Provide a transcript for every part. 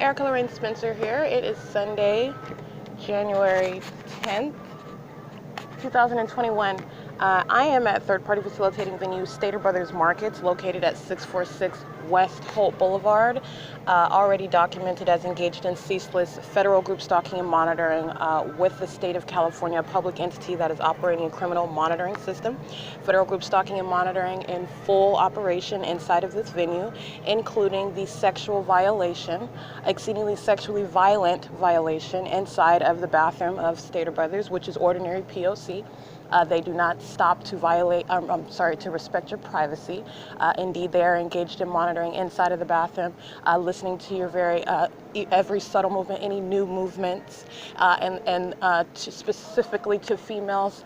Erica Lorraine Spencer here. It is Sunday, January 10th, 2021. I am at third-party facilitating venue Stater Brothers Markets, located at 646 West Holt Boulevard, already documented as engaged in ceaseless federal group stalking and monitoring with the state of California, a public entity that is operating a criminal monitoring system. Federal group stalking and monitoring in full operation inside of this venue, including the sexual violation, exceedingly sexually violent violation inside of the bathroom of Stater Brothers, which is ordinary P.O.C. They do not stop to to respect your privacy. Indeed, they are engaged in monitoring inside of the bathroom, listening to your every subtle movement, any new movements, and specifically to females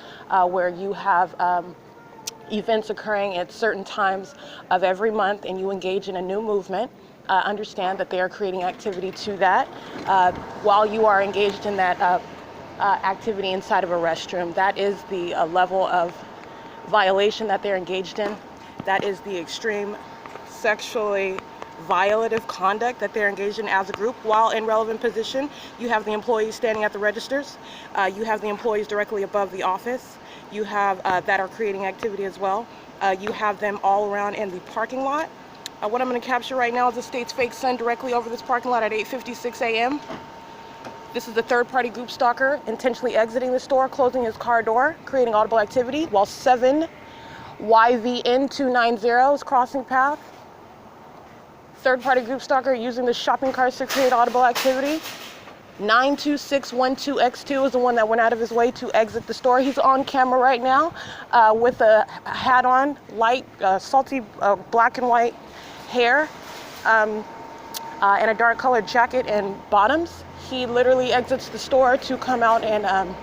where you have events occurring at certain times of every month and you engage in a new movement. Understand that they are creating activity to that while you are engaged in that activity inside of a restroom. That is the level of violation that they're engaged in. That is the extreme sexually violative conduct that they're engaged in as a group. While in relevant position, you have the employees standing at the registers. You have the employees directly above the office. You have that are creating activity as well. You have them all around in the parking lot. What I'm going to capture right now is the state's fake sun directly over this parking lot at 8:56 a.m. This is the third-party group stalker intentionally exiting the store, closing his car door, creating audible activity, while 7 YVN290 is crossing path. Third-party group stalker using the shopping carts to create audible activity. 92612X2 is the one that went out of his way to exit the store. He's on camera right now with a hat on, light, salty black and white hair, and a dark colored jacket and bottoms. He literally exits the store to come out and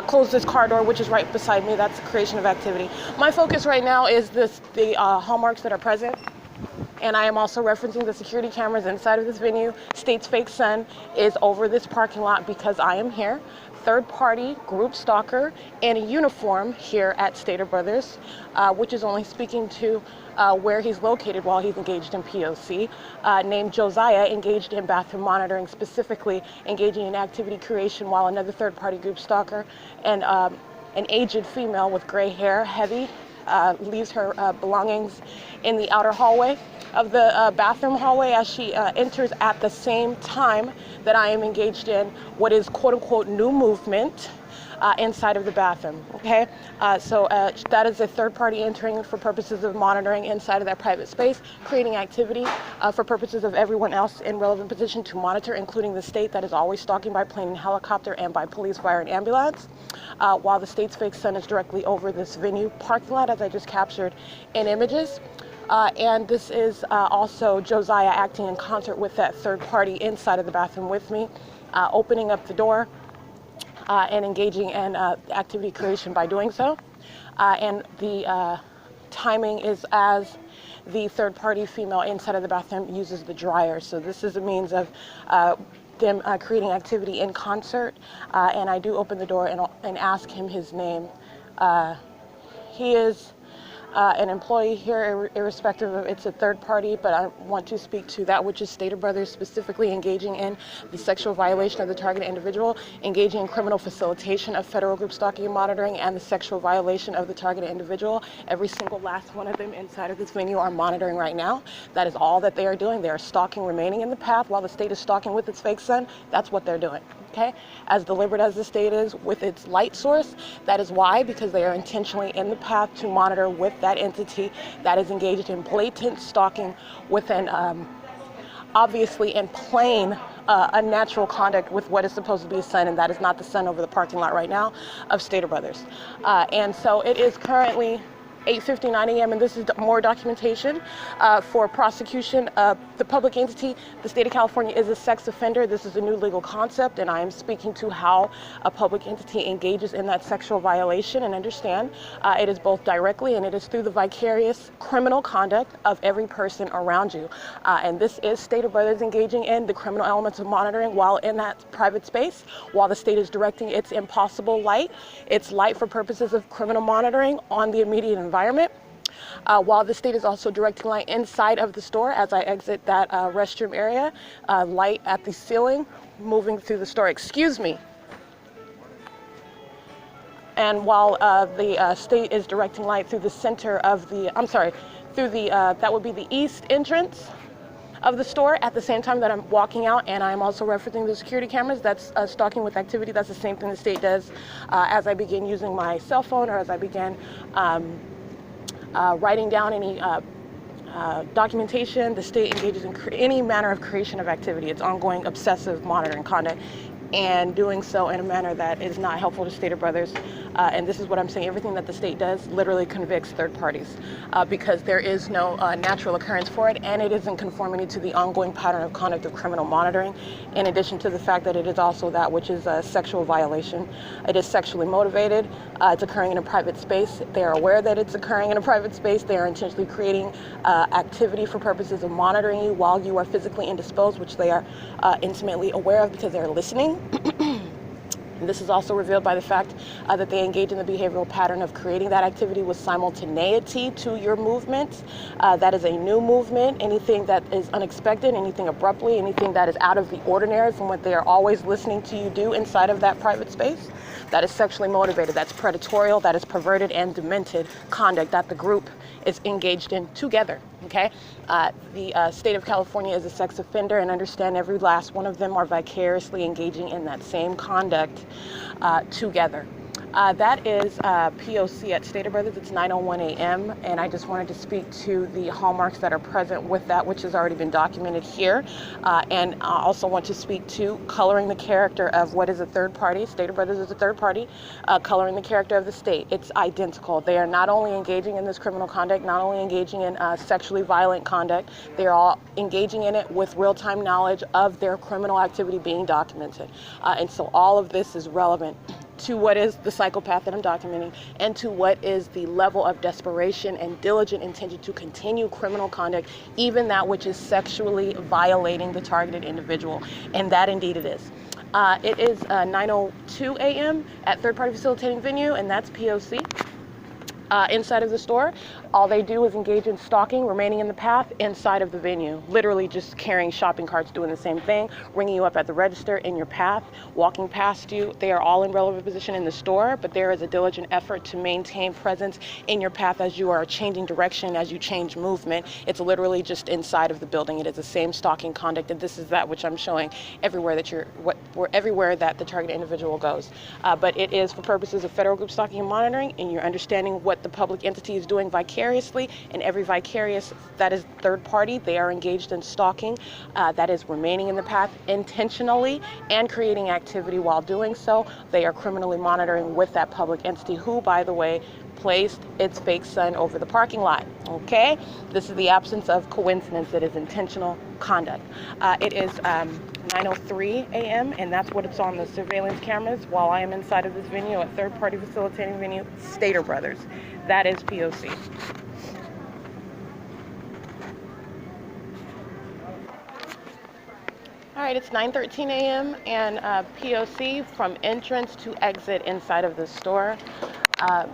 close this car door, which is right beside me. That's the creation of activity. My focus right now is the hallmarks that are present. And I am also referencing the security cameras inside of this venue. State's fake sun is over this parking lot because I am here. Third-party group stalker in a uniform here at Stater Brothers, which is only speaking to where he's located while he's engaged in P.O.C, named Josiah, engaged in bathroom monitoring, specifically engaging in activity creation, while another third-party group stalker and an aged female with gray hair, heavy, leaves her belongings in the outer hallway of the bathroom hallway as she enters at the same time that I am engaged in what is quote-unquote new movement inside of the bathroom. Okay, so that is a third party entering for purposes of monitoring inside of that private space, creating activity for purposes of everyone else in relevant position to monitor, including the state that is always stalking by plane and helicopter and by police, fire, and ambulance, while the state's fake sun is directly over this venue parking lot, as I just captured in images. And this is also Josiah acting in concert with that third party inside of the bathroom with me, opening up the door and engaging in activity creation by doing so. And the timing is as the third party female inside of the bathroom uses the dryer. So this is a means of them creating activity in concert. And I do open the door and ask him his name. He is an employee here, irrespective of it's a third party, but I want to speak to that which is Stater Brothers specifically engaging in the sexual violation of the targeted individual, engaging in criminal facilitation of federal group stalking and monitoring, and the sexual violation of the targeted individual. Every single last one of them inside of this venue are monitoring right now. That is all that they are doing. They are stalking, remaining in the path while the state is stalking with its fake sun. That's what they're doing. Okay, as deliberate as the state is with its light source, that is why, because they are intentionally in the path to monitor with that entity that is engaged in blatant stalking with an obviously in plain unnatural conduct with what is supposed to be a sun, and that is not the sun over the parking lot right now of Stater Brothers. And so it is currently 8:59 a.m. and this is more documentation for prosecution. The public entity, the state of California, is a sex offender. This is a new legal concept, and I am speaking to how a public entity engages in that sexual violation. And understand, it is both directly and it is through the vicarious criminal conduct of every person around you. And this is Stater Brothers engaging in the criminal elements of monitoring while in that private space, while the state is directing its impossible light, its light for purposes of criminal monitoring on the immediate environment. while the state is also directing light inside of the store as I exit that restroom area, light at the ceiling, moving through the store. Excuse me. And while the state is directing light through the center of the, through the, that would be the east entrance of the store, at the same time that I'm walking out, and I'm also referencing the security cameras. That's stalking with activity. That's the same thing the state does as I begin using my cell phone, or as I begin writing down any documentation. The state engages in any manner of creation of activity. It's ongoing obsessive monitoring conduct, and doing so in a manner that is not helpful to Stater Brothers. And this is what I'm saying, everything that the state does literally convicts third parties because there is no natural occurrence for it, and it is in conformity to the ongoing pattern of conduct of criminal monitoring, in addition to the fact that it is also that which is a sexual violation. It is sexually motivated. It's occurring in a private space. They are aware that it's occurring in a private space. They are intentionally creating activity for purposes of monitoring you while you are physically indisposed, which they are intimately aware of because they're listening. And this is also revealed by the fact that they engage in the behavioral pattern of creating that activity with simultaneity to your movement. That is a new movement. Anything that is unexpected, anything abruptly, anything that is out of the ordinary from what they are always listening to you do inside of that private space, that is sexually motivated, that's predatorial, that is perverted and demented conduct that the group is engaged in together. Okay, the state of California is a sex offender, and understand every last one of them are vicariously engaging in that same conduct together. That is P.O.C. at Stater Brothers. It's 9:01 a.m. and I just wanted to speak to the hallmarks that are present with that, which has already been documented here. And I also want to speak to coloring the character of what is a third party. Stater Brothers is a third party, coloring the character of the state. It's identical. They are not only engaging in this criminal conduct, not only engaging in sexually violent conduct, they are all engaging in it with real-time knowledge of their criminal activity being documented. And so all of this is relevant to what is the psychopath that I'm documenting, and to what is the level of desperation and diligent intention to continue criminal conduct, even that which is sexually violating the targeted individual. And that indeed it is. It is 9:02 a.m. at Third Party Facilitating Venue, and that's P.O.C. Inside of the store. All they do is engage in stalking, remaining in the path inside of the venue, literally just carrying shopping carts, doing the same thing, ringing you up at the register, in your path, walking past you. They are all in relevant position in the store, but there is a diligent effort to maintain presence in your path as you are changing direction, as you change movement. It's literally just inside of the building. It is the same stalking conduct, and this is that which I'm showing everywhere that everywhere that the targeted individual goes. But it is for purposes of federal group stalking and monitoring, and you're understanding what the public entity is doing vicariously, and every vicarious that is third party, they are engaged in stalking, that is remaining in the path intentionally and creating activity while doing so. They are criminally monitoring with that public entity, who, by the way, placed its fake sun over the parking lot. Okay, this is the absence of coincidence. It is intentional conduct. It is 9:03 a.m. and that's what it's on the surveillance cameras while I am inside of this venue at Third Party Facilitating Venue, Stater Brothers. That is P.O.C. All right, it's 9:13 a.m. and P.O.C. from entrance to exit inside of the store,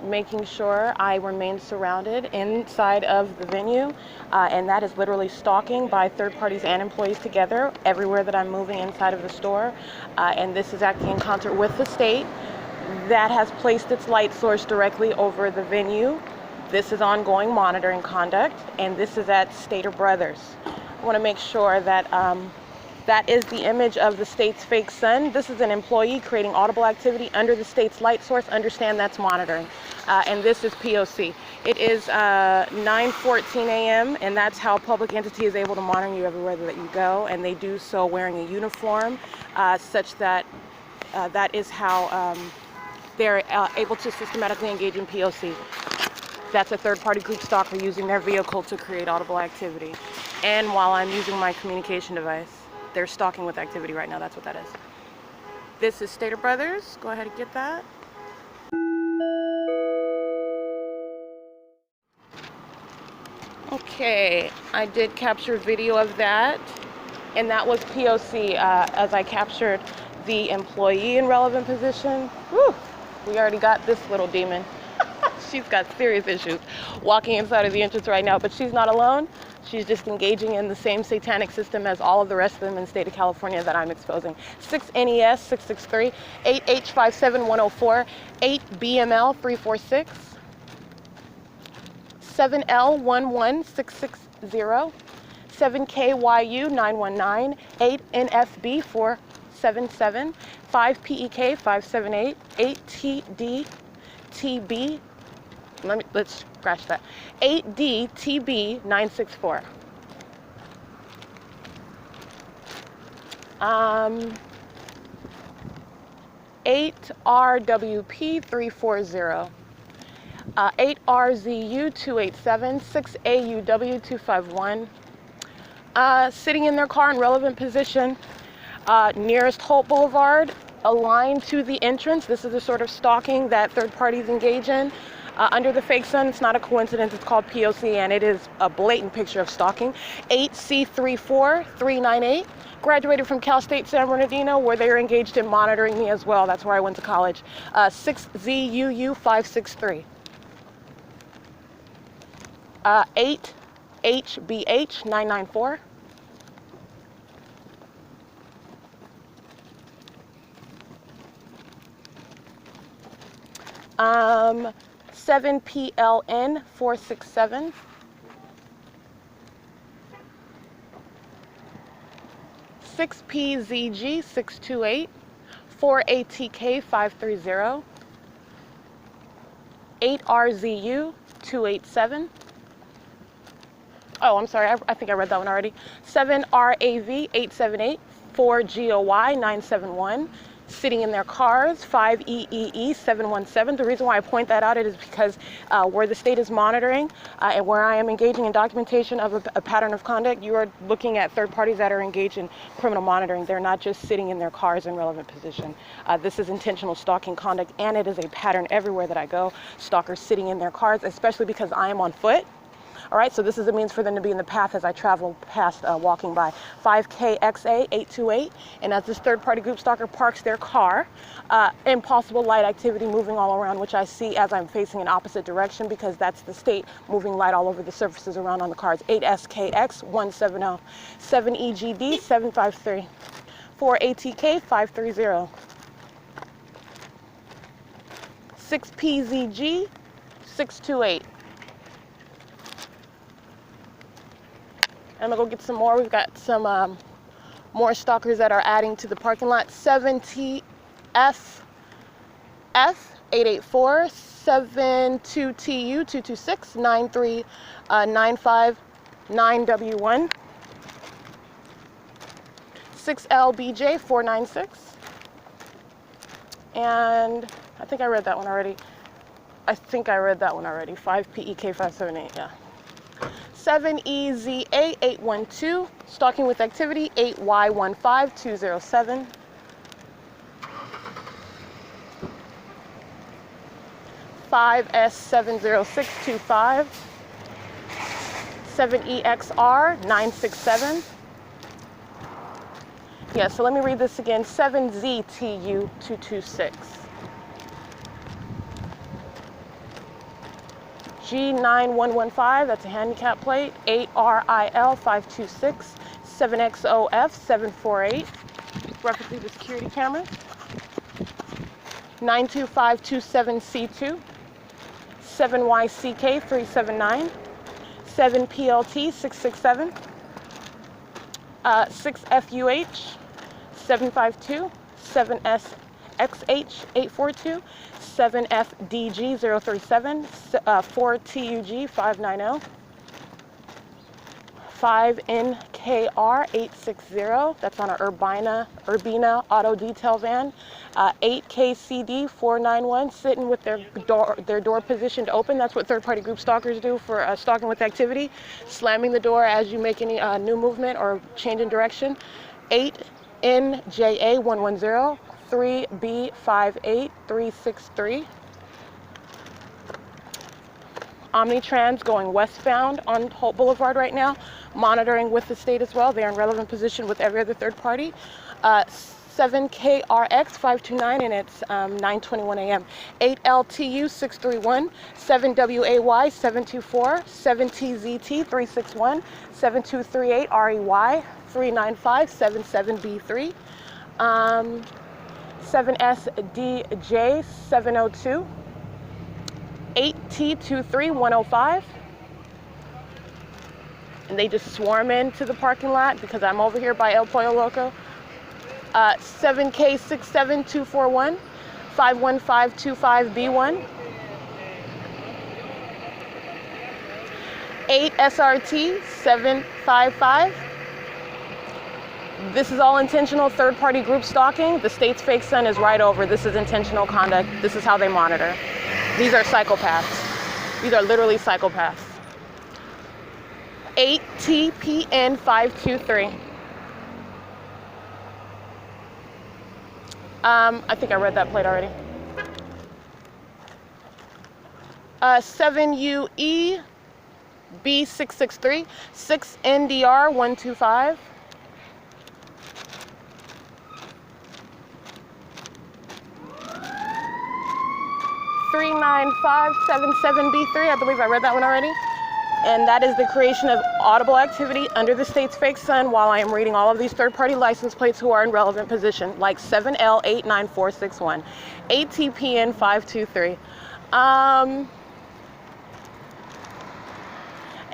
making sure I remain surrounded inside of the venue, and that is literally stalking by third parties and employees together everywhere that I'm moving inside of the store, and this is acting in concert with the state that has placed its light source directly over the venue. This is ongoing monitoring conduct, and this is at Stater Brothers. I want to make sure that that is the image of the state's fake sun. This is an employee creating audible activity under the state's light source. Understand that's monitoring. And this is P.O.C. It is 9:14 a.m. and that's how a public entity is able to monitor you everywhere that you go. And they do so wearing a uniform, such that that is how they're able to systematically engage in P.O.C. That's a third-party group stalker using their vehicle to create audible activity. And while I'm using my communication device, they're stalking with activity right now. That's what that is. This is Stater Brothers. Go ahead and get that. Okay, I did capture video of that, and that was P.O.C. As I captured the employee in relevant position. Whew, we already got this little demon. She's got serious issues walking inside of the entrance right now, but she's not alone. She's just engaging in the same satanic system as all of the rest of them in the state of California that I'm exposing. 6NES 663, 8H57104, 8BML346, 7L11660, 7KYU919, 8NFB477, 5PEK578, 8TDTB, let's scratch that, 8DTB964. 8RWP340, 8RZU287, 6AUW251, sitting in their car in relevant position, nearest Holt Boulevard, aligned to the entrance. This is the sort of stalking that third parties engage in. Under the fake sun, it's not a coincidence, it's called P.O.C, and it is a blatant picture of stalking. 8C34398, graduated from Cal State San Bernardino, where they are engaged in monitoring me as well. That's where I went to college. 6ZUU563. 8HBH994. 7PLN467, 6PZG628, 4ATK530, 8RZU287. Oh, I'm sorry, I think I read that one already. 7RAV878, 4GOY971. Sitting in their cars, 5EEE717. The reason why I point that out is because where the state is monitoring and where I am engaging in documentation of a pattern of conduct, you are looking at third parties that are engaged in criminal monitoring. They're not just sitting in their cars in relevant position. This is intentional stalking conduct, and it is a pattern everywhere that I go. Stalkers sitting in their cars, especially because I am on foot. All right, so this is a means for them to be in the path as I travel past walking by. 5KXA828, and as this third-party group stalker parks their car, impossible light activity moving all around, which I see as I'm facing an opposite direction because that's the state moving light all over the surfaces around on the cars. 8SKX170, 7EGD753, 4ATK530, 6PZG628. I'm gonna go get some more. We've got some more stalkers that are adding to the parking lot. 7TFF884, 72TU226, 93959W1, 6LBJ496, and I think I read that one already. 5PEK578, yeah. 7EZA812, stalking with activity, 8Y15207. 5S70625. 7EXR967. Yeah, so let me read this again. 7ZTU226. G9115, that's a handicap plate. 8RIL526, 7XOF748, referencing the security camera. 92527C2, 7YCK379, 7PLT667, 6FUH752, 7SXH842, 7FDG037, 4TUG590, 5NKR860, that's on our Urbina auto detail van, 8KCD491, sitting with their door positioned open. That's what third-party group stalkers do for stalking with activity, slamming the door as you make any new movement or change in direction. 8NJA110, 3B58363. Omnitrans going westbound on Holt Boulevard right now, monitoring with the state as well. They're in relevant position with every other third party. 7KRX529, and it's 9:21 a.m. 8LTU631, 7WAY724, 7TZT361, 7238REY 39577B3, 7SDJ702, 8T23105. And they just swarm into the parking lot because I'm over here by El Pollo Loco. 7K67241, 51525B1, 8SRT755. This is all intentional third-party group stalking. The state's fake son is right over. This is intentional conduct. This is how they monitor. These are psychopaths. These are literally psychopaths. 8TPN523. I think I read that plate already. 7UE-B663, 6NDR125. 39577B3, I believe I read that one already. And that is the creation of audible activity under the state's fake son while I am reading all of these third-party license plates who are in relevant position, like 7L89461, 8TPN523.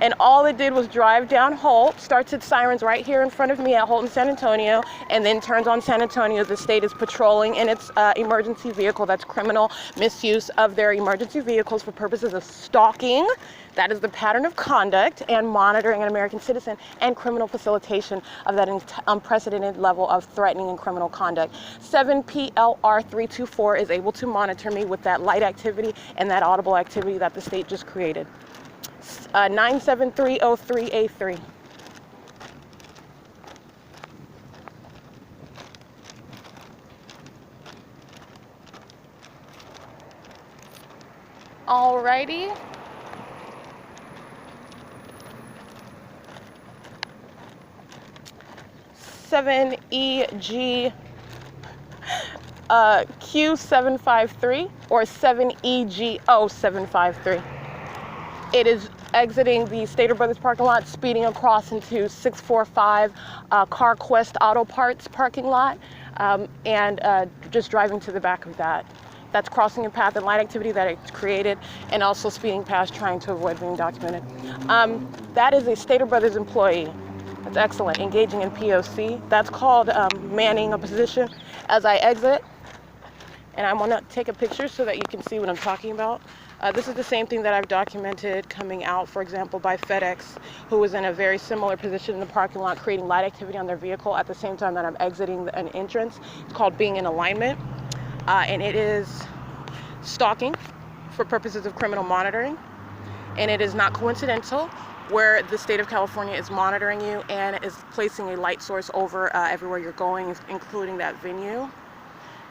And all it did was drive down Holt, starts its sirens right here in front of me at Holt and San Antonio, and then turns on San Antonio. The state is patrolling in its emergency vehicle. That's criminal misuse of their emergency vehicles for purposes of stalking. That is the pattern of conduct, and monitoring an American citizen, and criminal facilitation of that unprecedented level of threatening and criminal conduct. 7PLR324 is able to monitor me with that light activity and that audible activity that the state just created. 97303A3. Alrighty. Q753 or 7EGO753. It is exiting the Stater Brothers parking lot, speeding across into 645 CarQuest Auto Parts parking lot, and just driving to the back of that. That's crossing a path and light activity that it's created, and also speeding past, trying to avoid being documented. That is a Stater Brothers employee. That's excellent. Engaging in P.O.C. That's called manning a position as I exit. And I want to take a picture so that you can see what I'm talking about. This is the same thing that I've documented coming out, for example, by FedEx, who was in a very similar position in the parking lot, creating light activity on their vehicle at the same time that I'm exiting an entrance. It's called being in alignment, and it is stalking for purposes of criminal monitoring, and it is not coincidental where the state of California is monitoring you and is placing a light source over everywhere you're going, including that venue.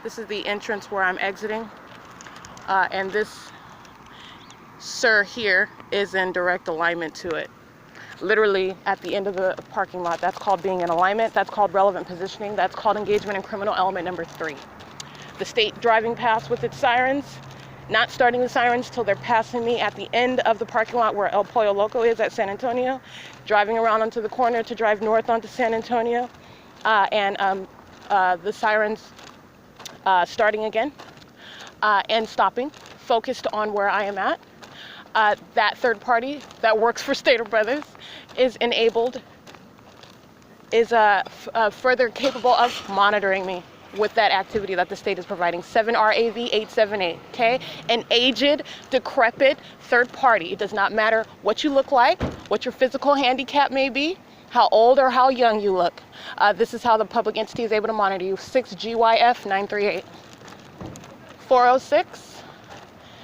This is the entrance where I'm exiting, and this sir here is in direct alignment to it. Literally at the end of the parking lot. That's called being in alignment. That's called relevant positioning. That's called engagement in criminal element number 3. The state driving past with its sirens, not starting the sirens till they're passing me at the end of the parking lot where El Pollo Loco is at San Antonio, driving around onto the corner to drive north onto San Antonio, and the sirens starting again and stopping, focused on where I am at. That third party that works for Stater Brothers is enabled, is further capable of monitoring me with that activity that the state is providing. 7RAV878, okay? An aged, decrepit third party. It does not matter what you look like, what your physical handicap may be, how old or how young you look. This is how the public entity is able to monitor you. 6GYF938. 406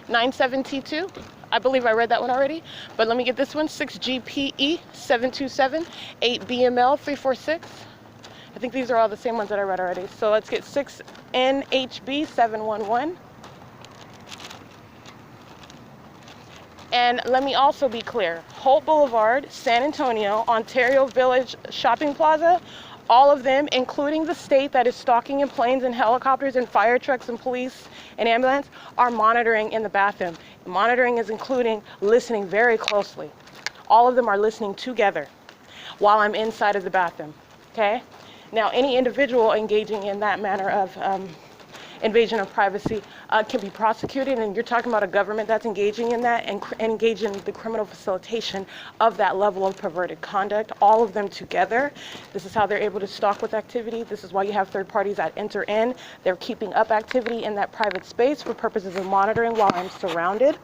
97T2. I believe I read that one already, but let me get this one. 6GPE727, 8BML346. I think these are all the same ones that I read already. So let's get 6NHB711. And let me also be clear, Holt Boulevard, San Antonio, Ontario Village Shopping Plaza All of them, including the state that is stalking in planes and helicopters and fire trucks and police and ambulance, are monitoring in the bathroom. Monitoring is including listening very closely. All of them are listening together while I'm inside of the bathroom, okay? Now, any individual engaging in that manner of invasion of privacy can be prosecuted, and you're talking about a government that's engaging in that and engaging in the criminal facilitation of that level of perverted conduct, all of them together. This is how they're able to stalk with activity. This is why you have third parties that enter in. They're keeping up activity in that private space for purposes of monitoring while I'm surrounded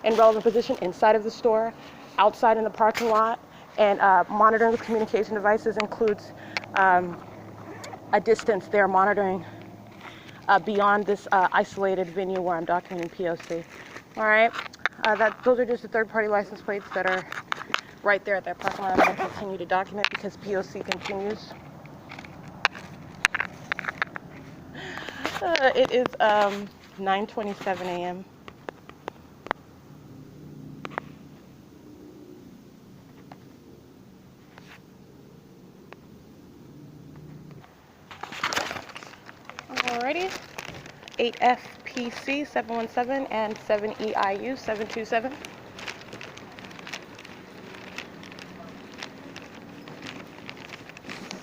in relevant position inside of the store, outside in the parking lot, and monitoring with communication devices includes a distance they're monitoring beyond this isolated venue where I'm documenting P.O.C. All right, those are just the third-party license plates that are right there at that parking lot. I'm going to continue to document because P.O.C. continues. It is 9:27 a.m. Alrighty, 8FPC 717 and 7EIU 727.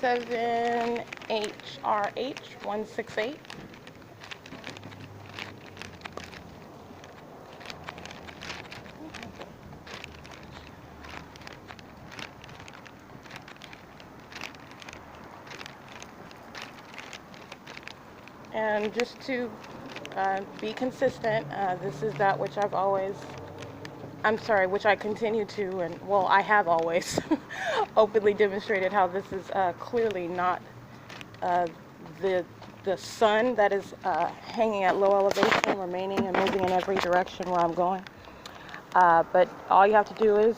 Seven HRH 168. And just to be consistent, this is that which which I continue to, and well, I have always openly demonstrated how this is clearly not the sun that is hanging at low elevation, remaining and moving in every direction where I'm going. But all you have to do is,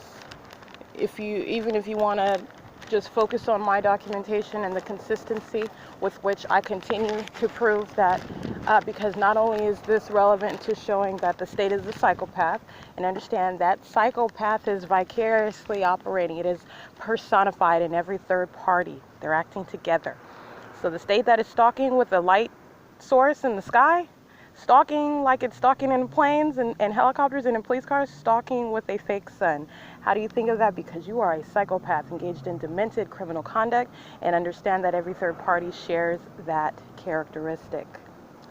even if you want to just focus on my documentation and the consistency with which I continue to prove that, because not only is this relevant to showing that the state is a psychopath, and understand that psychopath is vicariously operating, it is personified in every third party. They're acting together. So the state that is stalking with a light source in the sky, stalking like it's stalking in planes and helicopters and in police cars, stalking with a fake sun. How do you think of that? Because you are a psychopath engaged in demented criminal conduct, and understand that every third party shares that characteristic,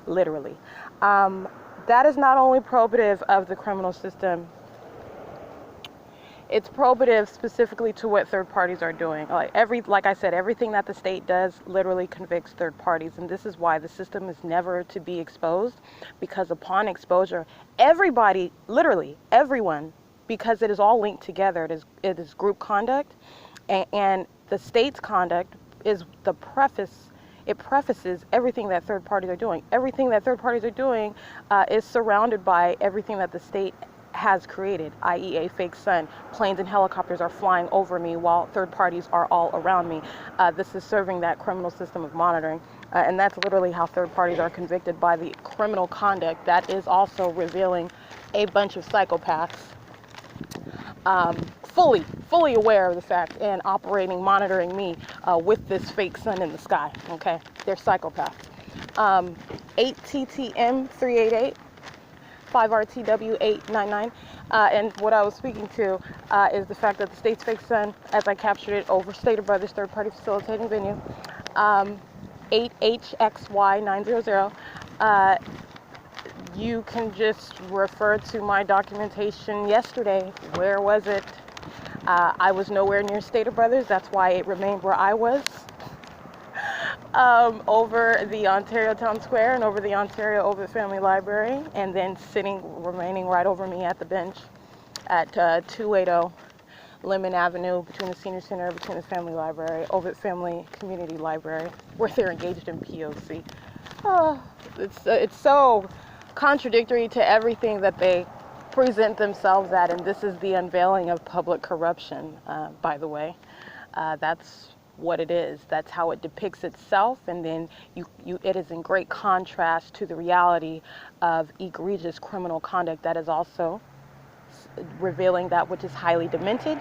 literally. That is not only probative of the criminal system, it's probative specifically to what third parties are doing. Like I said, everything that the state does literally convicts third parties, and this is why the system is never to be exposed, because upon exposure, everybody, literally everyone, because it is all linked together, it is group conduct, and the state's conduct is the preface. It prefaces everything that third parties are doing. Everything that third parties are doing is surrounded by everything that the state has created, i.e. a fake sun. Planes and helicopters are flying over me while third parties are all around me. This is serving that criminal system of monitoring, and that's literally how third parties are convicted by the criminal conduct that is also revealing a bunch of psychopaths fully aware of the fact and operating, monitoring me with this fake sun in the sky. Okay, they're psychopaths. 8TTM 388. 5RTW 899, and what I was speaking to is the fact that the state's fake sun, as I captured it over Stater Brothers third-party facilitating venue, 8HXY 900. You can just refer to my documentation yesterday. Where was it? I was nowhere near Stater Brothers. That's why it remained where I was. Over the Ontario Town Square and over the Ontario Ovid Family Library, and then remaining right over me at the bench at 280 Lemon Avenue, between the Senior Center, between the Family Library, Ovid Family Community Library, where they're engaged in P.O.C. It's so contradictory to everything that they present themselves at, and this is the unveiling of public corruption, by the way. That's what it is. That's how it depicts itself, and then it is in great contrast to the reality of egregious criminal conduct that is also revealing that which is highly demented.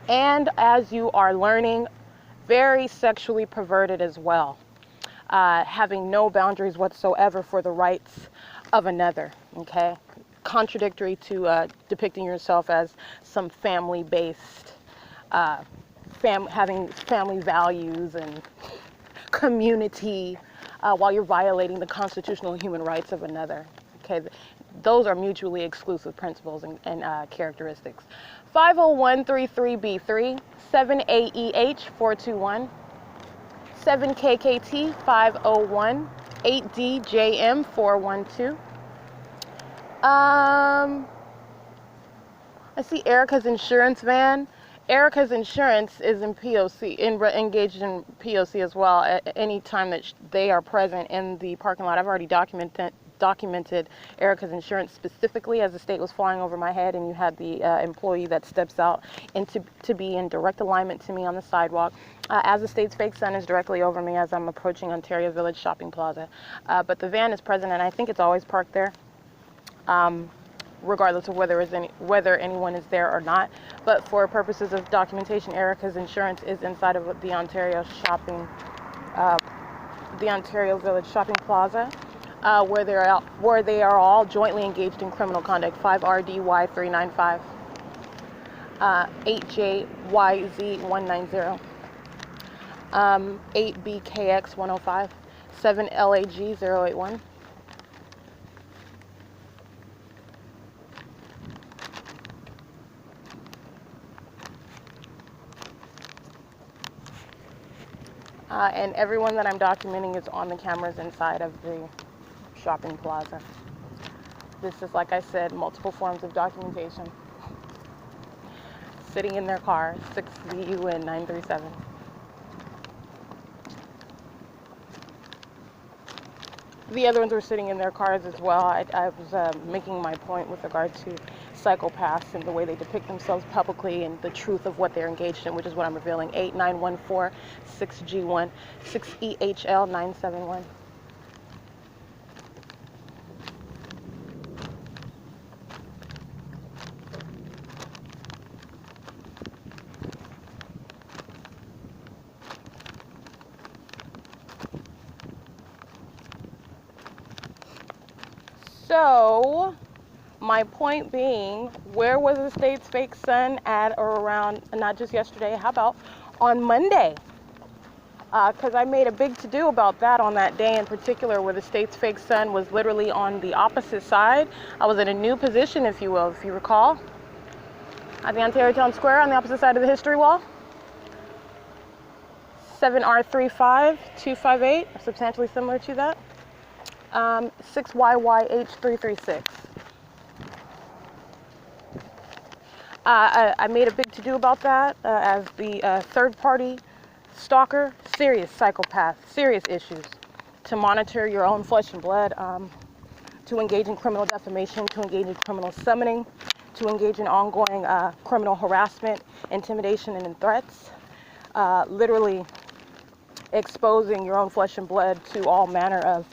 And as you are learning very sexually perverted as well, having no boundaries whatsoever for the rights of another, okay? Contradictory to depicting yourself as some family-based, having family values and community, while you're violating the constitutional human rights of another, okay? Those are mutually exclusive principles and characteristics. 50133B3, 7AEH 421, 7KKT 501, 8DJM 412. I see Erica's insurance van. Erica's insurance is in P.O.C, engaged in P.O.C as well at any time that they are present in the parking lot. I've already documented Erica's insurance specifically as the state was flying over my head, and you had the employee that steps out to be in direct alignment to me on the sidewalk as the state's fake sun is directly over me as I'm approaching Ontario Village Shopping Plaza. But the van is present, and I think it's always parked there, regardless of whether anyone is there or not. But for purposes of documentation, Erica's insurance is inside of the Ontario Village Shopping Plaza, where they are all jointly engaged in criminal conduct. 5RDY395, 8JYZ190, 8BKX105, 7LAG081. And everyone that I'm documenting is on the cameras inside of the shopping plaza. This is, like I said, multiple forms of documentation. Sitting in their car, 6VUN 937. The other ones were sitting in their cars as well. I was making my point with regard to psychopaths and the way they depict themselves publicly and the truth of what they're engaged in, which is what I'm revealing. 8914 6G1 6EHL 971. So, my point being, where was the state's fake sun at or around, not just yesterday, how about on Monday? Because I made a big to-do about that on that day in particular, where the state's fake sun was literally on the opposite side. I was in a new position, if you will, if you recall, at the Ontario Town Square on the opposite side of the history wall. 7R35258, substantially similar to that. 6YYH336. I made a big to-do about that as the third-party stalker, serious psychopath, serious issues, to monitor your own flesh and blood, to engage in criminal defamation, to engage in criminal summoning, to engage in ongoing criminal harassment, intimidation, and threats, literally exposing your own flesh and blood to all manner of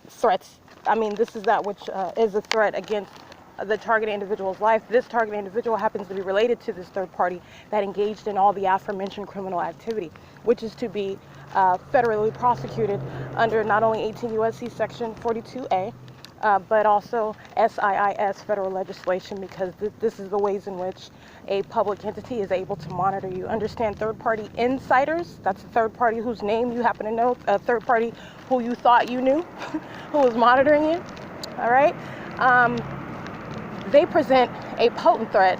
threats. I mean, this is that which is a threat against the targeted individual's life. This targeted individual happens to be related to this third party that engaged in all the aforementioned criminal activity, which is to be federally prosecuted under not only 18 U.S.C. section 42A, but also S.I.I.S. federal legislation, because this is the ways in which a public entity is able to monitor you. Understand, third-party insiders, that's a third party whose name you happen to know, a third party who you thought you knew, who was monitoring you, all right? They present a potent threat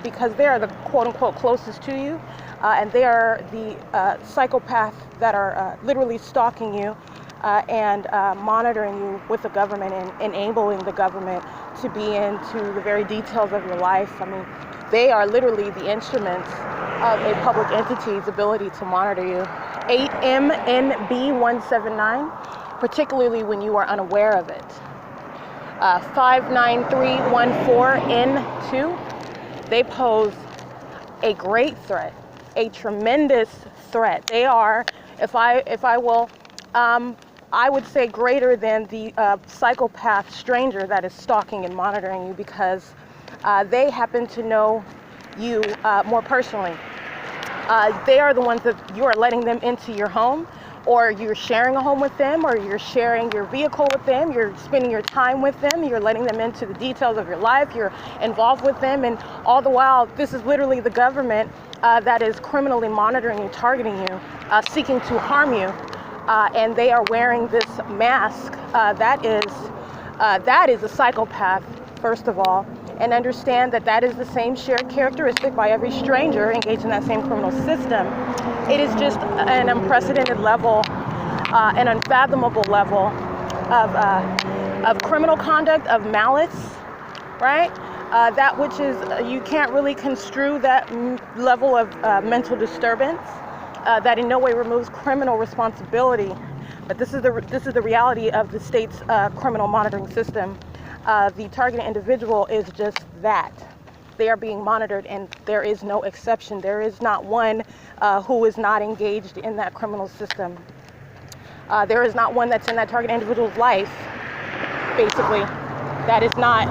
because they are the quote-unquote closest to you, and they are the psychopaths that are literally stalking you and monitoring you with the government and enabling the government to be into the very details of your life. I mean, they are literally the instruments of a public entity's ability to monitor you. 8MNB179, particularly when you are unaware of it. 59314N2, they pose a great threat, a tremendous threat. They are, if I will, I would say greater than the psychopath stranger that is stalking and monitoring you, because they happen to know you more personally. They are the ones that you are letting them into your home, or you're sharing a home with them, or you're sharing your vehicle with them, you're spending your time with them, you're letting them into the details of your life, you're involved with them, and all the while, this is literally the government that is criminally monitoring you, targeting you, seeking to harm you, and they are wearing this mask that is a psychopath, first of all, and understand that that is the same shared characteristic by every stranger engaged in that same criminal system. It is just an unprecedented level, an unfathomable level of criminal conduct, of malice, right? That which is, you can't really construe that level of mental disturbance that in no way removes criminal responsibility. But this is the reality of the state's criminal monitoring system. The targeted individual is just that. They are being monitored, and there is no exception. There is not one who is not engaged in that criminal system. There is not one that's in that targeted individual's life, basically, that is not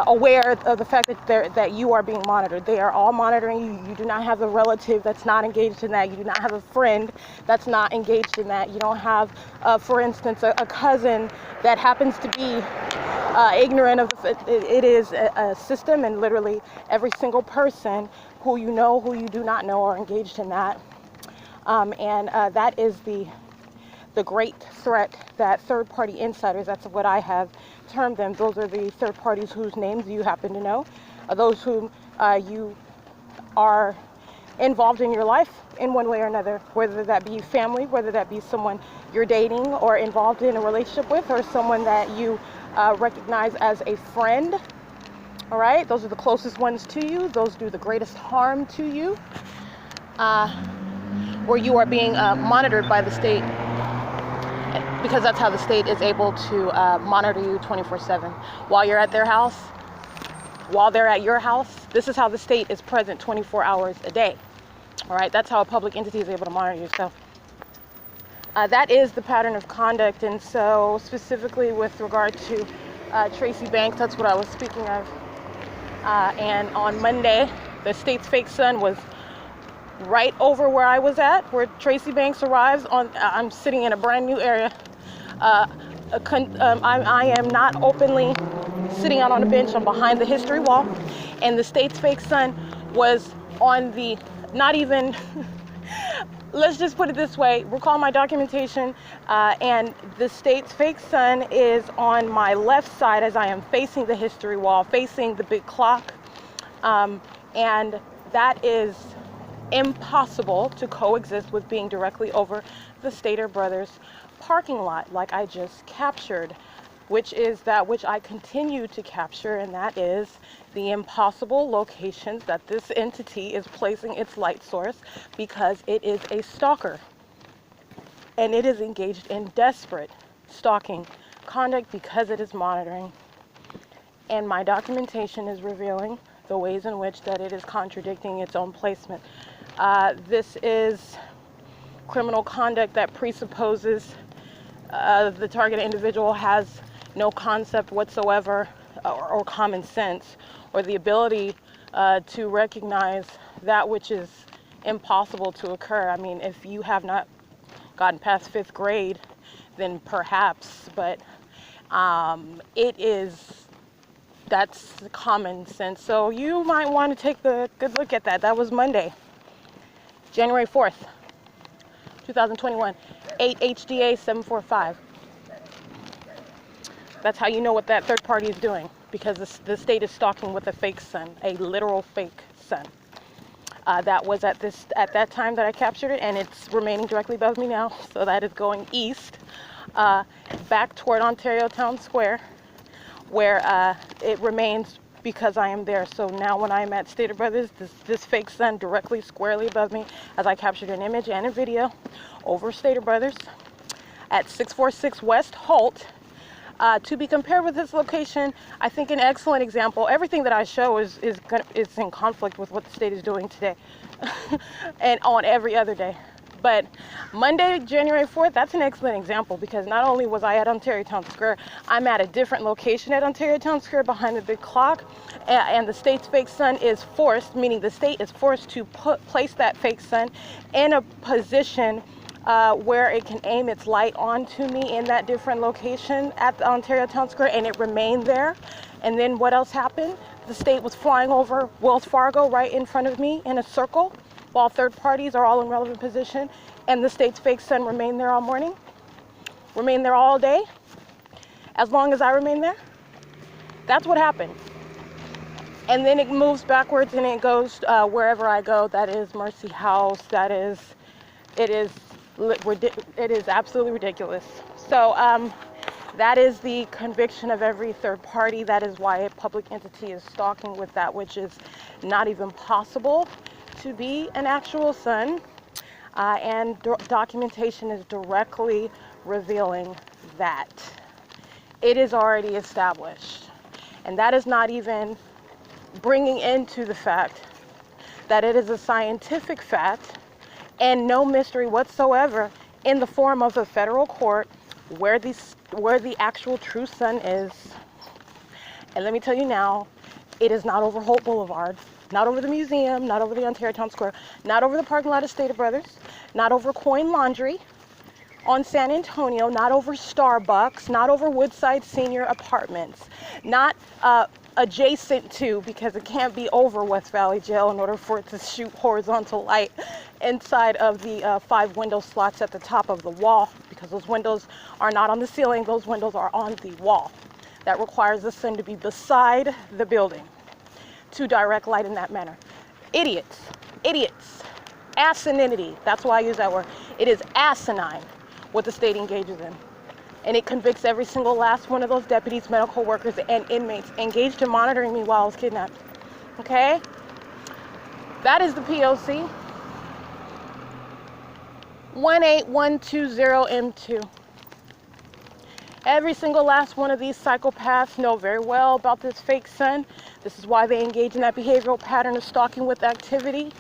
aware of the fact that you are being monitored. They are all monitoring you. You do not have a relative that's not engaged in that. You do not have a friend that's not engaged in that. You don't have, for instance, a cousin that happens to be ignorant of it is a system, and literally every single person who you know, who you do not know, are engaged in that. And that is the great threat that third-party insiders, that's what I have termed them, those are the third parties whose names you happen to know, those whom you are involved in your life in one way or another, whether that be family, whether that be someone you're dating or involved in a relationship with, or someone that you recognize as a friend. All right, those are the closest ones to you. Those do the greatest harm to you, where you are being monitored by the state, because that's how the state is able to monitor you 24/7. While you're at their house, while they're at your house, this is how the state is present 24 hours a day. All right, that's how a public entity is able to monitor you. So that is the pattern of conduct. And so specifically with regard to Tracy Banks, that's what I was speaking of. And on Monday, the state's fake son was right over where I was at, where Tracy Banks arrives. I'm sitting in a brand new area. I am not openly sitting out on a bench. I'm behind the history wall, and the state's fake son was on the, not even, let's just put it this way, recall my documentation, and the state's fake son is on my left side as I am facing the history wall, facing the big clock, and that is impossible to coexist with being directly over the Stater Brothers parking lot, like I just captured, which is that which I continue to capture, and that is the impossible locations that this entity is placing its light source, because it is a stalker, and it is engaged in desperate stalking conduct because it is monitoring. And my documentation is revealing the ways in which that it is contradicting its own placement. This is criminal conduct that presupposes the target individual has no concept whatsoever or common sense, or the ability to recognize that which is impossible to occur. I mean, if you have not gotten past 5th grade, then perhaps, but that's common sense. So you might want to take a good look at that. That was Monday, January 4th, 2021, 8 HDA 745. That's how you know what that third party is doing, because the state is stalking with a fake son, a literal fake son. That was at that time that I captured it, and it's remaining directly above me now. So that is going east, back toward Ontario Town Square, where it remains because I am there. So now when I'm at Stater Brothers, this fake son directly squarely above me, as I captured an image and a video over Stater Brothers at 646 West Holt. To be compared with this location, I think an excellent example. Everything that I show is in conflict with what the state is doing today and on every other day. But Monday, January 4th, that's an excellent example, because not only was I at Ontario Town Square, I'm at a different location at Ontario Town Square behind the big clock, and the state's fake sun is forced, meaning the state is forced to place that fake sun in a position where it can aim its light onto me in that different location at the Ontario Town Square, and it remained there. And then what else happened? The state was flying over Wells Fargo right in front of me in a circle, while third parties are all in relevant position, and the state's fake sun remained there all morning, remained there all day, as long as I remain there. That's what happened. And then it moves backwards and it goes wherever I go. That is Mercy House. That is, it is absolutely ridiculous. So that is the conviction of every third party. That is why a public entity is stalking with that which is not even possible to be an actual sun. And documentation is directly revealing that. It is already established. And that is not even bringing into the fact that it is a scientific fact and no mystery whatsoever in the form of a federal court where the actual true sun is. And let me tell you now, it is not over Holt Boulevard, not over the museum, not over the Ontario Town Square, not over the parking lot of Stater Brothers, not over Coin Laundry on San Antonio, not over Starbucks, not over Woodside Senior Apartments, not adjacent to, because it can't be over West Valley Jail in order for it to shoot horizontal light inside of the 5 window slots at the top of the wall, because those windows are not on the ceiling, those windows are on the wall. That requires the sun to be beside the building to direct light in that manner. Idiots, asininity, that's why I use that word. It is asinine what the state engages in. And it convicts every single last one of those deputies, medical workers, and inmates engaged in monitoring me while I was kidnapped. Okay? That is the P.O.C. 18120M2. Every single last one of these psychopaths know very well about this fake sun. This is why they engage in that behavioral pattern of stalking with activity.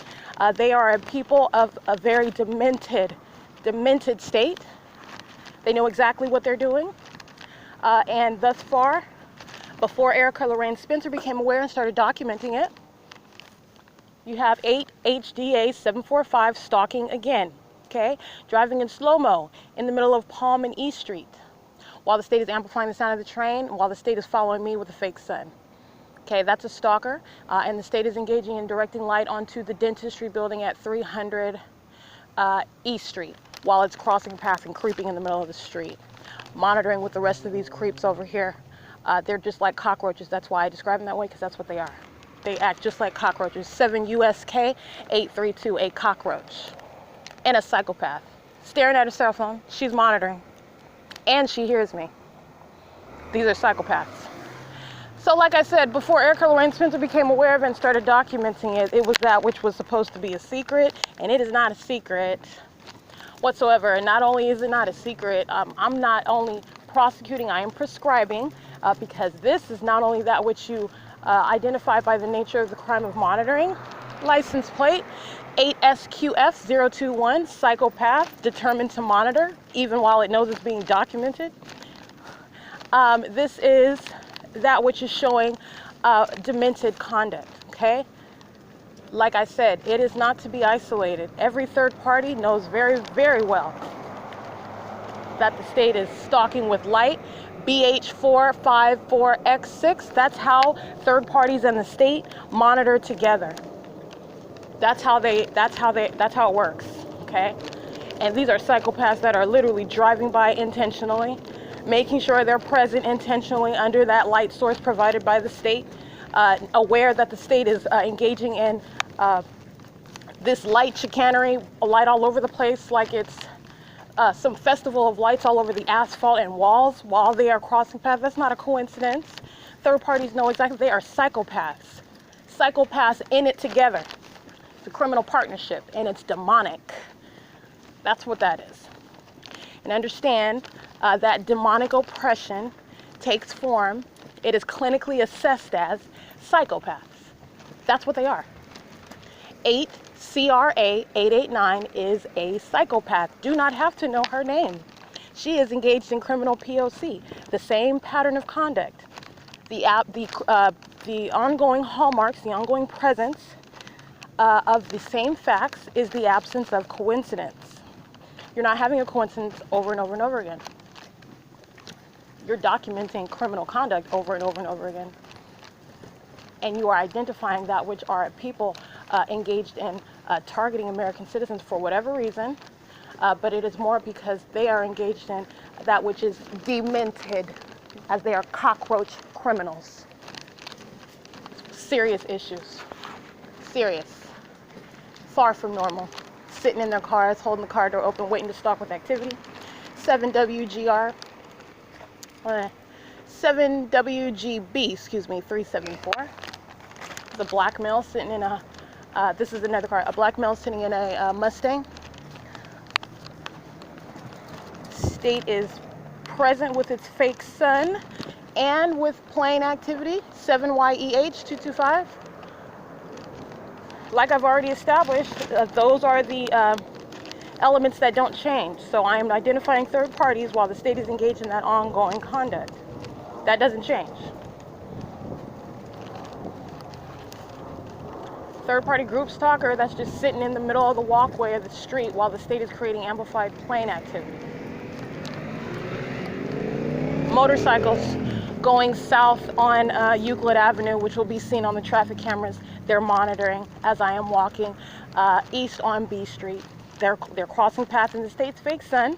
They are a people of a very demented state. They know exactly what they're doing. And thus far, before Erica Lorraine Spencer became aware and started documenting it, you have 8 HDA 745 stalking again, okay? Driving in slow-mo in the middle of Palm and E Street, while the state is amplifying the sound of the train, while the state is following me with a fake sun. Okay, that's a stalker, and the state is engaging in directing light onto the dentistry building at 300 E Street, while it's crossing paths and creeping in the middle of the street, monitoring with the rest of these creeps over here. They're just like cockroaches. That's why I describe them that way, because that's what they are. They act just like cockroaches. 7 U.S.K. 832, a cockroach and a psychopath. Staring at her cell phone. She's monitoring. And she hears me. These are psychopaths. So like I said, before Erica Lorraine Spencer became aware of it and started documenting it, it was that which was supposed to be a secret, and it is not a secret whatsoever. And not only is it not a secret, I'm not only prosecuting, I am prescribing, because this is not only that which you identify by the nature of the crime of monitoring. License plate 8SQF021, psychopath, determined to monitor, even while it knows it's being documented. This is that which is showing demented conduct, okay? Like I said, it is not to be isolated. Every third party knows very, very well that the state is stalking with light. BH454X6, that's how third parties and the state monitor together. That's how it works, okay? And these are psychopaths that are literally driving by intentionally, making sure they're present intentionally under that light source provided by the state, aware that the state is engaging in this light chicanery, light all over the place, like it's some festival of lights all over the asphalt and walls while they are crossing paths. That's not a coincidence. Third parties know exactly. They are psychopaths. Psychopaths in it together. It's a criminal partnership, and it's demonic. That's what that is. And understand that demonic oppression takes form. It is clinically assessed as psychopaths. That's what they are. 8 CRA 889 is a psychopath. Do not have to know her name. She is engaged in criminal POC. The same pattern of conduct. The ongoing hallmarks, the ongoing presence of the same facts is the absence of coincidence. You're not having a coincidence over and over and over again. You're documenting criminal conduct over and over and over again. And you are identifying that which are people engaged in targeting American citizens for whatever reason, but it is more because they are engaged in that which is demented, as they are cockroach criminals. Serious issues. Serious. Far from normal. Sitting in their cars, holding the car door open, waiting to stalk with activity. 7WGB, 374. The black male sitting in a, this is another car, a black male sitting in a Mustang. State is present with its fake son and with plane activity, 7YEH 225. Like I've already established, those are the elements that don't change. So I am identifying third parties while the state is engaged in that ongoing conduct. That doesn't change. Third party group stalker, that's just sitting in the middle of the walkway of the street while the state is creating amplified plane activity. Motorcycles going south on Euclid Avenue, which will be seen on the traffic cameras. They're monitoring as I am walking east on B Street. They're crossing paths in the state's fake sun,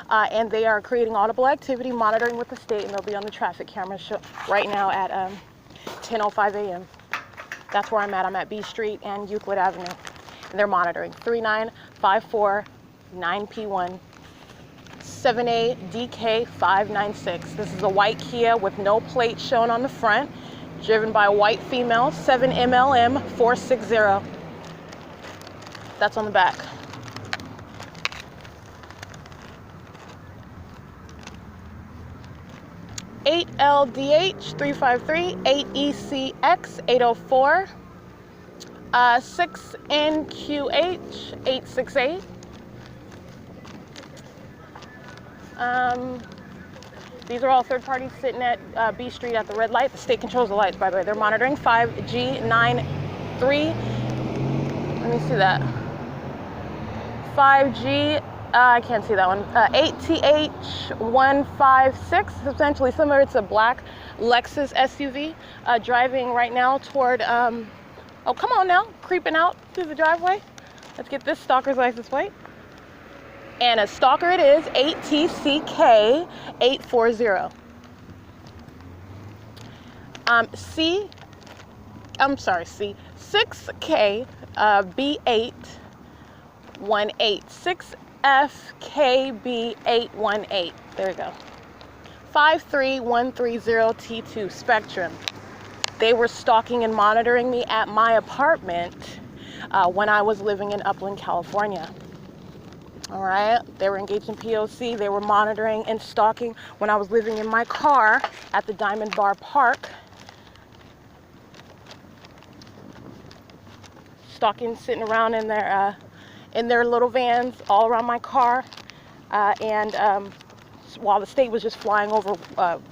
and they are creating audible activity, monitoring with the state, and they'll be on the traffic cameras right now at 10:05 a.m. That's where I'm at. I'm at B Street and Euclid Avenue, and they're monitoring. 3954 9P1 7ADK596. This is a white Kia with no plate shown on the front, driven by a white female, 7MLM460. That's on the back. $8LDH353, 8ECX804, 6NQH868. These are all third parties sitting at B Street at the red light. The state controls the lights, by the way. They're monitoring 5G93. Let me see that. 5G, I can't see that one. 8TH156, substantially similar. It's a black Lexus SUV driving right now toward, oh, come on now, creeping out through the driveway. Let's get this stalker's license plate. And a stalker it is, 8TCK840. C, 6KB818, 6FKB818. There we go. 53130T2 Spectrum. They were stalking and monitoring me at my apartment when I was living in Upland, California. All right, they were engaged in POC. They were monitoring and stalking when I was living in my car at the Diamond Bar Park. Stalking, sitting around in their little vans all around my car, and while the state was just flying over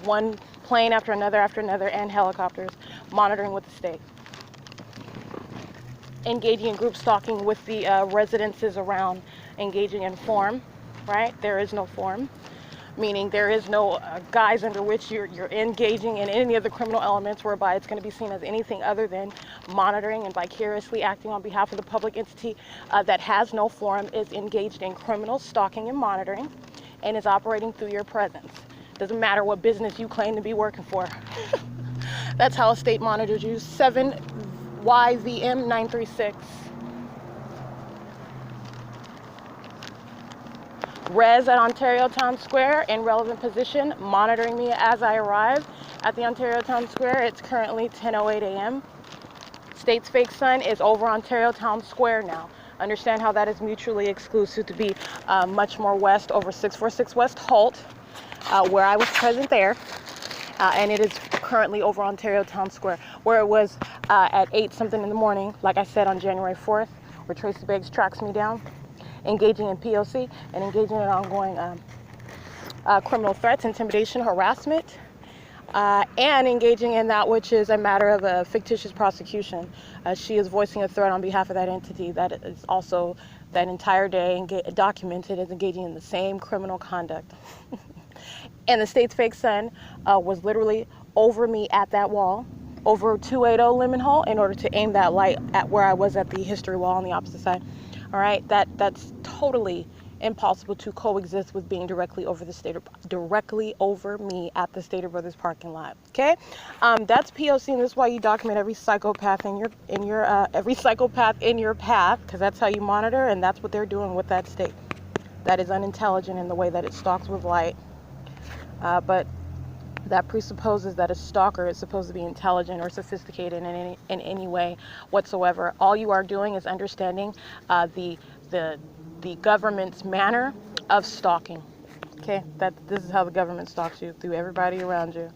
one plane after another, and helicopters, monitoring with the state. Engaging in group stalking with the residences around, engaging in form, right? There is no form, meaning there is no guise under which you're engaging in any of the criminal elements whereby it's going to be seen as anything other than monitoring and vicariously acting on behalf of the public entity that has no form, is engaged in criminal stalking and monitoring, and is operating through your presence. Doesn't matter what business you claim to be working for. That's how a state monitors you. 7YVM936. Res at Ontario Town Square in relevant position, monitoring me as I arrive at the Ontario Town Square. It's currently 10:08 a.m. State's fake son is over Ontario Town Square now. Understand how that is mutually exclusive to be much more west, over 646 West Holt, where I was present there. And it is currently over Ontario Town Square, where it was at 8 something in the morning, like I said, on January 4th, where Tracy Beggs tracks me down, engaging in P.O.C. and engaging in ongoing criminal threats, intimidation, harassment, and engaging in that which is a matter of a fictitious prosecution. She is voicing a threat on behalf of that entity that is also that entire day documented as engaging in the same criminal conduct. And the state's fake son was literally over me at that wall, over 280 Lemon Hole, in order to aim that light at where I was at the history wall on the opposite side. All right, that's totally impossible to coexist with being directly over me at the Stater Brothers parking lot. Okay, that's POC, and this is why you document every psychopath in your path, because that's how you monitor, and that's what they're doing with that state. That is unintelligent in the way that it stalks with light, but that presupposes that a stalker is supposed to be intelligent or sophisticated in any way whatsoever. All you are doing is understanding the government's manner of stalking. Okay, this is how the government stalks you, through everybody around you.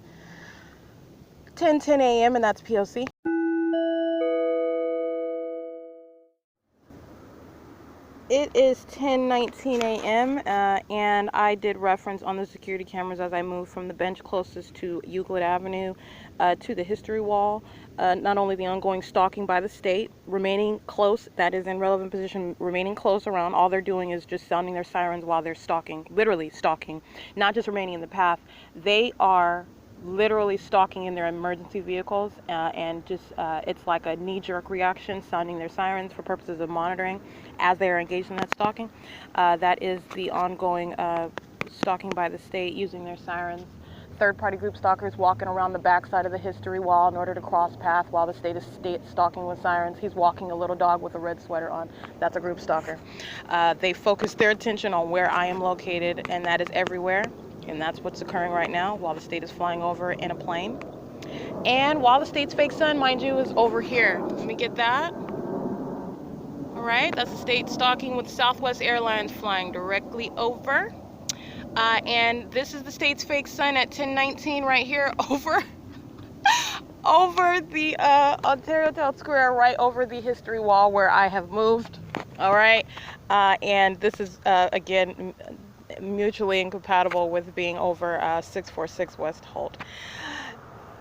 10:10 a.m. and that's POC. It is 10:19 a.m. And I did reference on the security cameras as I moved from the bench closest to Euclid Avenue to the history wall, not only the ongoing stalking by the state, remaining close, that is in relevant position, remaining close around. All they're doing is just sounding their sirens while they're stalking, literally stalking, not just remaining in the path. They are literally stalking in their emergency vehicles, and just it's like a knee-jerk reaction, sounding their sirens for purposes of monitoring as they are engaged in that stalking. That is the ongoing stalking by the state using their sirens. Third-party group stalkers walking around the backside of the history wall in order to cross path while the state is stalking with sirens. He's walking a little dog with a red sweater on. That's a group stalker. They focus their attention on where I am located, and that is everywhere. And that's what's occurring right now while the state is flying over in a plane. And while the state's fake son, mind you, is over here. Let me get that. All right, that's the state stalking with Southwest Airlines flying directly over. And this is the state's fake son at 10:19 right here over the Ontario Town Square, right over the history wall where I have moved. All right, and this is, again, mutually incompatible with being over 646 West Holt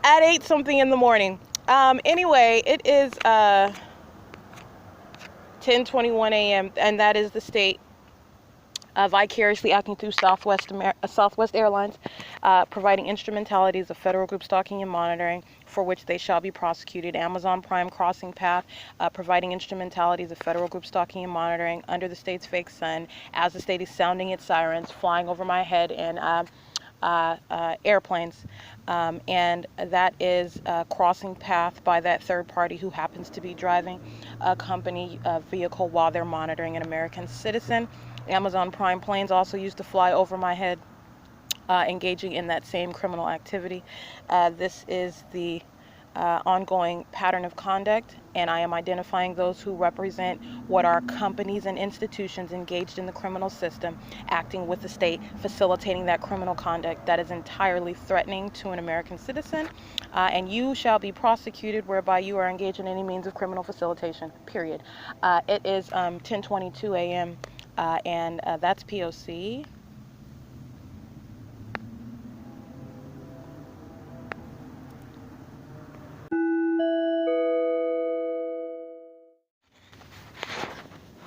at 8 something in the morning. Anyway, it is 10:21 a.m. and that is the state vicariously acting through Southwest Airlines, providing instrumentalities of federal group stalking and monitoring, for which they shall be prosecuted. Amazon Prime crossing path, providing instrumentalities of federal group stalking and monitoring under the state's fake sun, as the state is sounding its sirens, flying over my head in airplanes, and that is crossing path by that third party who happens to be driving a company vehicle while they're monitoring an American citizen. Amazon Prime planes also used to fly over my head, engaging in that same criminal activity. This is the ongoing pattern of conduct, and I am identifying those who represent what are companies and institutions engaged in the criminal system, acting with the state, facilitating that criminal conduct that is entirely threatening to an American citizen, and you shall be prosecuted whereby you are engaged in any means of criminal facilitation, period. It is 10:22 a.m. And that's POC.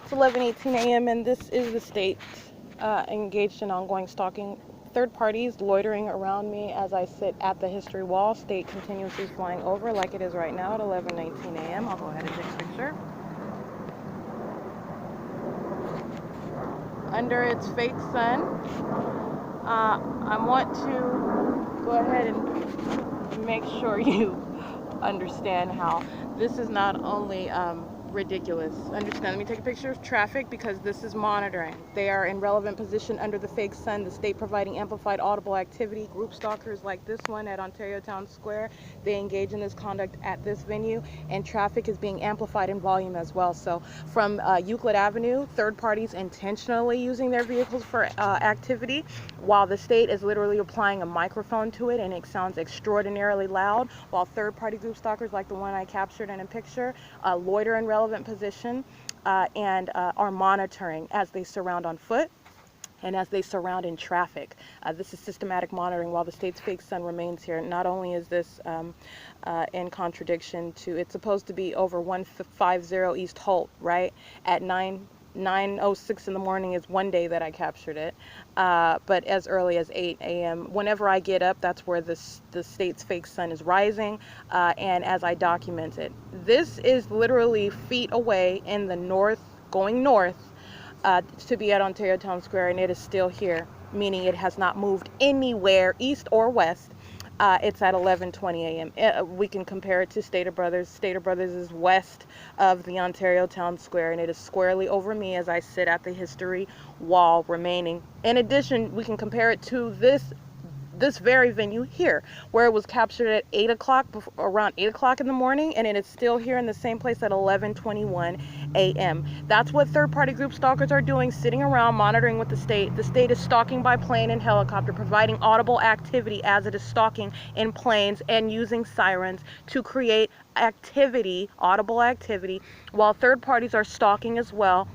It's 11:18 a.m. and this is the state engaged in ongoing stalking. Third parties loitering around me as I sit at the history wall. State continuously flying over like it is right now at 11:19 a.m. I'll go ahead and take a picture. Under its fake sun. I want to go ahead and make sure you understand how this is not only ridiculous. Understand, let me take a picture of traffic because this is monitoring. They are in relevant position under the fake sun, the state providing amplified audible activity. Group stalkers like this one at Ontario Town Square, they engage in this conduct at this venue, and traffic is being amplified in volume as well. So from Euclid Avenue, third parties intentionally using their vehicles for activity, while the state is literally applying a microphone to it and it sounds extraordinarily loud, while third party group stalkers like the one I captured in a picture loiter in relevant position and are monitoring as they surround on foot and as they surround in traffic. This is systematic monitoring while the state's fake sun remains here. Not only is this in contradiction to, it's supposed to be over 150 East Holt, right? At 9:06 in the morning is one day that I captured it, but as early as 8 a.m. Whenever I get up, that's where the state's fake sun is rising, and as I document it. This is literally feet away in the north, going north, to be at Ontario Town Square, and it is still here, meaning it has not moved anywhere east or west. It's at 11:20 a.m. We can compare it to Stater Brothers. Stater Brothers is west of the Ontario Town Square, and it is squarely over me as I sit at the history wall remaining. In addition, we can compare it to this very venue here, where it was captured at 8 o'clock, around 8 o'clock in the morning, and it is still here in the same place at 11:21 a.m. That's what third-party group stalkers are doing, sitting around monitoring with the state. The state is stalking by plane and helicopter, providing audible activity as it is stalking in planes and using sirens to create activity, audible activity, while third parties are stalking as well,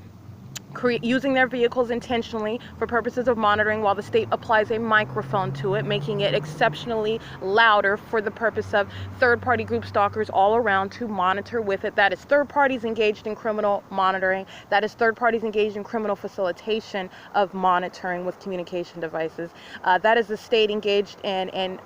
using their vehicles intentionally for purposes of monitoring, while the state applies a microphone to it, making it exceptionally louder for the purpose of third-party group stalkers all around to monitor with it. That is third parties engaged in criminal monitoring. That is third parties engaged in criminal facilitation of monitoring with communication devices. That is the state engaged in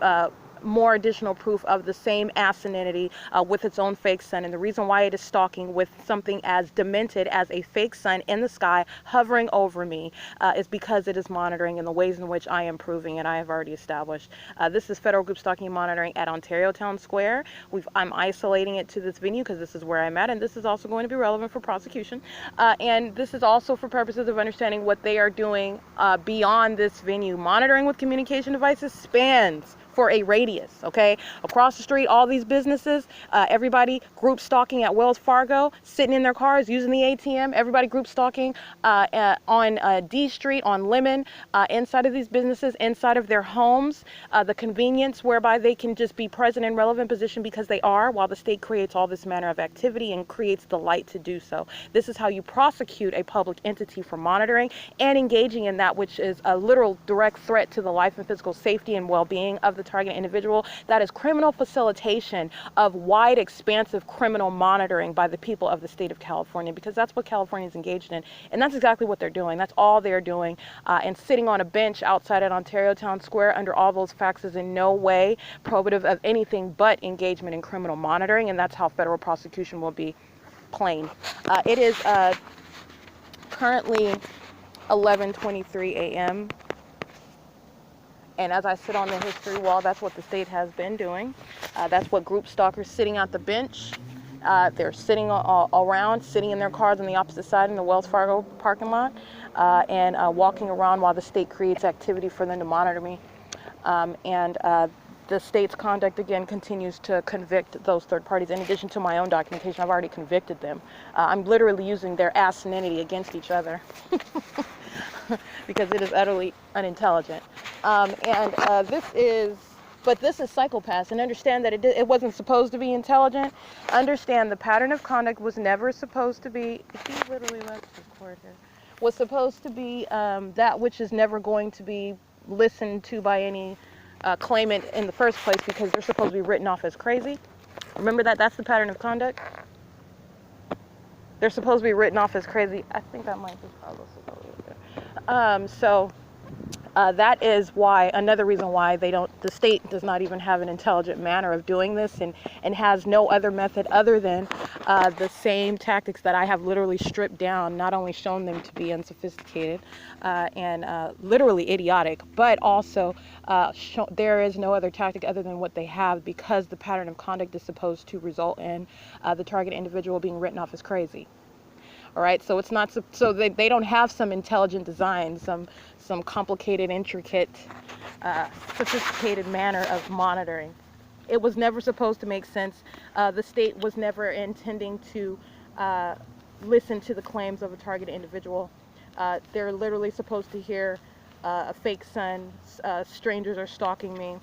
more additional proof of the same asininity with its own fake sun. And the reason why it is stalking with something as demented as a fake sun in the sky hovering over me is because it is monitoring in the ways in which I am proving and I have already established. This is federal group stalking monitoring at Ontario Town Square. I'm isolating it to this venue because this is where I'm at, and this is also going to be relevant for prosecution. And this is also for purposes of understanding what they are doing beyond this venue. Monitoring with communication devices spans for a radius, okay? Across the street, all these businesses, everybody group stalking at Wells Fargo, sitting in their cars, using the ATM, everybody group stalking on D Street, on Lemon, inside of these businesses, inside of their homes, the convenience whereby they can just be present in relevant position because they are, while the state creates all this manner of activity and creates the light to do so. This is how you prosecute a public entity for monitoring and engaging in that which is a literal direct threat to the life and physical safety and well-being of the target individual. That is criminal facilitation of wide, expansive criminal monitoring by the people of the state of California, because that's what California is engaged in, and that's exactly what they're doing. That's all they're doing, and sitting on a bench outside at Ontario Town Square under all those facts is in no way probative of anything but engagement in criminal monitoring, and that's how federal prosecution will be plain. It is currently 11:23 a.m. And as I sit on the history wall, that's what the state has been doing. That's what group stalkers sitting at the bench. They're sitting around, sitting in their cars on the opposite side in the Wells Fargo parking lot, and walking around while the state creates activity for them to monitor me. The state's conduct, again, continues to convict those third parties. In addition to my own documentation, I've already convicted them. I'm literally using their asininity against each other because it is utterly unintelligent. This is psychopaths, and understand that it wasn't supposed to be intelligent. Understand the pattern of conduct was never supposed to be, he literally left record here, was supposed to be that which is never going to be listened to by any claimant in the first place, because they're supposed to be written off as crazy. Remember that? That's the pattern of conduct. They're supposed to be written off as crazy. I think that might be that is why, another reason why the state does not even have an intelligent manner of doing this, and has no other method other than the same tactics that I have literally stripped down, not only shown them to be unsophisticated and literally idiotic, but also there is no other tactic other than what they have, because the pattern of conduct is supposed to result in the target individual being written off as crazy. All right, so it's not so they don't have some intelligent design, some complicated, intricate, sophisticated manner of monitoring. It was never supposed to make sense. The state was never intending to listen to the claims of a targeted individual. They're literally supposed to hear a fake sun, strangers are stalking me,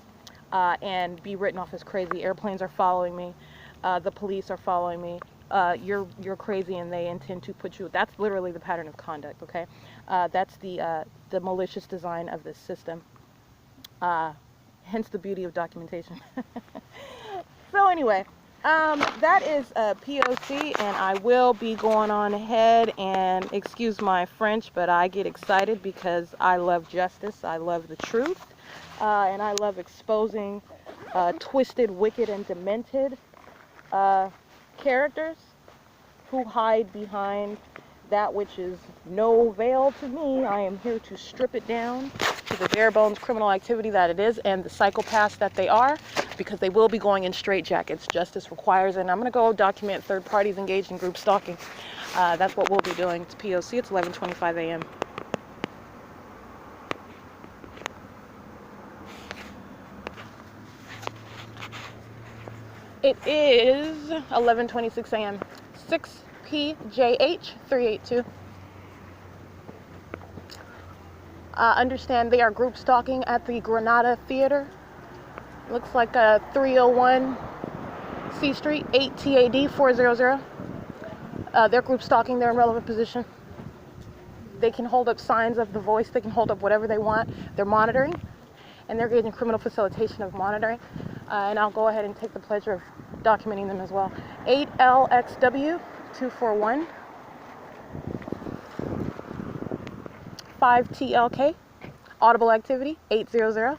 and be written off as crazy. Airplanes are following me. The police are following me. you're crazy and they intend to put you. That's literally the pattern of conduct. Okay, that's the malicious design of this system. Hence the beauty of documentation. So anyway, that is P.O.C. and I will be going on ahead and, excuse my French, but I get excited because I love justice, I love the truth, and I love exposing twisted, wicked, and demented characters who hide behind that which is no veil to me. I am here to strip it down to the bare bones criminal activity that it is and the psychopaths that they are, because they will be going in straitjackets. Justice requires it. And I'm going to go document third parties engaged in group stalking. That's what we'll be doing. It's P.O.C. It's 11:25 a.m. It is 11:26 a.m. 6PJH 382. Understand they are group stalking at the Granada Theater. Looks like a 301 C Street, 8 TAD 400. They're group stalking. They're in relevant position. They can hold up signs of the voice. They can hold up whatever they want. They're monitoring, and they're getting criminal facilitation of monitoring. And I'll go ahead and take the pleasure of documenting them as well. 8LXW 241. 5TLK, audible activity, 800.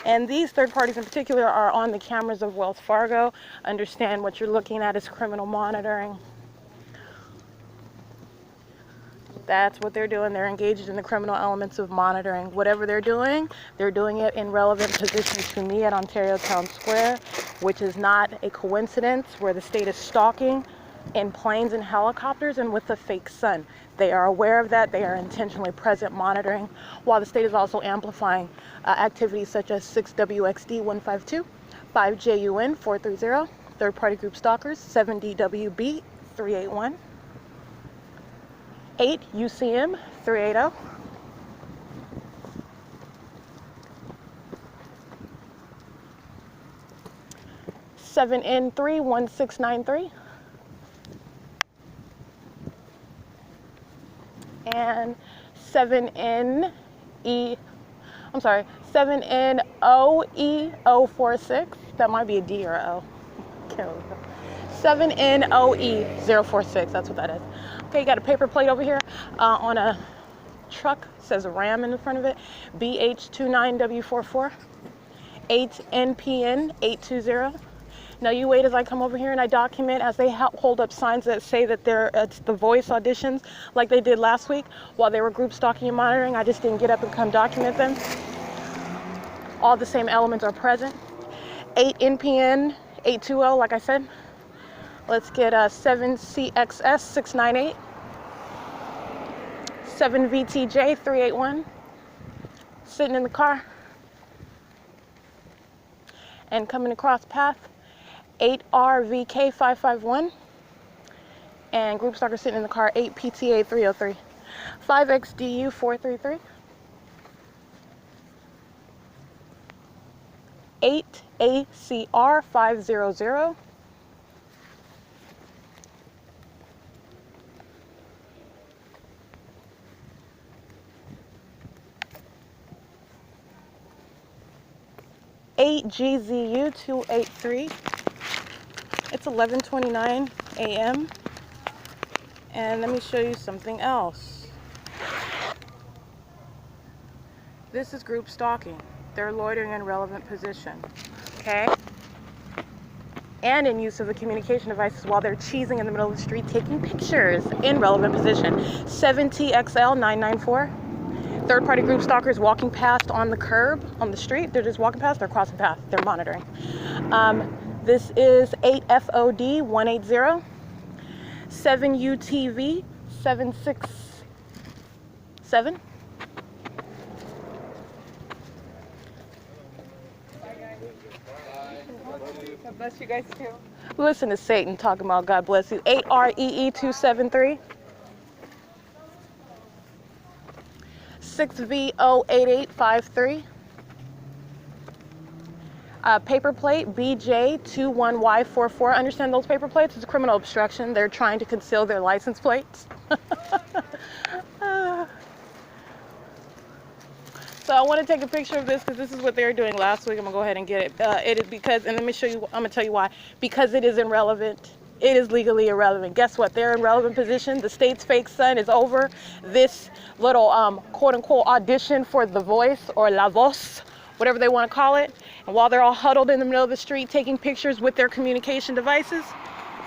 And these third parties in particular are on the cameras of Wells Fargo. Understand what you're looking at is criminal monitoring. That's what they're doing. They're engaged in the criminal elements of monitoring. Whatever they're doing it in relevant position to me at Ontario Town Square, which is not a coincidence, where the state is stalking in planes and helicopters and with a fake sun. They are aware of that. They are intentionally present monitoring, while the state is also amplifying activities such as 6WXD 152, 5JUN 430, third party group stalkers, 7DWB 381. 8 UCM 380, 7N3 1693, and 7NOE 046. That might be a D or a O. 7NOE 046. That's what that is. Okay, you got a paper plate over here on a truck. It says Ram in the front of it. BH29W44. 8NPN 820. Now you wait as I come over here and I document as they hold up signs that say that it's the voice auditions like they did last week while they were group stalking and monitoring. I just didn't get up and come document them. All the same elements are present. 8NPN 820, like I said. Let's get 7CXS 698, 7VTJ 381, sitting in the car, and coming across path, 8RVK 551, and group stalker sitting in the car, 8PTA 303, 5XDU 433, 8ACR 500, 8GZU 283. It's 11:29 a.m. And let me show you something else. This is group stalking. They're loitering in relevant position. Okay? And in use of the communication devices while they're cheesing in the middle of the street taking pictures in relevant position. 7TXL 994. Third party group stalkers walking past on the curb, on the street. They're just walking past, they're crossing path, they're monitoring. This is 8FOD 180, 7UTV 767. God bless you guys too. Listen to Satan talking about God bless you. 8REE 273. 6VO8853, Paper plate BJ21Y44. Understand those paper plates? It's criminal obstruction. They're trying to conceal their license plates. So I want to take a picture of this because this is what they were doing last week. I'm gonna go ahead and get it. It is because, and let me show you. I'm gonna tell you why. Because it is irrelevant. It is legally irrelevant. Guess what? They're in relevant position. The state's fake sun is over. This little quote unquote audition for The Voice or La Voz, whatever they want to call it. And while they're all huddled in the middle of the street taking pictures with their communication devices,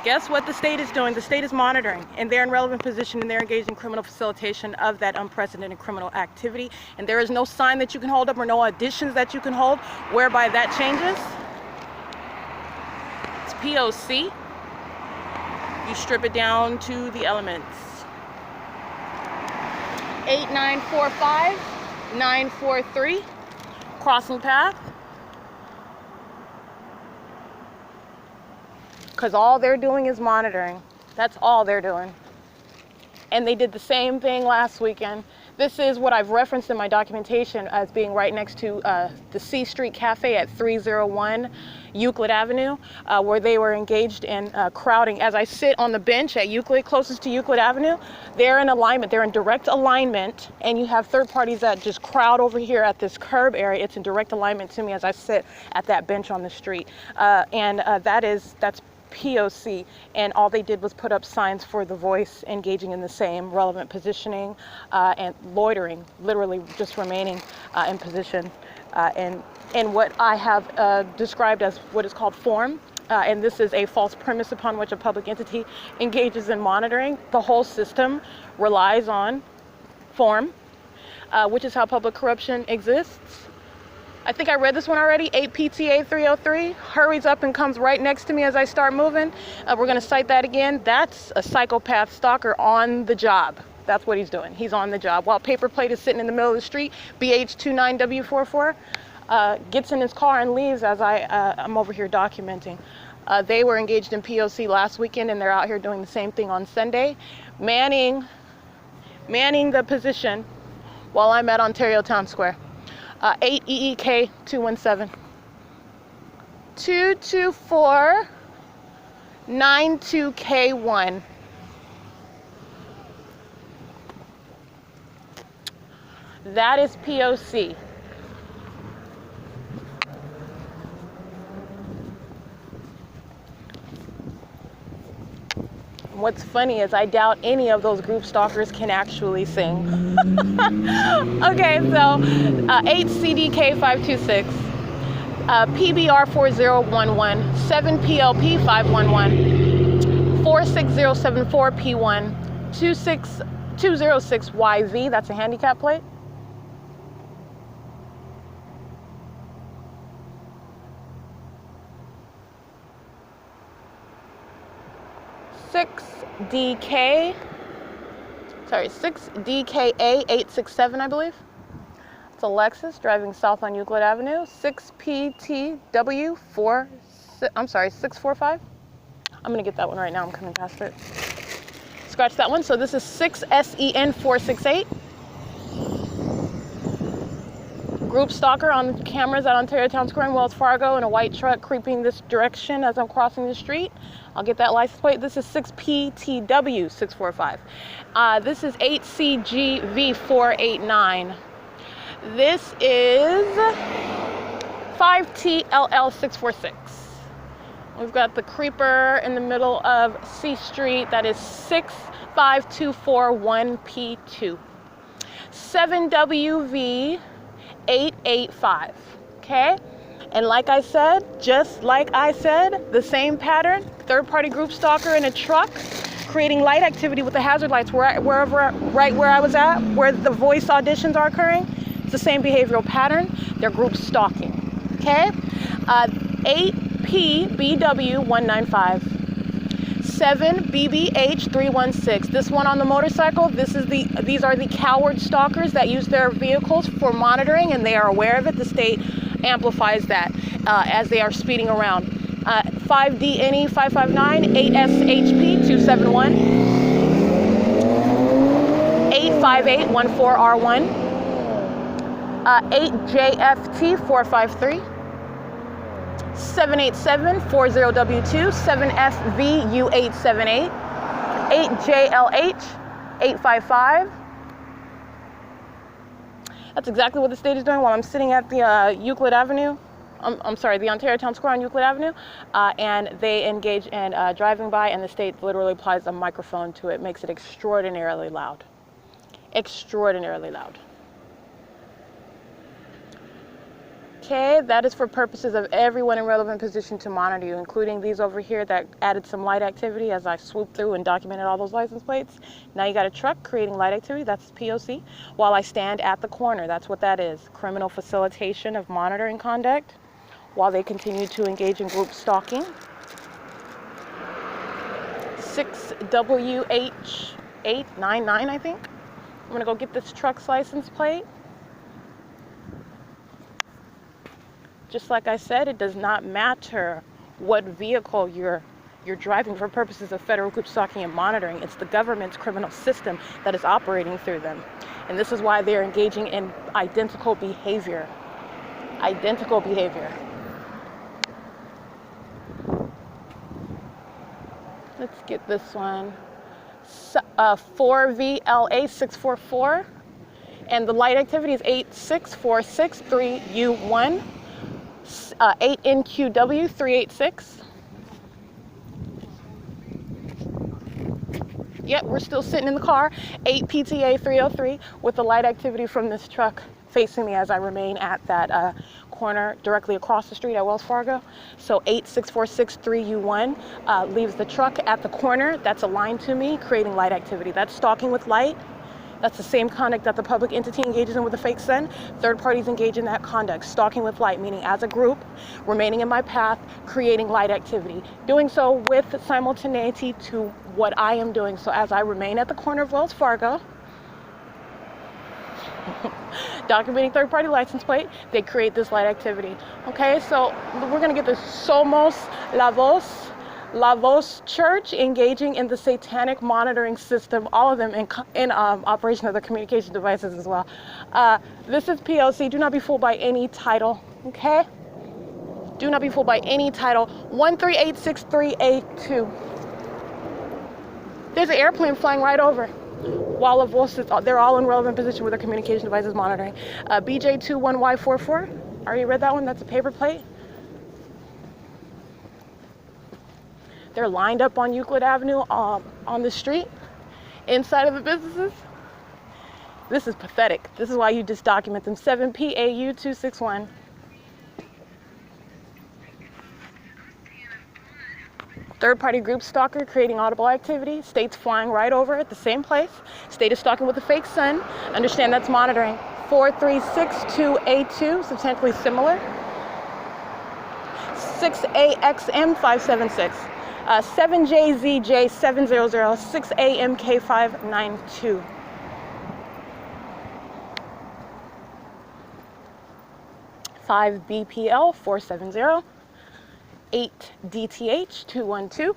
guess what the state is doing? The state is monitoring, and they're in relevant position, and they're engaged in criminal facilitation of that unprecedented criminal activity. And there is no sign that you can hold up or no auditions that you can hold whereby that changes. It's P.O.C. You strip it down to the elements. 8945, 943, crossing path. Because all they're doing is monitoring. That's all they're doing. And they did the same thing last weekend. This is what I've referenced in my documentation as being right next to the C Street Cafe at 301 Euclid Avenue, where they were engaged in crowding. As I sit on the bench at Euclid, closest to Euclid Avenue, they're in alignment. They're in direct alignment, and you have third parties that just crowd over here at this curb area. It's in direct alignment to me as I sit at that bench on the street. That's P.O.C. and all they did was put up signs for The Voice, engaging in the same relevant positioning and loitering, literally just remaining in position and what I have described as what is called form. And this is a false premise upon which a public entity engages in monitoring. The whole system relies on form, which is how public corruption exists. I think I read this one already. 8 PTA 303 hurries up and comes right next to me as I start moving. We're going to cite that again. That's a psychopath stalker on the job. That's what he's doing. He's on the job. While paper plate is sitting in the middle of the street, BH29W44 gets in his car and leaves as I'm over here documenting. They were engaged in POC last weekend, and they're out here doing the same thing on Sunday, manning the position while I'm at Ontario Town Square. 8 EEK 217 224 92K1. That is POC. What's funny is I doubt any of those group stalkers can actually sing. Okay, so 8 CDK 526, PBR 4011, 7 PLP 511, 46074 P1, 206 YV, that's a handicap plate. 6DKA 867, I believe. It's a Lexus driving south on Euclid Avenue. 6PTW 645. I'm gonna get that one right now. I'm coming past it. Scratch that one. So this is 6SEN 468. Group stalker on cameras at Ontario Town Square in Wells Fargo in a white truck creeping this direction as I'm crossing the street. I'll get that license plate. This is 6PTW 645. This is 8CGV 489. This is 5TLL 646. We've got the creeper in the middle of C Street. That is 65241P2. 7WV 885. Okay? And like I said, just like I said, the same pattern, third-party group stalker in a truck, creating light activity with the hazard lights right where I was at, where the voice auditions are occurring. It's the same behavioral pattern. They're group stalking. Okay? 8PBW195. 7BBH316. This one on the motorcycle, these are the coward stalkers that use their vehicles for monitoring, and they are aware of it. The state amplifies that as they are speeding around. 5DNE 559, 8SHP 271, 85814R1, 8JFT 453, 787-40W2, 7FVU878, 8JLH, 855. That's exactly what the state is doing while I'm sitting at the Euclid Avenue. I'm sorry, the Ontario Town Square on Euclid Avenue, and they engage in driving by, and the state literally applies a microphone to it, makes it extraordinarily loud. Extraordinarily loud. Okay, that is for purposes of everyone in relevant position to monitor you, including these over here that added some light activity as I swooped through and documented all those license plates. Now you got a truck creating light activity, that's P.O.C. While I stand at the corner, that's what that is. Criminal facilitation of monitoring conduct while they continue to engage in group stalking. 6WH899, I think. I'm gonna go get this truck's license plate. Just like I said, it does not matter what vehicle you're driving for purposes of federal group stalking and monitoring. It's the government's criminal system that is operating through them. And this is why they're engaging in identical behavior. Identical behavior. Let's get this one. 4VLA644. And the light activity is 86463U1. 8NQW386. Yep, we're still sitting in the car. 8PTA303 with the light activity from this truck facing me as I remain at that corner directly across the street at Wells Fargo. So 86463U1 leaves the truck at the corner that's aligned to me, creating light activity. That's stalking with light. That's the same conduct that the public entity engages in with a fake sun. Third parties engage in that conduct, stalking with light, meaning as a group, remaining in my path, creating light activity. Doing so with simultaneity to what I am doing. So as I remain at the corner of Wells Fargo, documenting third-party license plate, they create this light activity. Okay, so we're gonna get the Somos La Voz Church engaging in the satanic monitoring system, all of them in operation of the communication devices as well. This is P.O.C. Do not be fooled by any title, okay? Do not be fooled by any title. 13863A2. There's an airplane flying right over. While La Voz is, they're all in relevant position with their communication devices monitoring. BJ21Y44. Already read that one? That's a paper plate. They're lined up on Euclid Avenue on the street, inside of the businesses. This is pathetic. This is why you just document them. 7PAU261. Third-party group stalker creating audible activity. State's flying right over at the same place. State is stalking with a fake sun. Understand that's monitoring. 4362A2, substantially similar. 6AXM576. 7JZJ700, 6AMK592. Five BPL 470, 8 DTH 212.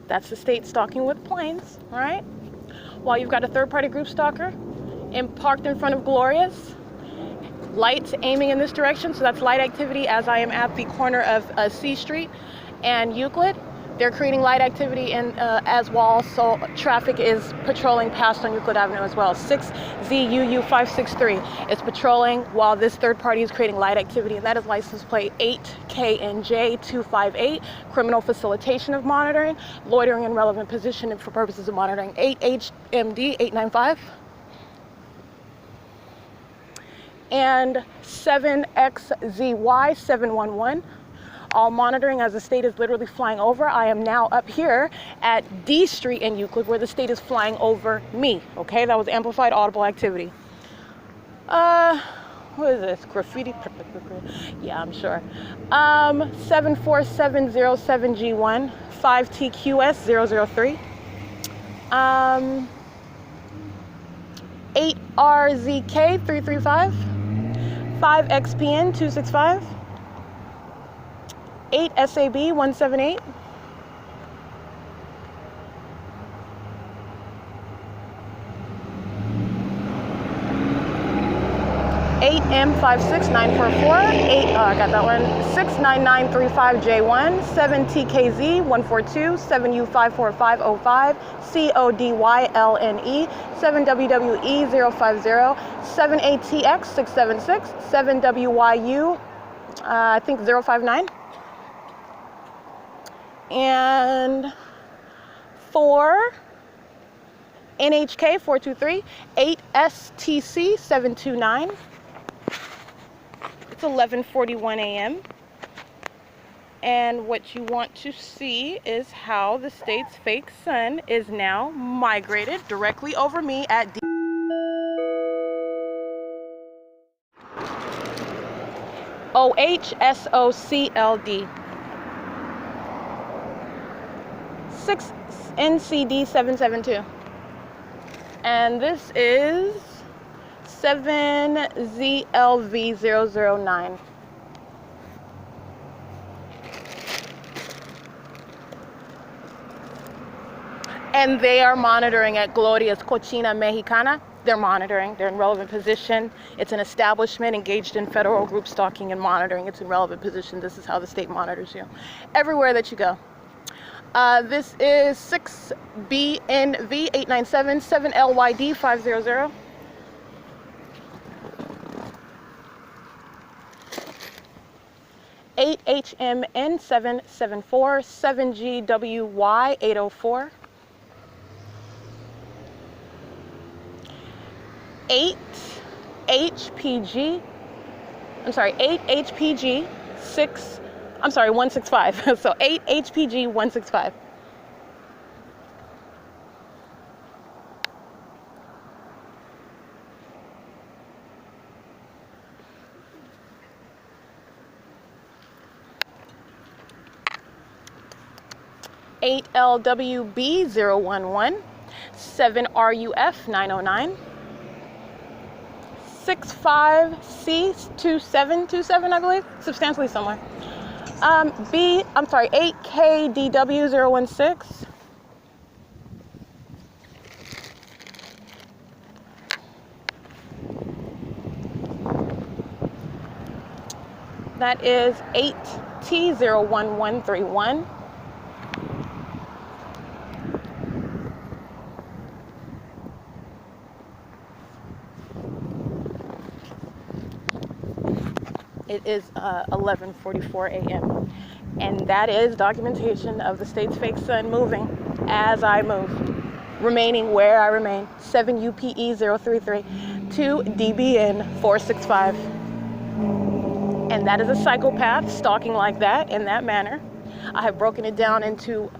That's the state stalking with planes, all right? While you've got a third-party group stalker parked in front of Gloria's, lights aiming in this direction, so that's light activity as I am at the corner of C Street and Euclid. They're creating light activity in, as well, so traffic is patrolling past on Euclid Avenue as well. 6ZUU563 is patrolling while this third party is creating light activity, and that is license plate 8KNJ258, criminal facilitation of monitoring, loitering in relevant position for purposes of monitoring, 8HMD895. And 7XZY711. All monitoring as the state is literally flying over. I am now up here at D Street in Euclid where the state is flying over me. Okay, that was amplified audible activity. What is this? Graffiti? Yeah, I'm sure. 74707G1, 5TQS003. 8RZK335. 5XPN 265, 8SAB 178, 8M56944, I got that one, 69935J1, 7TKZ 142, 7U54505, CODYLNE, 7WWE 050, 7ATX 676, 7WYU, I think 059, and 4 NHK 423, 8STC 729. It's 11:41 a.m. And what you want to see is how the state's fake sun is now migrated directly over me at OHSOCLD 6 NCD 772. And this is 7ZLV009. And they are monitoring at Gloria's Cochina Mexicana. They're monitoring. They're in relevant position. It's an establishment engaged in federal group stalking and monitoring. It's in relevant position. This is how the state monitors you everywhere that you go. This is 6BNV 897 7LYD 500. Eight HMN 774 7GWY 804. 8 HPG 165. So 8 HPG 165. Eight LWB 011, 7 RUF 909. 65C2727, I believe, substantially somewhere. 8KDW016. That is 8T01131. It is 11:44 a.m. And that is documentation of the state's fake sun moving as I move, remaining where I remain. 7 UPE 033, 2 DBN 465. And that is a psychopath stalking like that, in that manner. I have broken it down into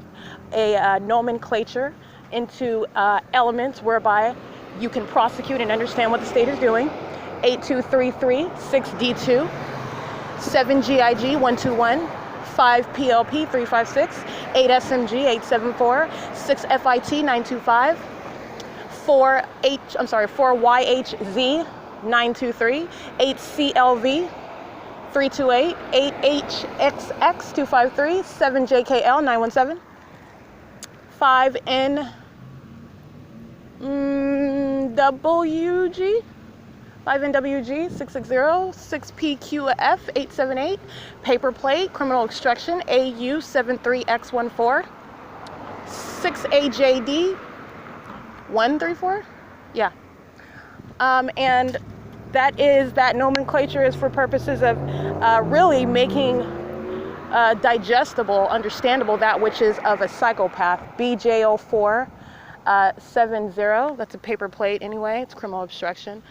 a nomenclature, into elements whereby you can prosecute and understand what the state is doing. 8233, 6D2. 7 GIG 121, 5 PLP 356, 8 SMG 874, 6 FIT 925, 4 YHZ 923, 8 CLV 328, 8 HXX 253, 7 JKL 917, 5 NWG 5NWG 660, 6PQF 878, paper plate, criminal extraction AU73X14, 6AJD 134, yeah. And that nomenclature is for purposes of really making digestible, understandable that which is of a psychopath. BJ04 70, that's a paper plate anyway, it's criminal obstruction.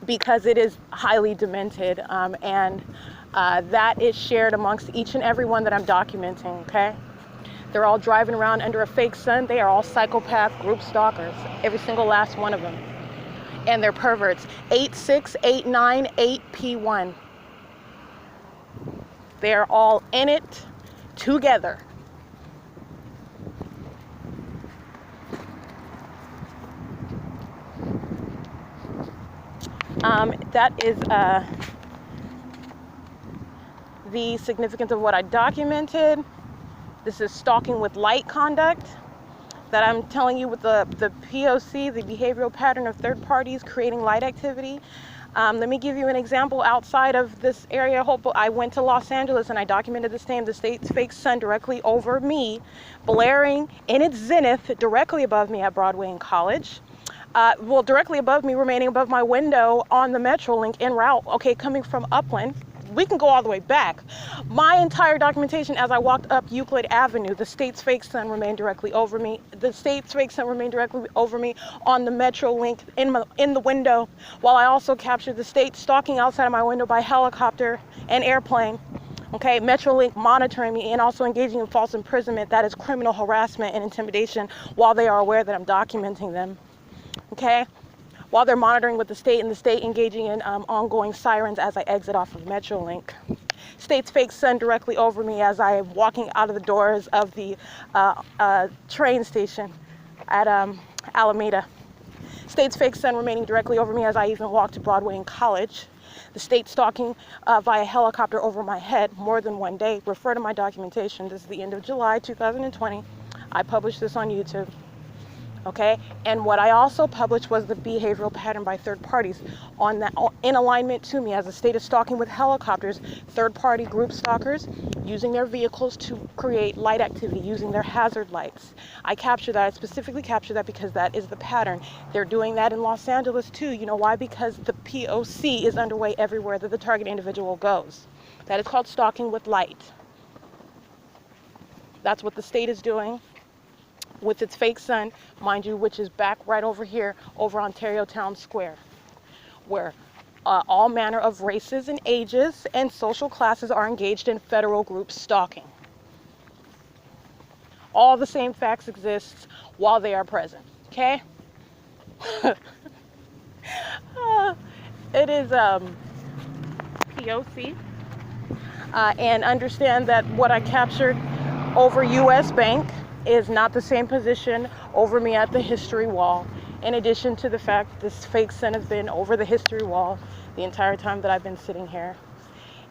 Because it is highly demented, and that is shared amongst each and every one that I'm documenting, okay? They're all driving around under a fake sun. They are all psychopath group stalkers, every single last one of them. And they're perverts. 86898P1. They're all in it together. That is the significance of what I documented. This is stalking with light conduct that I'm telling you with the P.O.C, the behavioral pattern of third parties creating light activity. Let me give you an example outside of this area. I went to Los Angeles and I documented the same. The state's fake sun directly over me, blaring in its zenith directly above me at Broadway and College. Well, directly above me, remaining above my window on the Metrolink en route, okay, coming from Upland. We can go all the way back. My entire documentation as I walked up Euclid Avenue, the state's fake sun remained directly over me. The state's fake sun remained directly over me on the Metrolink in the window, while I also captured the state stalking outside of my window by helicopter and airplane. Okay, Metrolink monitoring me and also engaging in false imprisonment. That is criminal harassment and intimidation while they are aware that I'm documenting them. Okay, while they're monitoring with the state and the state engaging in ongoing sirens as I exit off of Metrolink. State's fake sun directly over me as I am walking out of the doors of the train station at Alameda. State's fake sun remaining directly over me as I even walk to Broadway and College. The state stalking via helicopter over my head more than one day. Refer to my documentation. This is the end of July 2020. I published this on YouTube. Okay, and what I also published was the behavioral pattern by third parties on that, in alignment to me as the state is stalking with helicopters, third-party group stalkers using their vehicles to create light activity, using their hazard lights. I capture that. I specifically capture that because that is the pattern. They're doing that in Los Angeles too. You know why? Because the P.O.C is underway everywhere that the target individual goes. That is called stalking with light. That's what the state is doing with its fake sun, mind you, which is back right over here, over Ontario Town Square, where all manner of races and ages and social classes are engaged in federal group stalking. All the same facts exist while they are present, okay? It is P.O.C. And understand that what I captured over U.S. Bank is not the same position over me at the history wall. In addition to the fact that this fake sun has been over the history wall the entire time that I've been sitting here.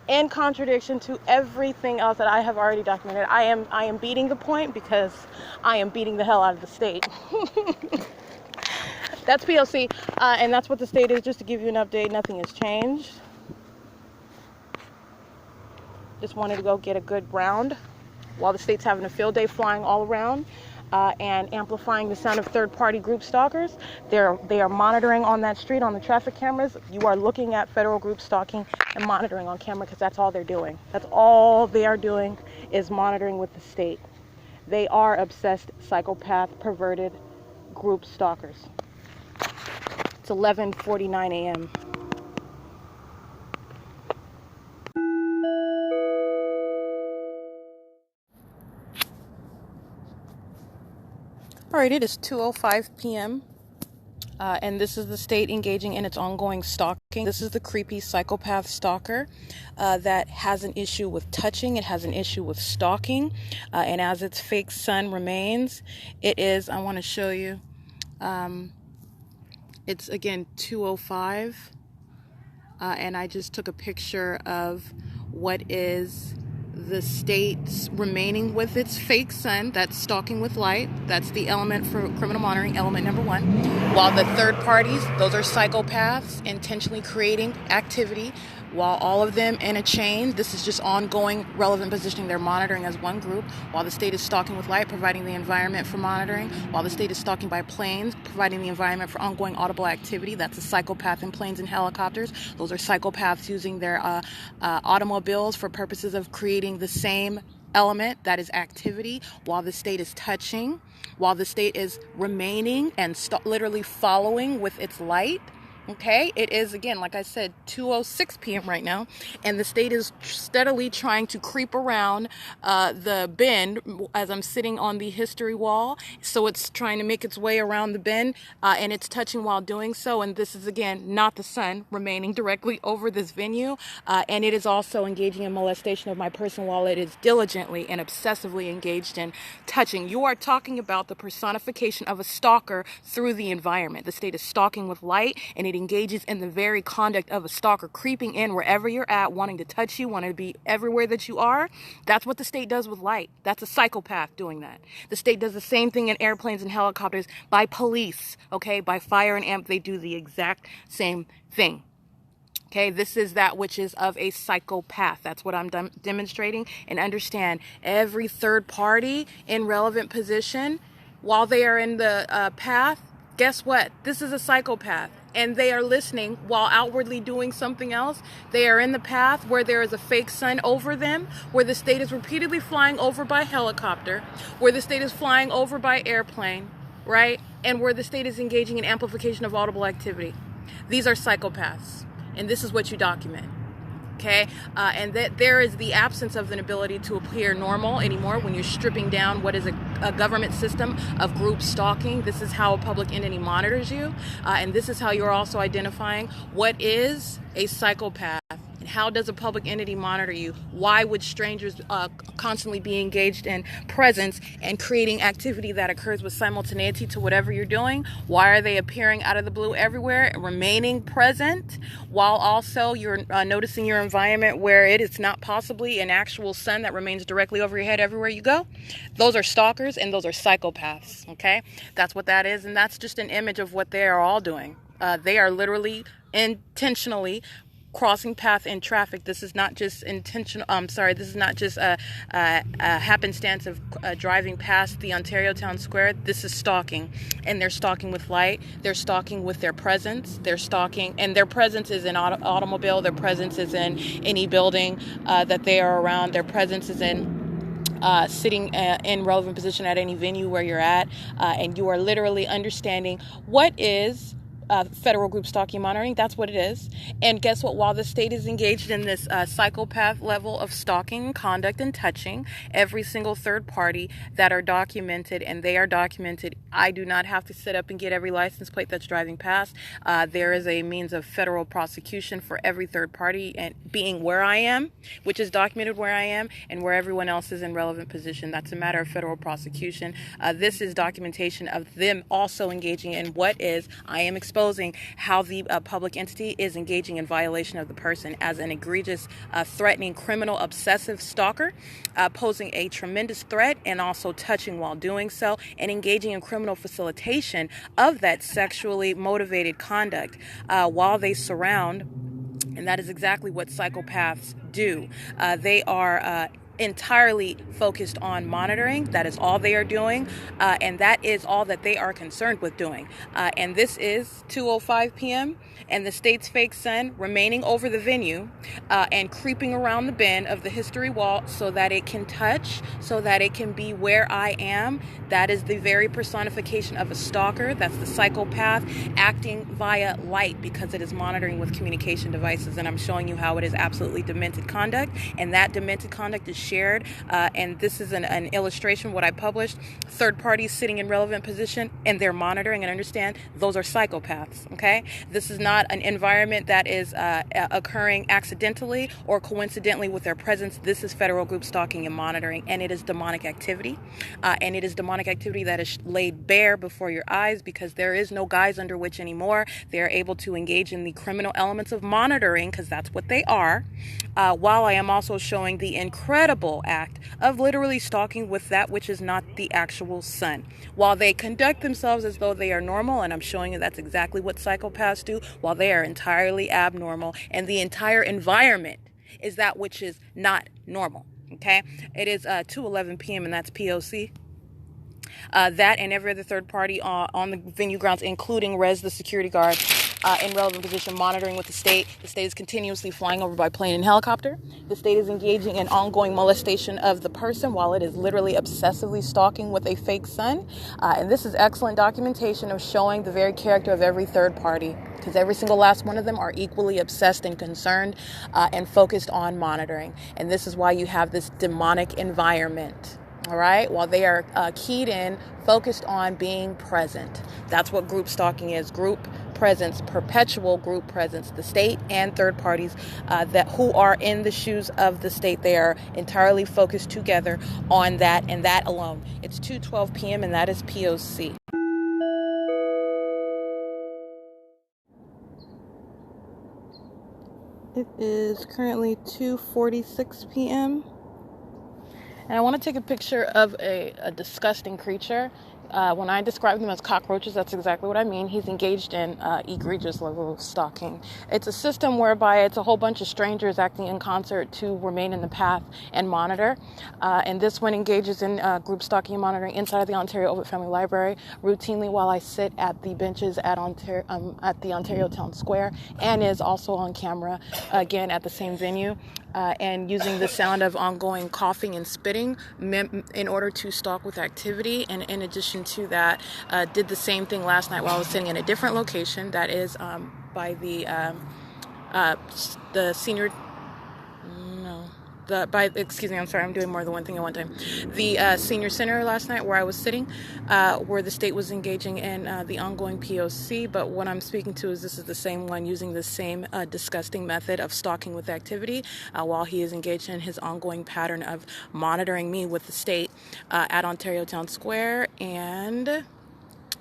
In contradiction to everything else that I have already documented, I am beating the point because I am beating the hell out of the state. That's P.O.C. And that's what the state is, just to give you an update. Nothing has changed. Just wanted to go get a good round while the state's having a field day flying all around and amplifying the sound of third-party group stalkers. They are monitoring on that street on the traffic cameras. You are looking at federal group stalking and monitoring on camera because that's all they're doing. That's all they are doing is monitoring with the state. They are obsessed, psychopath, perverted group stalkers. It's 11:49 a.m. All right, it is 2:05 p.m. And this is the state engaging in its ongoing stalking. This is the creepy psychopath stalker that has an issue with touching. It has an issue with stalking. And as its fake sun remains, it is, I want to show you, it's again 2:05. And I just took a picture of what is the state's remaining with its fake sun. That's stalking with light. That's the element for criminal monitoring, element number one. While the third parties, those are psychopaths intentionally creating activity. While all of them in a chain, this is just ongoing relevant positioning. They're monitoring as one group. While the state is stalking with light, providing the environment for monitoring. While the state is stalking by planes, providing the environment for ongoing audible activity. That's a psychopath in planes and helicopters. Those are psychopaths using their automobiles for purposes of creating the same element, that is activity, while the state is touching, while the state is remaining and literally following with its light. Okay, it is, again, like I said, 2:06 p.m. right now, and the state is steadily trying to creep around the bend as I'm sitting on the history wall. So it's trying to make its way around the bend, and it's touching while doing so. And this is, again, not the sun remaining directly over this venue, and it is also engaging in molestation of my person while it is diligently and obsessively engaged in touching. You are talking about the personification of a stalker through the environment. The state is stalking with light, and it engages in the very conduct of a stalker, creeping in wherever you're at, wanting to touch you, wanting to be everywhere that you are. That's what the state does with light. That's a psychopath doing that. The state does the same thing in airplanes and helicopters, by police, okay, by fire and amp. They do the exact same thing. Okay, this is that which is of a psychopath. That's what I'm demonstrating. And understand, every third party in relevant position, while they are in the path, guess what? This is a psychopath. And they are listening while outwardly doing something else. They are in the path where there is a fake sun over them, where the state is repeatedly flying over by helicopter, where the state is flying over by airplane, right? And where the state is engaging in amplification of audible activity. These are psychopaths. And this is what you document, okay? And that there is the absence of an ability to appear normal anymore when you're stripping down what is a government system of group stalking. This is how a public entity monitors you. And this is how you're also identifying what is a psychopath. How does a public entity monitor you? Why would strangers constantly be engaged in presence and creating activity that occurs with simultaneity to whatever you're doing? Why are they appearing out of the blue everywhere, remaining present, while also you're noticing your environment where it is not possibly an actual sun that remains directly over your head everywhere you go? Those are stalkers and those are psychopaths, okay? That's what that is, and that's just an image of what they are all doing. They are literally intentionally crossing path in traffic. This is not just intentional. This is not just a happenstance of driving past the Ontario Town Square. This is stalking, and they're stalking with light. They're stalking with their presence. They're stalking, and their presence is in automobile. Their presence is in any building that they are around. Their presence is in sitting in relevant position at any venue where you're at, and you are literally understanding what is federal group stalking monitoring. That's what it is. And guess what? While the state is engaged in this psychopath level of stalking, conduct, and touching every single third party that are documented, and they are documented, I do not have to sit up and get every license plate that's driving past. There is a means of federal prosecution for every third party, and being where I am, which is documented where I am, and where everyone else is in relevant position. That's a matter of federal prosecution. This is documentation of them also engaging in what is, I am exposing how the public entity is engaging in violation of the person as an egregious, threatening, criminal, obsessive stalker, posing a tremendous threat and also touching while doing so, and engaging in criminal facilitation of that sexually motivated conduct while they surround. And that is exactly what psychopaths do. They are entirely focused on monitoring. That is all they are doing, and that is all that they are concerned with doing. And this is 2:05 p.m. and the state's fake sun remaining over the venue and creeping around the bend of the history wall so that it can touch, so that it can be where I am. That is the very personification of a stalker. That's the psychopath acting via light, because it is monitoring with communication devices. And I'm showing you how it is absolutely demented conduct, and that demented conduct is shared. And this is an illustration, what I published. Third parties sitting in relevant position, and they're monitoring, and understand those are psychopaths, okay? This is not an environment that is occurring accidentally or coincidentally with their presence. This is federal group stalking and monitoring, and it is demonic activity. And it is demonic activity that is laid bare before your eyes, because there is no guise under which anymore they are able to engage in the criminal elements of monitoring, because that's what they are. While I am also showing the incredible act of literally stalking with that which is not the actual sun, while they conduct themselves as though they are normal, and I'm showing you that's exactly what psychopaths do, while they are entirely abnormal, and the entire environment is that which is not normal, okay? It is 2:11 p.m. and that's P.O.C. That and every other third party on the venue grounds, including Rez, the security guard, in relevant position, monitoring with the state. The state is continuously flying over by plane and helicopter. The state is engaging in ongoing molestation of the person while it is literally obsessively stalking with a fake sun. And this is excellent documentation of showing the very character of every third party, because every single last one of them are equally obsessed and concerned and focused on monitoring. And this is why you have this demonic environment. All right, while they are keyed in, focused on being present. That's what group stalking is. Group presence, perpetual group presence. The state and third parties that who are in the shoes of the state, they are entirely focused together on that and that alone. It's 2:12 p.m. and that is POC. It is currently 2:46 p.m. and I want to take a picture of a disgusting creature. When I describe them as cockroaches, that's exactly what I mean. He's engaged in egregious level of stalking. It's a system whereby it's a whole bunch of strangers acting in concert to remain in the path and monitor. And this one engages in group stalking and monitoring inside of the Ontario Ovitt Family Library routinely while I sit at the benches at the Ontario Town Square, and is also on camera again at the same venue. And using the sound of ongoing coughing and spitting in order to stalk with activity. And in addition to that, did the same thing last night while I was sitting in a different location that is by the senior... excuse me, I'm sorry, I'm doing more than one thing at one time. The senior center last night where I was sitting, where the state was engaging in the ongoing P.O.C. But what I'm speaking to is this is the same one using the same disgusting method of stalking with activity while he is engaged in his ongoing pattern of monitoring me with the state at Ontario Town Square. And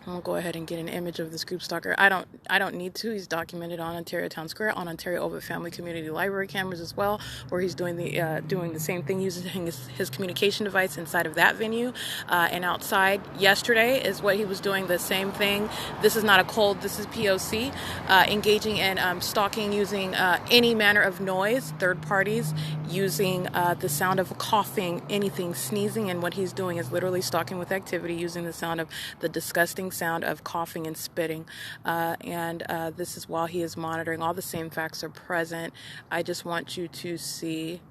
I'll go ahead and get an image of this group stalker. I don't need to. He's documented on Ontario Town Square, on Ontario Ovitt Family Community Library cameras as well, where he's doing the same thing using his communication device inside of that venue. And outside yesterday is what he was doing, the same thing. This is not a cold, this is P.O.C. Engaging in stalking using any manner of noise, third parties, using the sound of coughing, anything, sneezing, and what he's doing is literally stalking with activity using the sound of the disgusting sound of coughing and spitting, and this is while he is monitoring. All the same facts are present. I just want you to see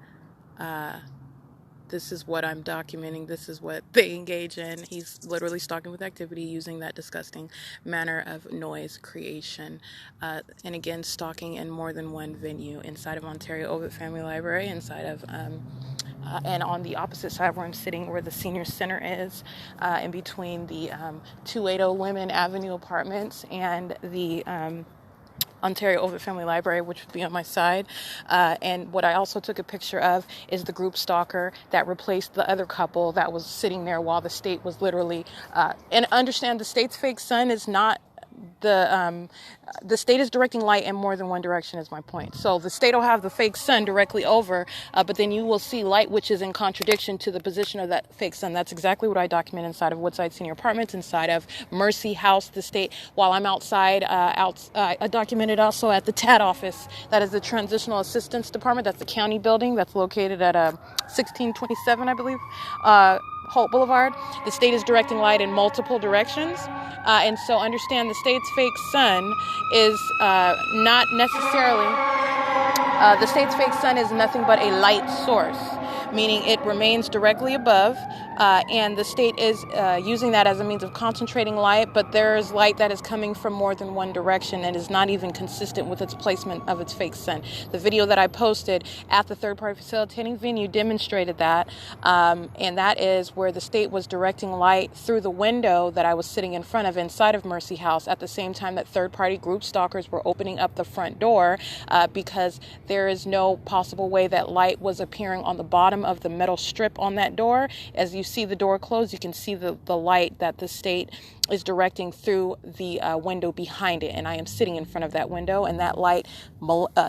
this is what I'm documenting. This is what they engage in. He's literally stalking with activity using that disgusting manner of noise creation. And again, stalking in more than one venue inside of Ontario Ovitt Family Library, inside of and on the opposite side where I'm sitting, where the senior center is, in between the 280 Women Avenue apartments and the Ontario Ovitt Family Library, which would be on my side. And what I also took a picture of is the group stalker that replaced the other couple that was sitting there while the state was literally, and understand the state's fake sun is not the state is directing light in more than one direction is my point. So the state will have the fake sun directly over, but then you will see light which is in contradiction to the position of that fake sun. That's exactly what I document inside of Woodside Senior Apartments, inside of Mercy House, the state. While I'm outside, I documented also at the TAD office. That is the Transitional Assistance Department. That's the county building that's located at 1627, I believe, Holt Boulevard. The state is directing light in multiple directions. And so understand the state's fake sun is not necessarily, the state's fake sun is nothing but a light source, meaning it remains directly above, and the state is using that as a means of concentrating light, but there is light that is coming from more than one direction and is not even consistent with its placement of its fake sun. The video that I posted at the third-party facilitating venue demonstrated that, and that is where the state was directing light through the window that I was sitting in front of inside of Mercy House at the same time that third-party group stalkers were opening up the front door, because there is no possible way that light was appearing on the bottom of the metal strip on that door. As you see the door closed, you can see the light that the state is directing through the window behind it, and I am sitting in front of that window, and that light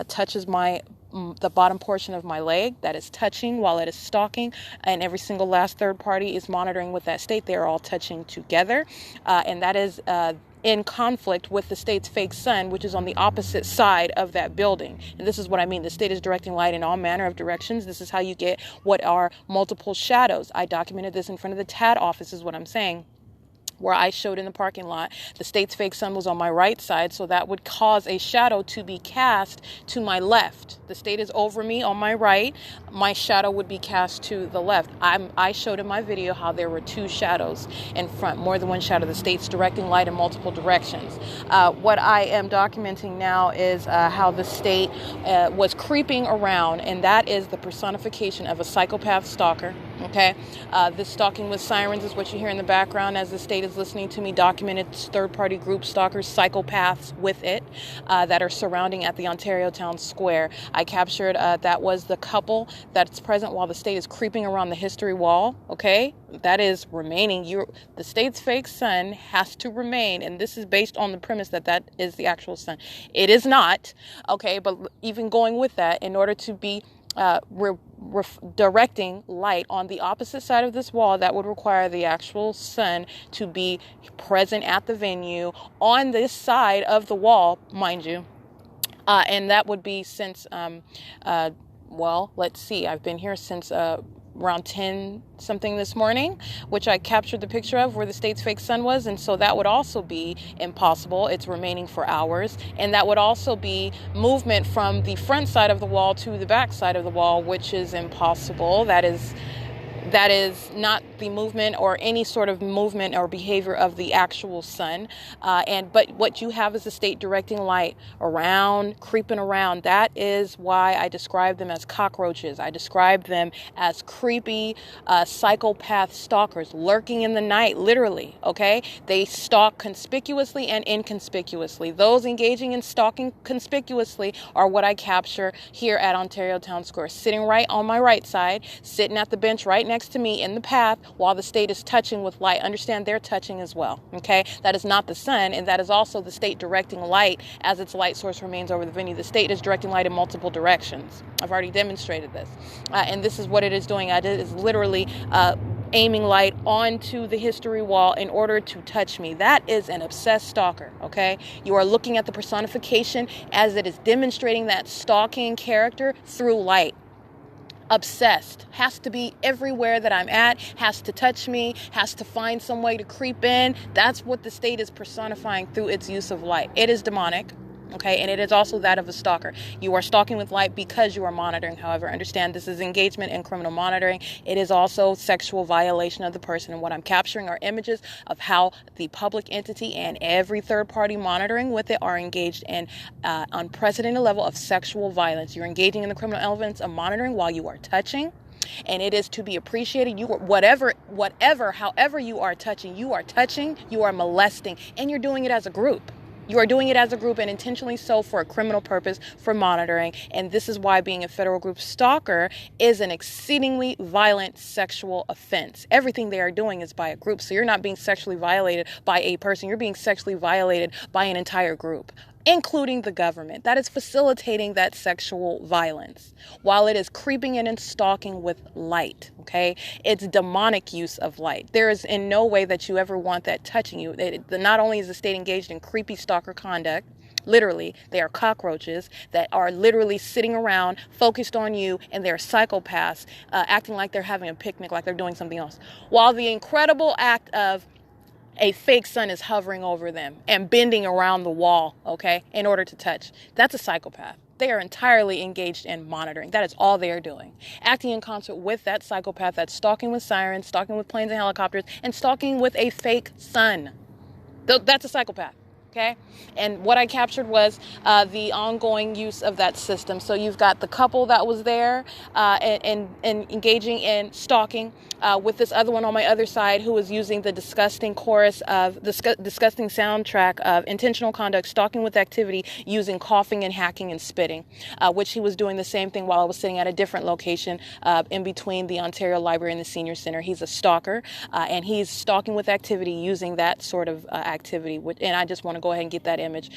touches the bottom portion of my leg. That is touching while it is stalking, and every single last third party is monitoring with that state. They are all touching together, and that is in conflict with the state's fake sun, which is on the opposite side of that building. And this is what I mean. The state is directing light in all manner of directions. This is how you get what are multiple shadows. I documented this in front of the TAD office is what I'm saying, where I showed in the parking lot. The state's fake sun was on my right side, so that would cause a shadow to be cast to my left. The state is over me on my right. My shadow would be cast to the left. I showed in my video how there were two shadows in front, more than one shadow. The state's directing light in multiple directions. What I am documenting now is how the state was creeping around, and that is the personification of a psychopath stalker. Okay, this stalking with sirens is what you hear in the background as the state is listening to me document its third-party group stalkers, psychopaths with it that are surrounding at the Ontario Town Square. I captured that was the couple that's present while the state is creeping around the history wall. Okay, that is remaining. The state's fake son has to remain, and this is based on the premise that that is the actual son. It is not. Okay, but even going with that, in order to be directing light on the opposite side of this wall, that would require the actual sun to be present at the venue on this side of the wall, mind you. And that would be since, well, let's see, I've been here since around 10 something this morning, which I captured the picture of where the state's fake sun was. And so that would also be impossible. It's remaining for hours. And that would also be movement from the front side of the wall to the back side of the wall, which is impossible. That is not the movement or any sort of movement or behavior of the actual sun. But what you have is the state directing light around, creeping around. That is why I describe them as cockroaches. I describe them as creepy psychopath stalkers lurking in the night, literally. Okay, they stalk conspicuously and inconspicuously. Those engaging in stalking conspicuously are what I capture here at Ontario Town Square, sitting right on my right side, sitting at the bench right next to me in the path while the state is touching with light. Understand they're touching as well. Okay, that is not the sun, and that is also the state directing light as its light source remains over the venue. The state is directing light in multiple directions. I've already demonstrated this, and this is what it is doing. It is literally aiming light onto the history wall in order to touch me. That is an obsessed stalker. Okay, you are looking at the personification as it is demonstrating that stalking character through light. Obsessed, has to be everywhere that I'm at, has to touch me, has to find some way to creep in. That's what the state is personifying through its use of light. It is demonic. Okay, and it is also that of a stalker. You are stalking with light because you are monitoring. However, understand this is engagement in criminal monitoring. It is also sexual violation of the person. And what I'm capturing are images of how the public entity and every third party monitoring with it are engaged in unprecedented level of sexual violence. You're engaging in the criminal elements of monitoring while you are touching. And it is to be appreciated. You however you are touching, you are molesting, and you're doing it as a group. You are doing it as a group and intentionally so for a criminal purpose, for monitoring. And this is why being a federal group stalker is an exceedingly violent sexual offense. Everything they are doing is by a group. So you're not being sexually violated by a person. You're being sexually violated by an entire group, including the government that is facilitating that sexual violence while it is creeping in and stalking with light. Okay, it's demonic use of light. There is in no way that you ever want that touching you. Not only is the state engaged in creepy stalker conduct, literally, they are cockroaches that are literally sitting around focused on you, and they're psychopaths acting like they're having a picnic, like they're doing something else, while the incredible act of a fake sun is hovering over them and bending around the wall, okay, in order to touch. That's a psychopath. They are entirely engaged in monitoring. That is all they are doing. Acting in concert with that psychopath that's stalking with sirens, stalking with planes and helicopters, and stalking with a fake sun. That's a psychopath. Okay, and what I captured was the ongoing use of that system. So you've got the couple that was there and engaging in stalking with this other one on my other side who was using the disgusting chorus of disgusting soundtrack of intentional conduct, stalking with activity, using coughing and hacking and spitting, which he was doing the same thing while I was sitting at a different location in between the Ontario Library and the Senior Center. He's a stalker, and he's stalking with activity using that sort of activity. And I just want to go ahead and get that image.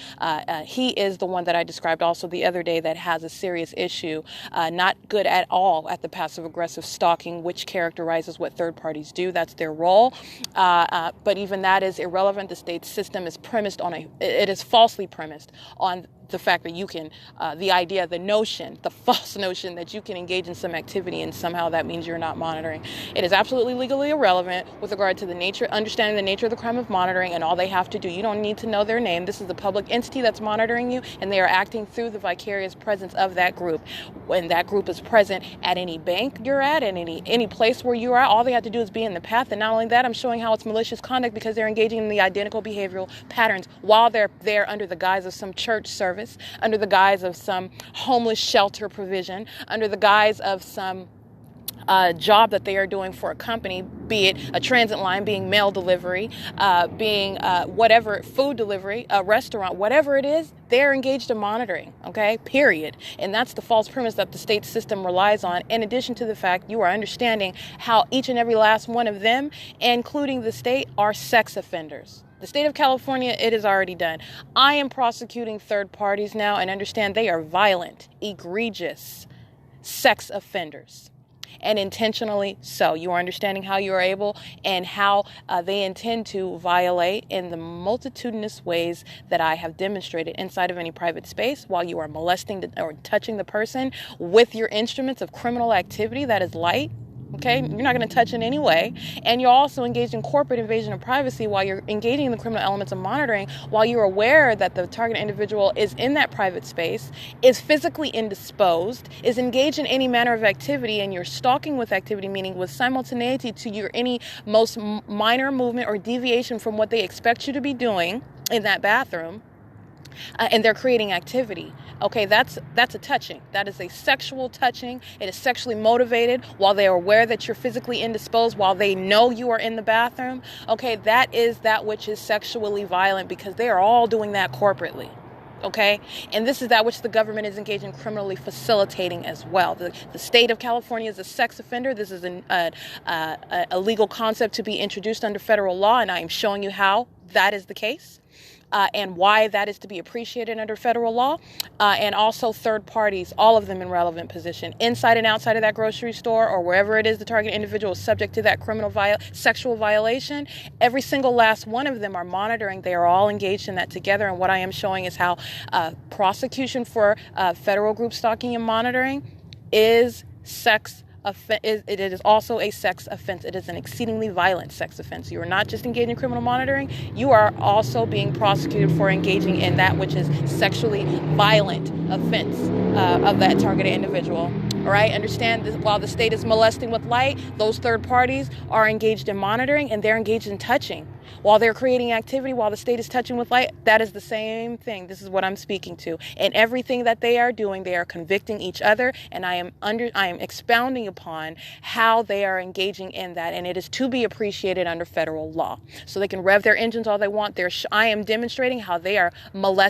He is the one that I described also the other day that has a serious issue, not good at all at the passive-aggressive stalking, which characterizes what third parties do. That's their role. But even that is irrelevant. The state system is premised on it is falsely premised on the fact that you can, the notion, the false notion that you can engage in some activity and somehow that means you're not monitoring. It is absolutely legally irrelevant with regard to the nature, understanding the nature of the crime of monitoring and all they have to do. You don't need to know their name. This is the public entity that's monitoring you, and they are acting through the vicarious presence of that group. When that group is present at any bank you're at, and any place where you are, all they have to do is be in the path. And not only that, I'm showing how it's malicious conduct because they're engaging in the identical behavioral patterns while they're there under the guise of some church service, under the guise of some homeless shelter provision, under the guise of some job that they are doing for a company, be it a transit line, being mail delivery, being whatever, food delivery, a restaurant, whatever it is, they're engaged in monitoring, okay, period. And that's the false premise that the state system relies on, in addition to the fact you are understanding how each and every last one of them, including the state, are sex offenders. The state of California, it is already done. I am prosecuting third parties now, and understand they are violent, egregious sex offenders. And intentionally so. You are understanding how you are able and how they intend to violate in the multitudinous ways that I have demonstrated inside of any private space while you are molesting or touching the person with your instruments of criminal activity that is light. Okay, you're not going to touch in any way. And you're also engaged in corporate invasion of privacy while you're engaging in the criminal elements of monitoring, while you're aware that the target individual is in that private space, is physically indisposed, is engaged in any manner of activity, and you're stalking with activity, meaning with simultaneity to your any most minor movement or deviation from what they expect you to be doing in that bathroom. And they're creating activity. Okay, that's a touching. That is a sexual touching. It is sexually motivated while they are aware that you're physically indisposed, while they know you are in the bathroom. Okay, that is that which is sexually violent, because they are all doing that corporately. Okay, and this is that which the government is engaged in criminally facilitating as well. The state of California is a sex offender. This is a legal concept to be introduced under federal law, and I am showing you how that is the case. And why that is to be appreciated under federal law, and also third parties, all of them in relevant position, inside and outside of that grocery store or wherever it is the target individual is subject to that criminal sexual violation. Every single last one of them are monitoring. They are all engaged in that together. And what I am showing is how prosecution for federal group stalking and monitoring is it is also a sex offense. It is an exceedingly violent sex offense. You are not just engaging in criminal monitoring, you are also being prosecuted for engaging in that which is sexually violent offense of that targeted individual. All right, understand this, while the state is molesting with light, those third parties are engaged in monitoring, and they're engaged in touching. While they're creating activity, while the state is touching with light, that is the same thing. This is what I'm speaking to. And everything that they are doing, they are convicting each other, and I am expounding upon how they are engaging in that, and it is to be appreciated under federal law. So they can rev their engines all they want. I am demonstrating how they are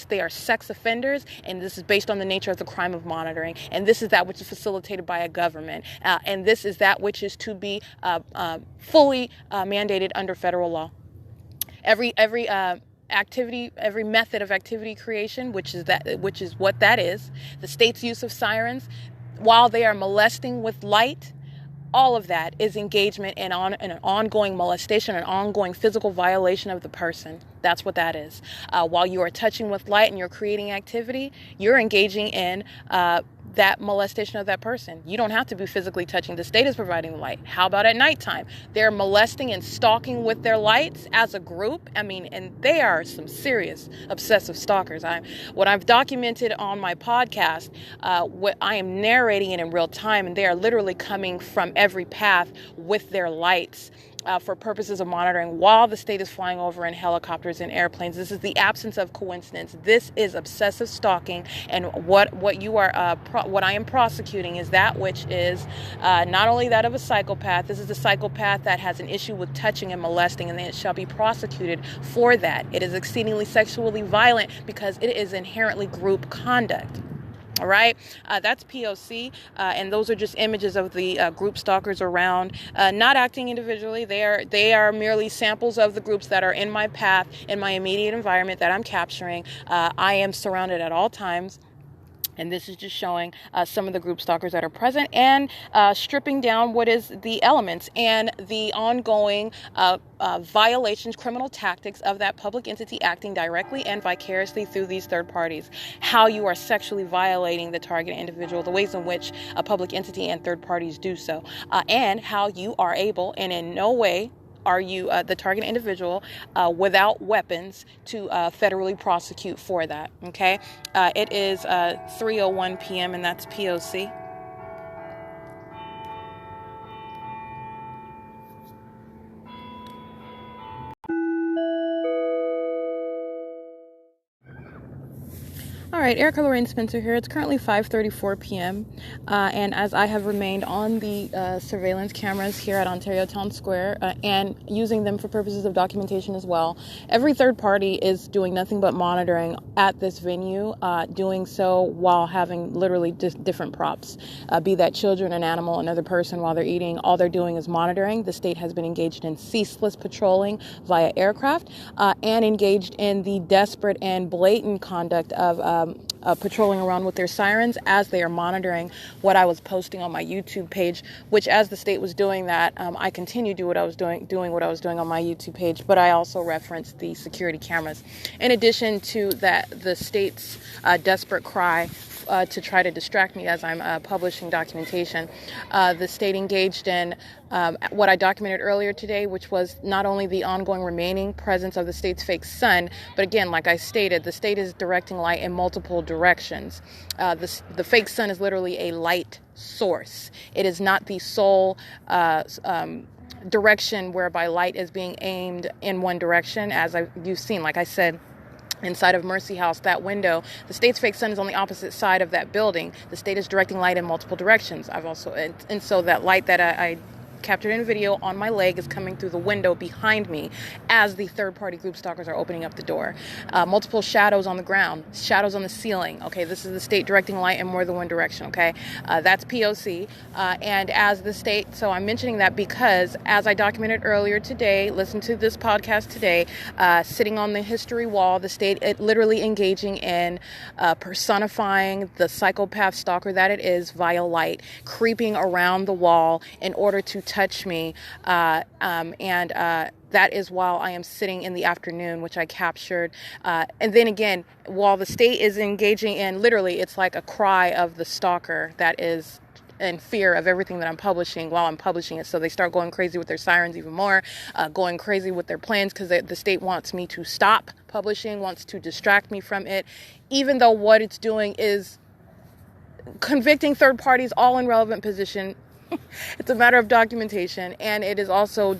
they are sex offenders, and this is based on the nature of the crime of monitoring. And this is that which is facilitated by a government, and this is that which is to be fully mandated under federal law. Every activity, every method of activity creation, which is what that is, the state's use of sirens, while they are molesting with light, all of that is engagement in an ongoing molestation, an ongoing physical violation of the person. That's what that is. While you are touching with light and you're creating activity, you're engaging in that molestation of that person. You don't have to be physically touching. The state is providing the light. How about at nighttime? They're molesting and stalking with their lights as a group. I mean, and they are some serious obsessive stalkers. What I've documented on my podcast, what I am narrating it in real time, and they are literally coming from every path with their lights. For purposes of monitoring while the state is flying over in helicopters and airplanes. This is the absence of coincidence. This is obsessive stalking, and what I am prosecuting is that which is not only that of a psychopath. This is a psychopath that has an issue with touching and molesting, and then it shall be prosecuted for that. It is exceedingly sexually violent because it is inherently group conduct. All right, that's P.O.C, and those are just images of the group stalkers around, not acting individually. They are merely samples of the groups that are in my path, in my immediate environment that I'm capturing. I am surrounded at all times. And this is just showing some of the group stalkers that are present, and stripping down what is the elements and the ongoing violations, criminal tactics of that public entity acting directly and vicariously through these third parties. How you are sexually violating the target individual, the ways in which a public entity and third parties do so, and how you are able, and in no way are you the target individual without weapons to federally prosecute for that. Okay, it is 3:01 p.m. and that's P.O.C. All right, Erica Lorraine Spencer here. It's currently 5:34 p.m. And as I have remained on the surveillance cameras here at Ontario Town Square and using them for purposes of documentation as well, every third party is doing nothing but monitoring at this venue, doing so while having literally just different props, be that children, an animal, another person while they're eating. All they're doing is monitoring. The state has been engaged in ceaseless patrolling via aircraft and engaged in the desperate and blatant conduct of patrolling around with their sirens as they are monitoring what I was posting on my YouTube page, which as the state was doing that, I continued to do what I was doing on my YouTube page, but I also referenced the security cameras. In addition to that, the state's desperate cry to try to distract me as I'm publishing documentation. The state engaged in what I documented earlier today, which was not only the ongoing remaining presence of the state's fake sun, but again, like I stated, the state is directing light in multiple directions. The fake sun is literally a light source. It is not the sole direction whereby light is being aimed in one direction, as you've seen, like I said, inside of Mercy House, that window, the state's fake sun is on the opposite side of that building. The state is directing light in multiple directions. And so that light that I captured in video on my leg is coming through the window behind me as the third-party group stalkers are opening up the door. Multiple shadows on the ground, shadows on the ceiling. Okay, this is the state directing light in more than one direction. Okay, that's P.O.C. And as the state, so I'm mentioning that because as I documented earlier today, listen to this podcast today, sitting on the history wall, the state literally engaging in personifying the psychopath stalker that it is via light, creeping around the wall in order to touch me, and that is while I am sitting in the afternoon, which I captured. And then again, while the state is engaging in, literally, it's like a cry of the stalker that is in fear of everything that I'm publishing while I'm publishing it. So they start going crazy with their sirens even more, going crazy with their plans because the state wants me to stop publishing, wants to distract me from it, even though what it's doing is convicting third parties all in relevant position. It's a matter of documentation, and it is also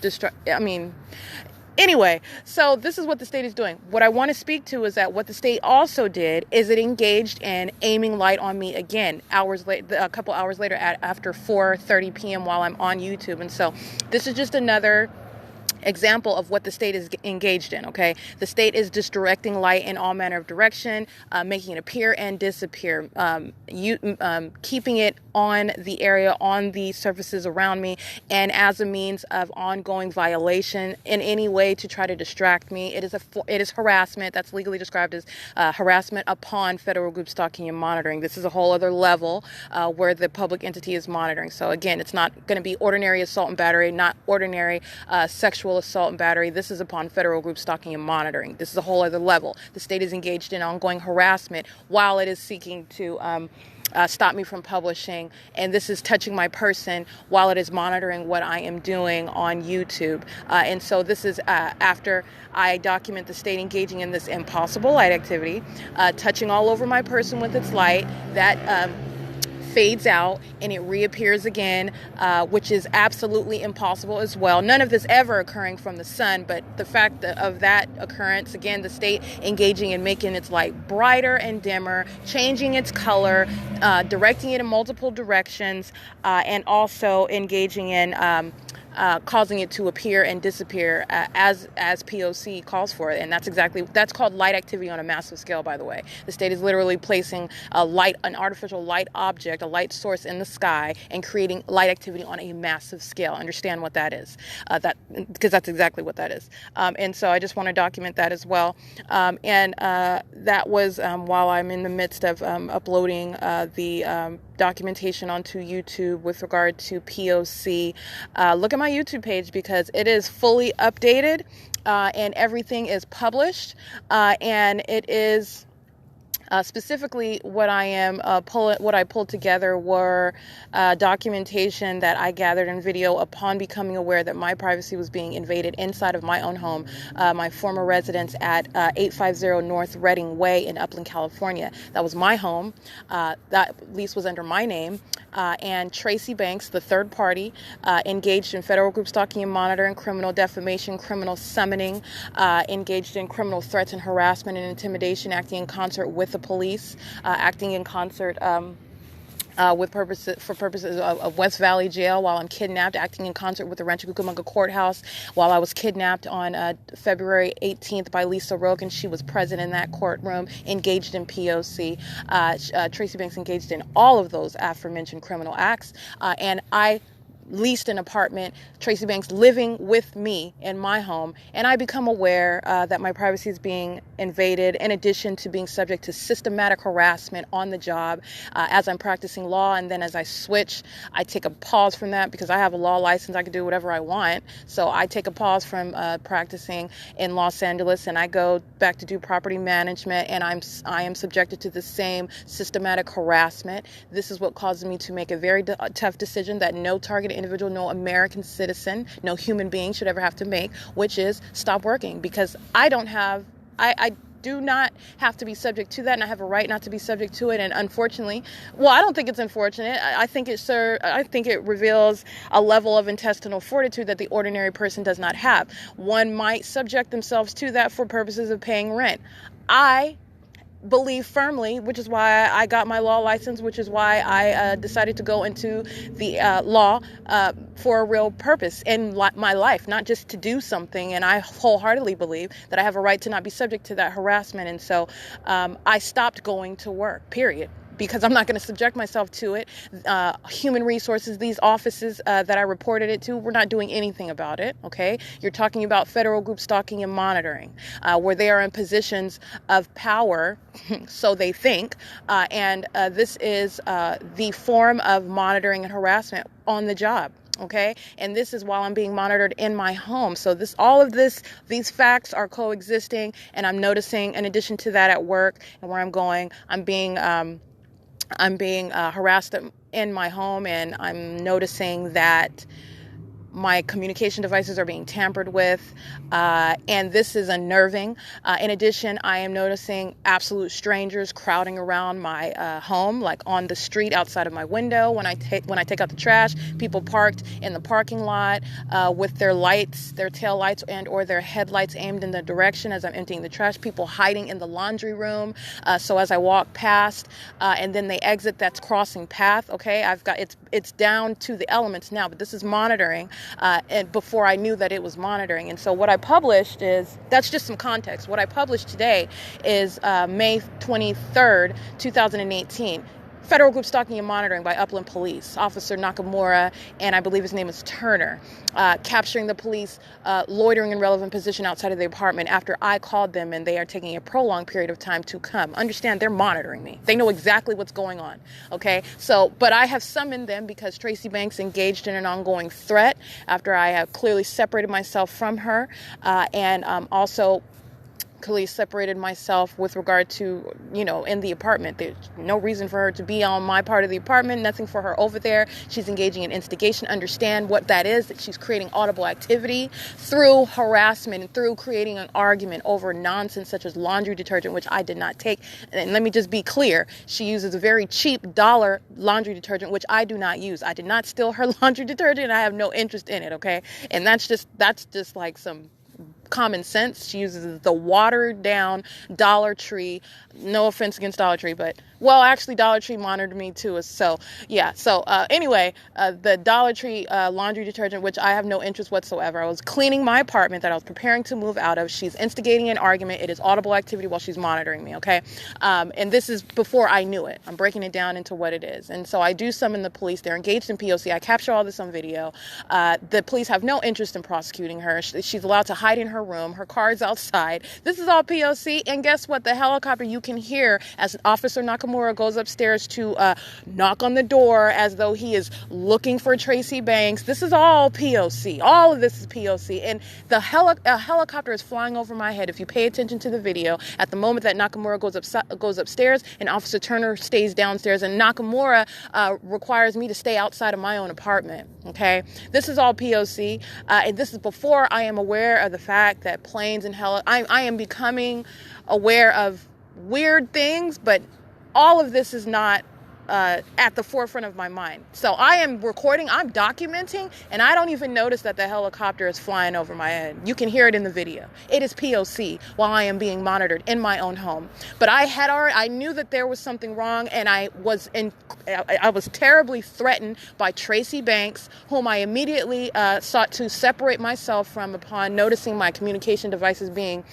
anyway, so this is what the state is doing. What I want to speak to is that what the state also did is it engaged in aiming light on me again a couple hours later after 4:30 p.m. while I'm on YouTube. And so this is just another example of what the state is engaged in. Okay, the state is just directing light in all manner of direction, making it appear and disappear, keeping it on the area, on the surfaces around me, and as a means of ongoing violation in any way to try to distract me. It is harassment. That's legally described as harassment upon federal group stalking and monitoring. This is a whole other level where the public entity is monitoring. So again, it's not going to be ordinary assault and battery, not ordinary sexual assault and battery. This is upon federal group stalking and monitoring. This is a whole other level. The state is engaged in ongoing harassment while it is seeking to stop me from publishing, and this is touching my person while it is monitoring what I am doing on YouTube. And so this is after I document the state engaging in this impossible light activity, touching all over my person with its light, that fades out and it reappears again, which is absolutely impossible as well. None of this ever occurring from the sun, but the fact of that occurrence, again, the state engaging in making its light brighter and dimmer, changing its color, directing it in multiple directions, and also engaging in causing it to appear and disappear as P.O.C. calls for it. And that's called light activity on a massive scale, by the way. The state is literally placing an artificial light object, a light source in the sky, and creating light activity on a massive scale. Understand what that is, because that's exactly what that is. And so I just want to document that as well. And that was while I'm in the midst of uploading the documentation onto YouTube with regard to P.O.C. Look at my YouTube page because it is fully updated and everything is published, and it is specifically what I pulled together were documentation that I gathered in video upon becoming aware that my privacy was being invaded inside of my own home, my former residence at 850 North Reading Way in Upland, California. That was my home. That lease was under my name. And Tracy Banks, the third party, engaged in federal group stalking and monitoring, criminal defamation, criminal summoning, engaged in criminal threats and harassment and intimidation, acting in concert with the police, acting in concert for purposes of West Valley Jail while I'm kidnapped, acting in concert with the Rancho Cucamonga courthouse while I was kidnapped on February 18th by Lisa Roque, and she was present in that courtroom, engaged in P.O.C. Tracy Banks engaged in all of those aforementioned criminal acts, and I leased an apartment, Tracy Banks living with me in my home, and I become aware that my privacy is being invaded, in addition to being subject to systematic harassment on the job as I'm practicing law. And then as I switch, I take a pause from that because I have a law license. I can do whatever I want. So I take a pause from practicing in Los Angeles, and I go back to do property management, and I am subjected to the same systematic harassment. This is what causes me to make a very tough decision that no targeted individual, no American citizen, no human being should ever have to make, which is stop working, because I do not have to be subject to that, and I have a right not to be subject to it. And unfortunately, well, I don't think it's unfortunate. I think it reveals a level of intestinal fortitude that the ordinary person does not have. One might subject themselves to that for purposes of paying rent. I believe firmly, which is why I got my law license, which is why I decided to go into the law for a real purpose in my life, not just to do something. And I wholeheartedly believe that I have a right to not be subject to that harassment. And so I stopped going to work, period, because I'm not going to subject myself to it. Human resources, these offices that I reported it to, we're not doing anything about it, okay? You're talking about federal group stalking and monitoring, where they are in positions of power, so they think, and this is the form of monitoring and harassment on the job. Okay, and this is while I'm being monitored in my home. So these facts are coexisting, and I'm noticing, in addition to that, at work and where I'm going, I'm being harassed in my home, and I'm noticing that my communication devices are being tampered with, and this is unnerving. In addition, I am noticing absolute strangers crowding around my home, like on the street outside of my window. When I take out the trash, people parked in the parking lot with their lights, their tail lights and/or their headlights aimed in the direction as I'm emptying the trash. People hiding in the laundry room. So as I walk past, and then they exit, that's crossing path. Okay, it's down to the elements now, but this is monitoring. And before I knew that it was monitoring. And so what I published that's just some context. What I published today is May 23rd, 2018. Federal group stalking and monitoring by Upland Police. Officer Nakamura, and I believe his name is Turner, capturing the police loitering in relevant position outside of the apartment after I called them, and they are taking a prolonged period of time to come. Understand, they're monitoring me. They know exactly what's going on. Okay, but I have summoned them because Tracy Banks engaged in an ongoing threat after I have clearly separated myself from her, and also clearly separated myself with regard to, in the apartment. There's no reason for her to be on my part of the apartment, nothing for her over there. She's engaging in instigation. Understand what that is, that she's creating audible activity through harassment and through creating an argument over nonsense such as laundry detergent, which I did not take. And let me just be clear, she uses a very cheap dollar laundry detergent, which I do not use. I did not steal her laundry detergent, and I have no interest in it, okay? And that's just like some common sense. She uses the watered down Dollar Tree. No offense against Dollar Tree, but actually Dollar Tree monitored me too. So yeah. Anyway, the Dollar Tree laundry detergent, which I have no interest whatsoever. I was cleaning my apartment that I was preparing to move out of. She's instigating an argument. It is audible activity while she's monitoring me. Okay. And this is before I knew it. I'm breaking it down into what it is. And so I do summon the police. They're engaged in P.O.C. I capture all this on video. The police have no interest in prosecuting her. She's allowed to hide in her room. Her car's outside. This is all P.O.C. And guess what? The helicopter you can hear as Officer Nakamura goes upstairs to knock on the door as though he is looking for Tracy Banks. This is all P.O.C. All of this is P.O.C. And the helicopter is flying over my head. If you pay attention to the video, at the moment that Nakamura goes upstairs and Officer Turner stays downstairs, and Nakamura requires me to stay outside of my own apartment. Okay, this is all P.O.C. And this is before I am aware of the fact that planes and I am becoming aware of weird things, but all of this is not at the forefront of my mind. So I am recording, I'm documenting, and I don't even notice that the helicopter is flying over my head. You can hear it in the video. It is P.O.C. while I am being monitored in my own home. But I knew that there was something wrong, and I was terribly threatened by Tracy Banks, whom I immediately sought to separate myself from upon noticing my communication devices being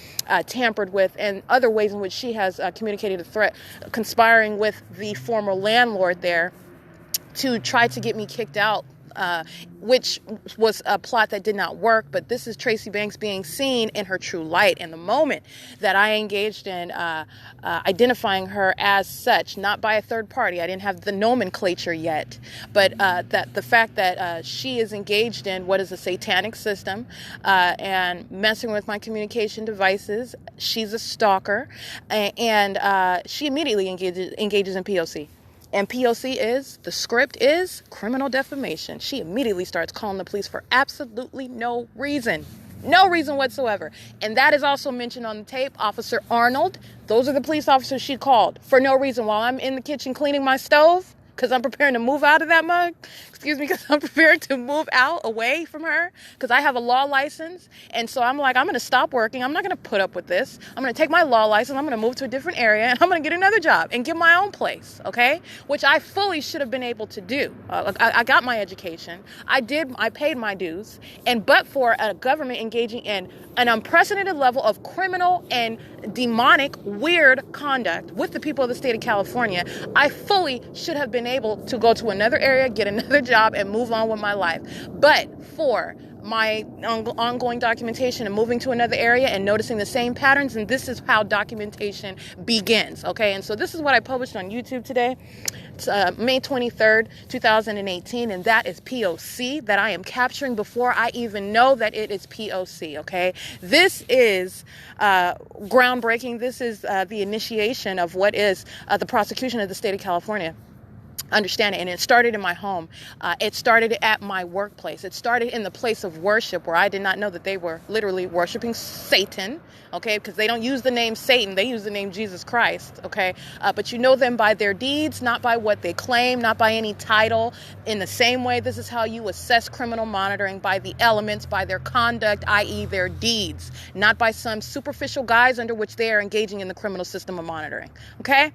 tampered with, and other ways in which she has communicated a threat, conspiring with the former landlord there to try to get me kicked out, which was a plot that did not work. But this is Tracy Banks being seen in her true light. And the moment that I engaged in identifying her as such, not by a third party, I didn't have the nomenclature yet, but that the fact that she is engaged in what is a satanic system and messing with my communication devices. She's a stalker, and she immediately engages in P.O.C. And P.O.C. the script is criminal defamation. She immediately starts calling the police for absolutely no reason. No reason whatsoever. And that is also mentioned on the tape. Officer Arnold, those are the police officers she called for no reason while I'm in the kitchen cleaning my stove, because I'm preparing to move out of that mug. Excuse me, because I'm prepared to move out away from her, because I have a law license. And so I'm like, I'm going to stop working. I'm not going to put up with this. I'm going to take my law license. I'm going to move to a different area, and I'm going to get another job and get my own place, okay? Which I fully should have been able to do. I got my education. I paid my dues. But for a government engaging in an unprecedented level of criminal and demonic, weird conduct with the people of the state of California, I fully should have been able to go to another area, get another job, and move on with my life. But for my ongoing documentation and moving to another area and noticing the same patterns, and this is how documentation begins, okay? And so this is what I published on YouTube today. It's May 23rd, 2018, and that is P.O.C. that I am capturing before I even know that it is P.O.C., okay? This is groundbreaking. This is the initiation of what is the prosecution of the state of California. Understand it. And it started in my home. It started at my workplace. It started in the place of worship where I did not know that they were literally worshiping Satan, okay? Because they don't use the name Satan. They use the name Jesus Christ, okay? But you know them by their deeds, not by what they claim, not by any title. In the same way, this is how you assess criminal monitoring, by the elements, by their conduct, i.e. their deeds, not by some superficial guise under which they are engaging in the criminal system of monitoring, okay?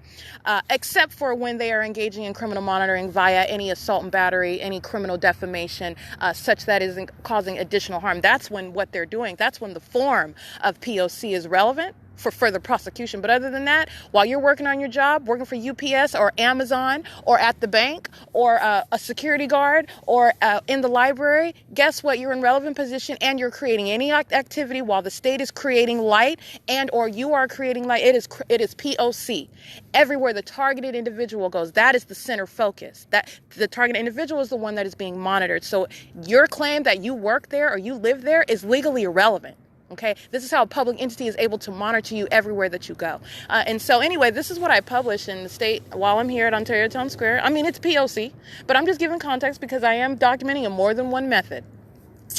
Except for when they are engaging in criminal monitoring via any assault and battery, any criminal defamation, such that is causing additional harm. That's when what they're doing, that's when the form of P.O.C. is relevant for further prosecution. But other than that, while you're working on your job, working for UPS or Amazon or at the bank or a security guard or in the library, guess what? You're in relevant position and you're creating any activity while the state is creating light and or you are creating light. It is P.O.C. Everywhere the targeted individual goes, that is the center focus. That the targeted individual is the one that is being monitored. So your claim that you work there or you live there is legally irrelevant. Okay, this is how a public entity is able to monitor you everywhere that you go. And so anyway, this is what I published in the state while I'm here at Ontario Town Square. I mean, it's P.O.C., but I'm just giving context because I am documenting in more than one method.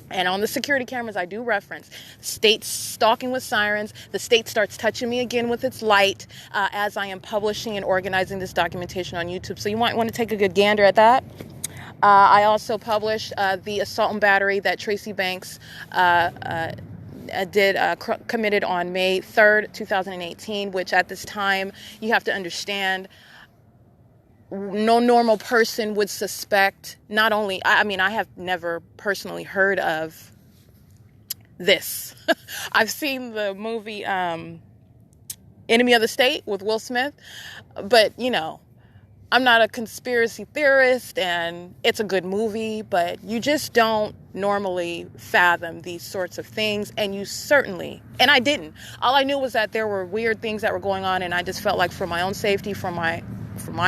And on the security cameras, I do reference state stalking with sirens. The state starts touching me again with its light as I am publishing and organizing this documentation on YouTube. So you might want to take a good gander at that. I also published the assault and battery that Tracy Banks committed on May 3rd, 2018, which at this time, you have to understand, no normal person would suspect, not only, I have never personally heard of this. I've seen the movie Enemy of the State with Will Smith, but, I'm not a conspiracy theorist, and it's a good movie, but you just don't normally fathom these sorts of things, and you certainly, and I didn't. All I knew was that there were weird things that were going on, and I just felt like for my own safety, for my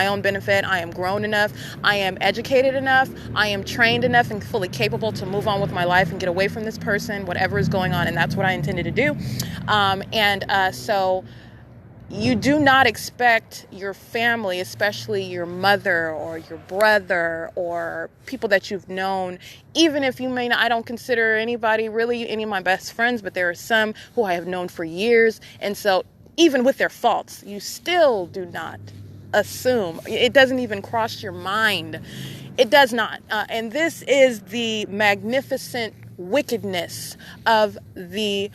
own benefit, I am grown enough, I am educated enough, I am trained enough and fully capable to move on with my life and get away from this person, whatever is going on, and that's what I intended to do. So you do not expect your family, especially your mother or your brother or people that you've known, even if you may not, I don't consider anybody really any of my best friends, but there are some who I have known for years. And so even with their faults, you still do not assume. It doesn't even cross your mind. It does not. And this is the magnificent wickedness of the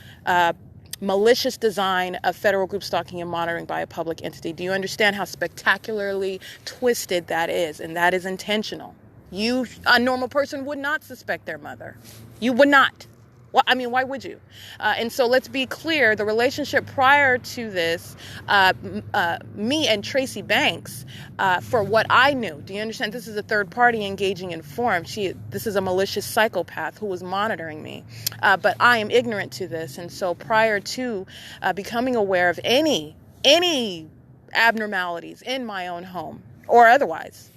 malicious design of federal group stalking and monitoring by a public entity. Do you understand how spectacularly twisted that is? And that is intentional. A normal person would not suspect their mother. You would not. Well, I mean, why would you? And so let's be clear, the relationship prior to this, me and Tracy Banks, for what I knew, do you understand? This is a third party engaging in form. This is a malicious psychopath who was monitoring me. But I am ignorant to this. And so prior to becoming aware of any abnormalities in my own home or otherwise,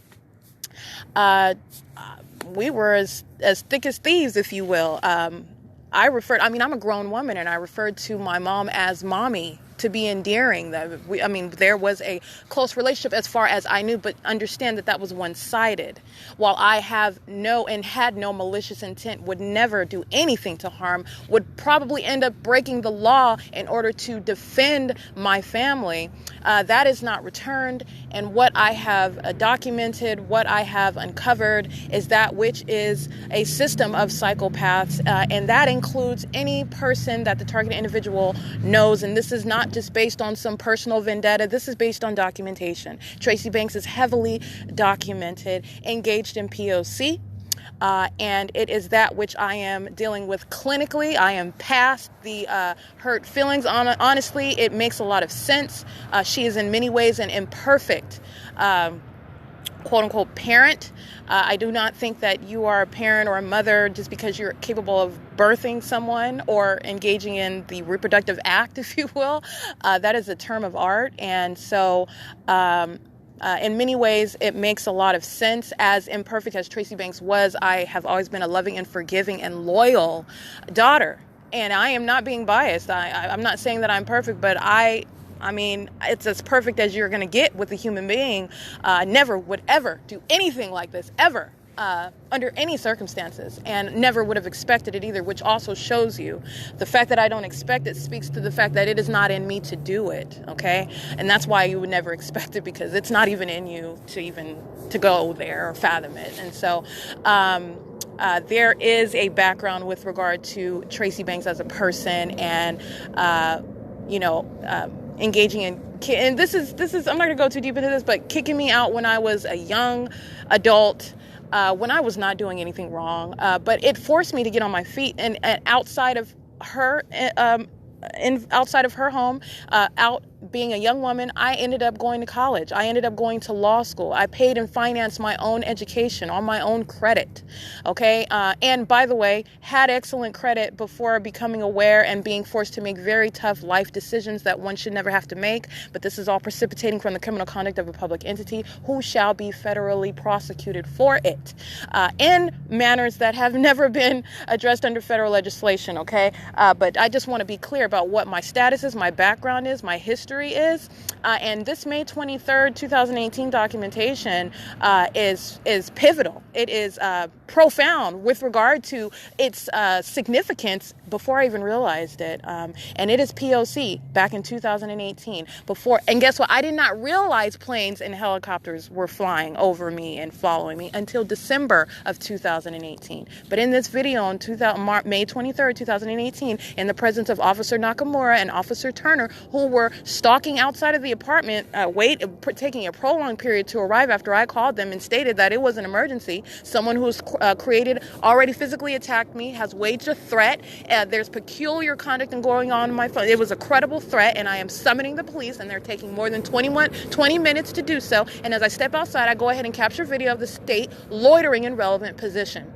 we were as thick as thieves, if you will. I'm a grown woman, and I referred to my mom as mommy to be endearing. There was a close relationship as far as I knew, but understand that was one-sided. While I had no malicious intent, would never do anything to harm, would probably end up breaking the law in order to defend my family, that is not returned. And what I have documented, what I have uncovered, is that which is a system of psychopaths, and that includes any person that the targeted individual knows. And this is not just based on some personal vendetta. This is based on documentation. Tracy Banks is heavily documented, engaged in P.O.C., and it is that which I am dealing with clinically. I am past the hurt feelings. Honestly, it makes a lot of sense. She is in many ways an imperfect quote-unquote parent. I do not think that you are a parent or a mother just because you're capable of birthing someone or engaging in the reproductive act, if you will. That is a term of art. And so in many ways, it makes a lot of sense. As imperfect as Tracy Banks was, I have always been a loving and forgiving and loyal daughter. And I am not being biased. I'm not saying that I'm perfect, but I mean, it's as perfect as you're going to get with a human being. Never would ever do anything like this, ever, under any circumstances, and never would have expected it either, which also shows you the fact that I don't expect it speaks to the fact that it is not in me to do it, okay? And that's why you would never expect it, because it's not even in you to go there or fathom it. And so there is a background with regard to Tracy Banks as a person, and engaging in, and this is I'm not going to go too deep into this, but kicking me out when I was a young adult, when I was not doing anything wrong, but it forced me to get on my feet, and outside of her home, out being a young woman, I ended up going to college. I ended up going to law school. I paid and financed my own education on my own credit. Okay. And by the way, had excellent credit before becoming aware and being forced to make very tough life decisions that one should never have to make. But this is all precipitating from the criminal conduct of a public entity who shall be federally prosecuted for it, in manners that have never been addressed under federal legislation. Okay. But I just want to be clear about what my status is, my background is, my history is, and this May 23rd, 2018 documentation is pivotal. It is profound with regard to its significance before I even realized it, and it is P.O.C. back in 2018. And guess what? I did not realize planes and helicopters were flying over me and following me until December of 2018. But in this video on May 23rd, 2018, in the presence of Officer Nakamura and Officer Turner, who were stalking outside of the apartment, taking a prolonged period to arrive after I called them and stated that it was an emergency. Someone who's already physically attacked me, has waged a threat. There's peculiar conduct going on in my phone. It was a credible threat, and I am summoning the police, and they're taking more than 20 minutes to do so. And as I step outside, I go ahead and capture video of the state loitering in relevant position.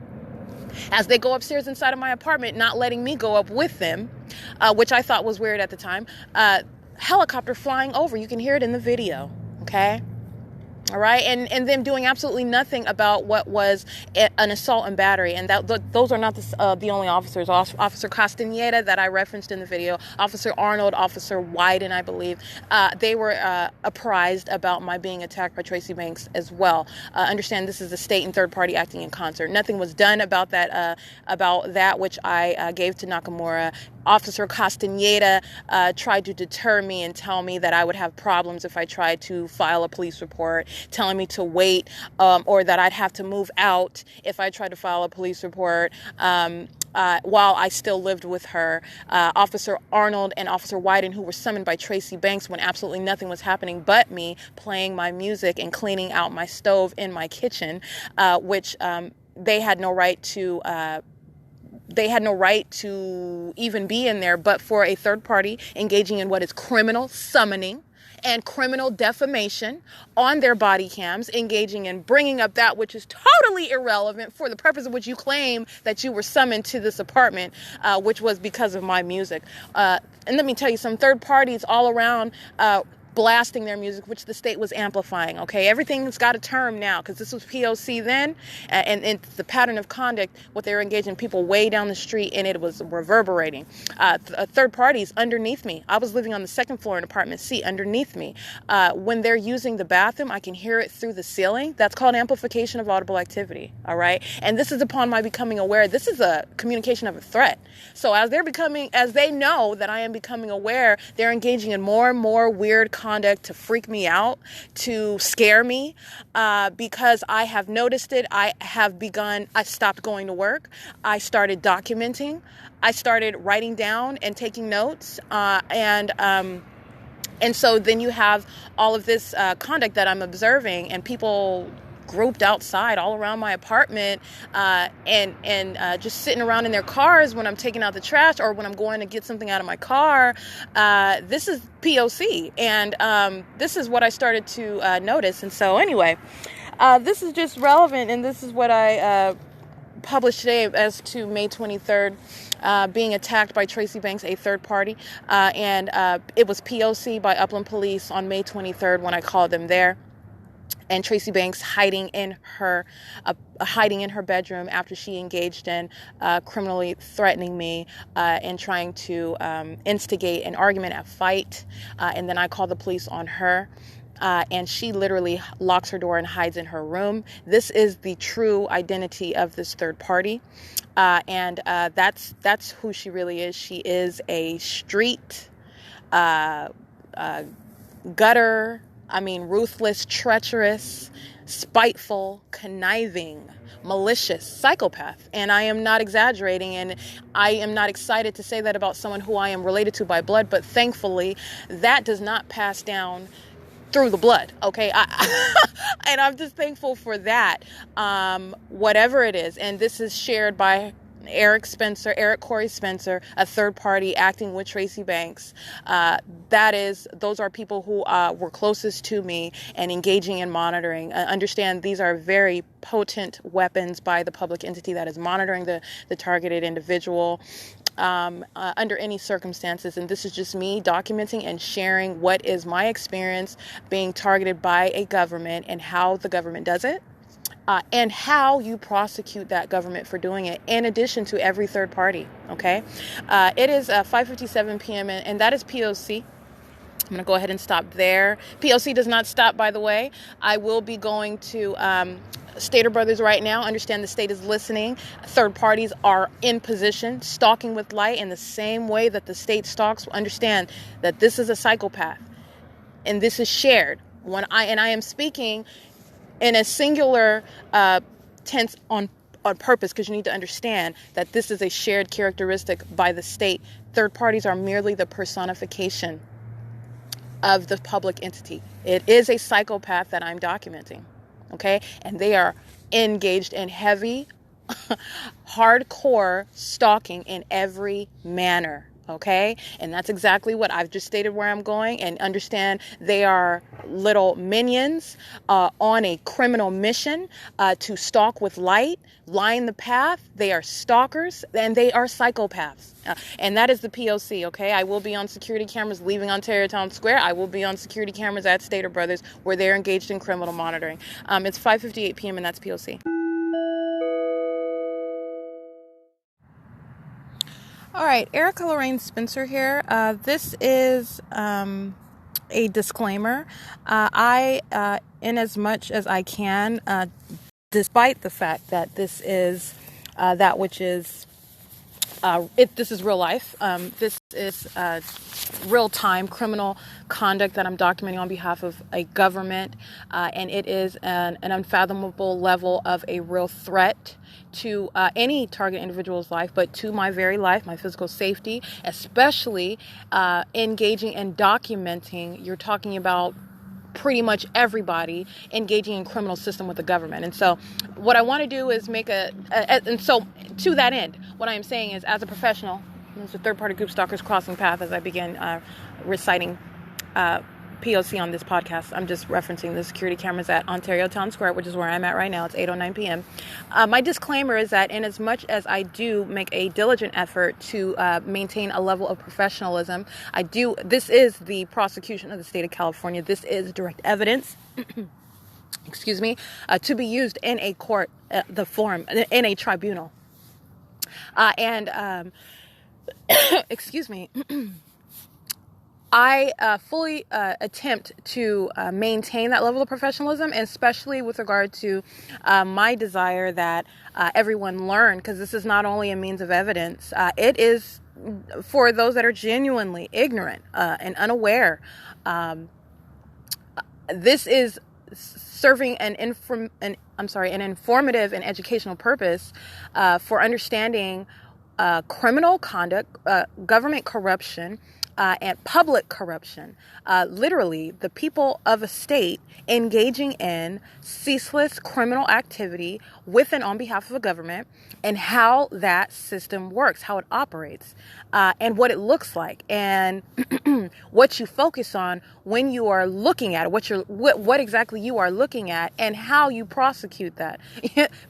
As they go upstairs inside of my apartment, not letting me go up with them, which I thought was weird at the time, helicopter flying over. You can hear it in the video, okay? All right, and them doing absolutely nothing about what was an assault and battery, and those are not the only officers. Officer Castaneda that I referenced in the video, Officer Arnold, Officer Wyden, I believe, they were apprised about my being attacked by Tracy Banks as well. Understand this is the state and third party acting in concert. Nothing was done about that which I gave to Nakamura. Officer Castaneda tried to deter me and tell me that I would have problems if I tried to file a police report, telling me to wait, or that I'd have to move out if I tried to file a police report. While I still lived with her. Officer Arnold and Officer Wyden, who were summoned by Tracy Banks when absolutely nothing was happening but me playing my music and cleaning out my stove in my kitchen, which they had no right to. They had no right to even be in there, but for a third party engaging in what is criminal summoning and criminal defamation on their body cams, engaging in bringing up that which is totally irrelevant for the purpose of which you claim that you were summoned to this apartment, which was because of my music. And let me tell you, some third parties all around blasting their music, which the state was amplifying. Okay, everything's got a term now, because this was P.O.C. then, and it's the pattern of conduct, what they were engaging people way down the street, and it was reverberating. Third parties underneath me. I was living on the second floor in apartment C underneath me. When they're using the bathroom, I can hear it through the ceiling. That's called amplification of audible activity. All right, and this is upon my becoming aware. This is a communication of a threat. So as they know that I am becoming aware, they're engaging in more and more weird conduct to freak me out, to scare me, because I have noticed it. I stopped going to work. I started documenting. I started writing down and taking notes. And so then you have all of this conduct that I'm observing, and people grouped outside all around my apartment, and just sitting around in their cars when I'm taking out the trash or when I'm going to get something out of my car. This is P.O.C. And this is what I started to notice. And so anyway, this is just relevant, and this is what I published today as to May 23rd, being attacked by Tracy Banks, a third party. And it was P.O.C. by Upland Police on May 23rd when I called them there. And Tracy Banks hiding in her bedroom after she engaged in criminally threatening me and trying to instigate an argument, a fight. And then I called the police on her. And she literally locks her door and hides in her room. This is the true identity of this third party. And that's who she really is. She is a street, gutter, ruthless, treacherous, spiteful, conniving, malicious psychopath. And I am not exaggerating, and I am not excited to say that about someone who I am related to by blood, but thankfully that does not pass down through the blood, okay? And I'm just thankful for that, whatever it is. And this is shared by Eric Corey Spencer, a third party acting with Tracy Banks. Those are people who were closest to me and engaging in monitoring. Understand these are very potent weapons by the public entity that is monitoring the targeted individual under any circumstances. And this is just me documenting and sharing what is my experience being targeted by a government and how the government does it. And how you prosecute that government for doing it, in addition to every third party, okay? It is 5:57 p.m., and that is P.O.C. I'm going to go ahead and stop there. P.O.C. does not stop, by the way. I will be going to Stater Brothers right now. Understand the state is listening. Third parties are in position, stalking with light in the same way that the state stalks. Understand that this is a psychopath, and this is shared. I am speaking in a singular tense on purpose, because you need to understand that this is a shared characteristic by the state. Third parties are merely the personification of the public entity. It is a psychopath that I'm documenting, okay? And they are engaged in heavy, hardcore stalking in every manner. Okay, and that's exactly what I've just stated where I'm going. And understand they are little minions on a criminal mission to stalk with light, line the path. They are stalkers, and they are psychopaths. And that is the P.O.C., okay? I will be on security cameras leaving Ontario Town Square. I will be on security cameras at Stater Brothers where they're engaged in criminal monitoring. It's 5:58 p.m. and that's P.O.C. All right, Erica Lorraine Spencer here. This is a disclaimer. In as much as I can, despite the fact that this is that which is This is real life. This is real-time criminal conduct that I'm documenting on behalf of a government, and it is an unfathomable level of a real threat to any target individual's life, but to my very life, my physical safety, especially engaging and documenting. You're talking about pretty much everybody engaging in criminal system with the government. And so what I want to do is make and so to that end, what I am saying is, as a professional, as a third-party group stalkers crossing path, as I begin reciting P.O.C. on this podcast, I'm just referencing the security cameras at Ontario Town Square, which is where I'm at right now. It's 8:09 p.m. My disclaimer is that in as much as I do make a diligent effort to maintain a level of professionalism, this is the prosecution of the state of California. This is direct evidence, excuse me, to be used in a court, in a tribunal. Excuse me. I fully attempt to maintain that level of professionalism, especially with regard to my desire that everyone learn, because this is not only a means of evidence, it is for those that are genuinely ignorant and unaware. This is serving an informative and educational purpose for understanding criminal conduct, government corruption, and public corruption. Literally, the people of a state engaging in ceaseless criminal activity with and on behalf of a government, and how that system works, how it operates, and what it looks like, and what you focus on when you are looking at it, what exactly you are looking at, and how you prosecute that.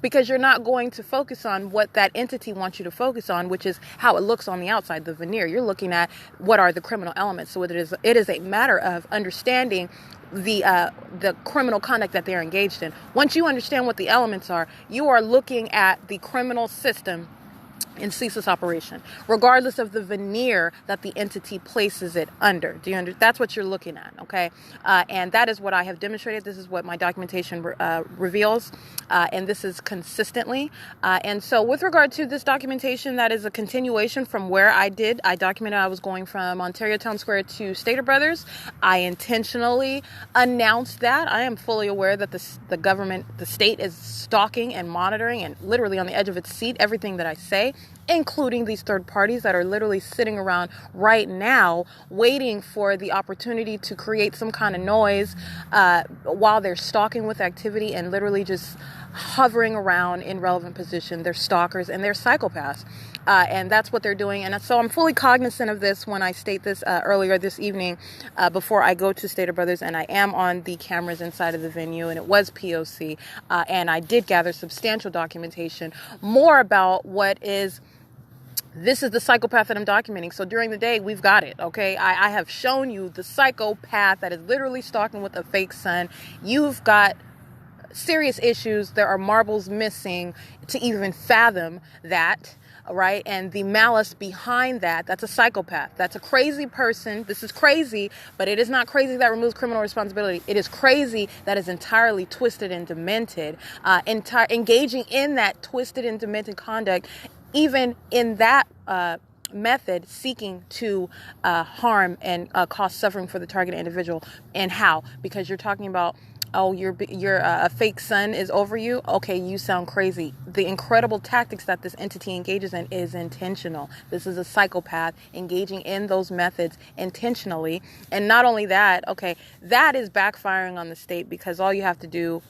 Because you're not going to focus on what that entity wants you to focus on, which is how it looks on the outside, the veneer. You're looking at what are the criminal elements. So it is a matter of understanding the criminal conduct that they're engaged in. Once you understand what the elements are, you are looking at the criminal system in ceaseless operation, regardless of the veneer that the entity places it under. That's what you're looking at, okay? And that is what I have demonstrated. This is what my documentation reveals, and this is consistently. And so with regard to this documentation, that is a continuation from where I documented I was going from Ontario Town Square to Stater Brothers. I intentionally announced that. I am fully aware that the government, the state, is stalking and monitoring and literally on the edge of its seat everything that I say, including these third parties that are literally sitting around right now waiting for the opportunity to create some kind of noise while they're stalking with activity and literally just hovering around in relevant position. They're stalkers and they're psychopaths. And that's what they're doing. And so I'm fully cognizant of this when I state this earlier this evening before I go to Stater Brothers, and I am on the cameras inside of the venue, and it was P.O.C. And I did gather substantial documentation more about this is the psychopath that I'm documenting. So during the day, we've got it, okay? I have shown you the psychopath that is literally stalking with a fake son. You've got serious issues. There are marbles missing to even fathom that, right? And the malice behind that's a psychopath. That's a crazy person. This is crazy, but it is not crazy that removes criminal responsibility. It is crazy that is entirely twisted and demented, engaging in that twisted and demented conduct, even in that method, seeking to harm and cause suffering for the target individual. And how? Because you're talking about, oh, your a fake son is over you. Okay, you sound crazy. The incredible tactics that this entity engages in is intentional. This is a psychopath engaging in those methods intentionally. And not only that, okay, that is backfiring on the state, because all you have to do,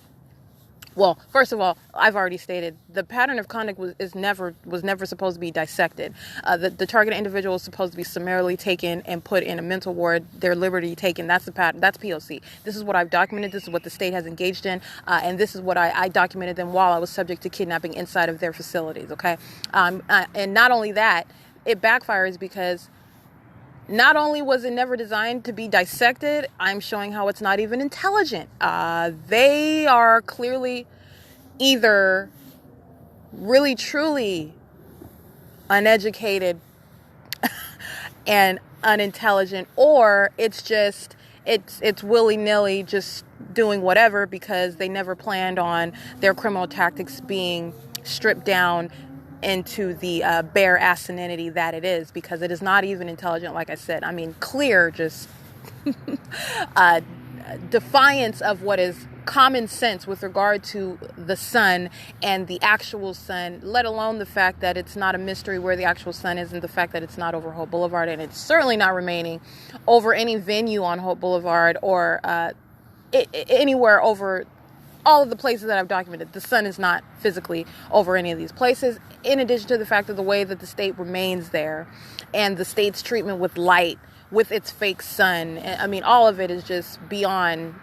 well, first of all, I've already stated the pattern of conduct was never supposed to be dissected. The target individual is supposed to be summarily taken and put in a mental ward, their liberty taken. That's the pattern. That's P.O.C. This is what I've documented. This is what the state has engaged in. And this is what I documented them while I was subject to kidnapping inside of their facilities. Okay. And not only that, it backfires because not only was it never designed to be dissected, I'm showing how it's not even intelligent. They are clearly either really truly uneducated and unintelligent, or it's willy-nilly just doing whatever because they never planned on their criminal tactics being stripped down into the bare asininity that it is, because it is not even intelligent, like I said. I mean, clear, just defiance of what is common sense with regard to the sun and the actual sun, let alone the fact that it's not a mystery where the actual sun is, and the fact that it's not over Hope Boulevard, and it's certainly not remaining over any venue on Hope Boulevard or anywhere over all of the places that I've documented. The sun is not physically over any of these places, in addition to the fact of the way that the state remains there and the state's treatment with light, with its fake sun. I mean, all of it is just beyond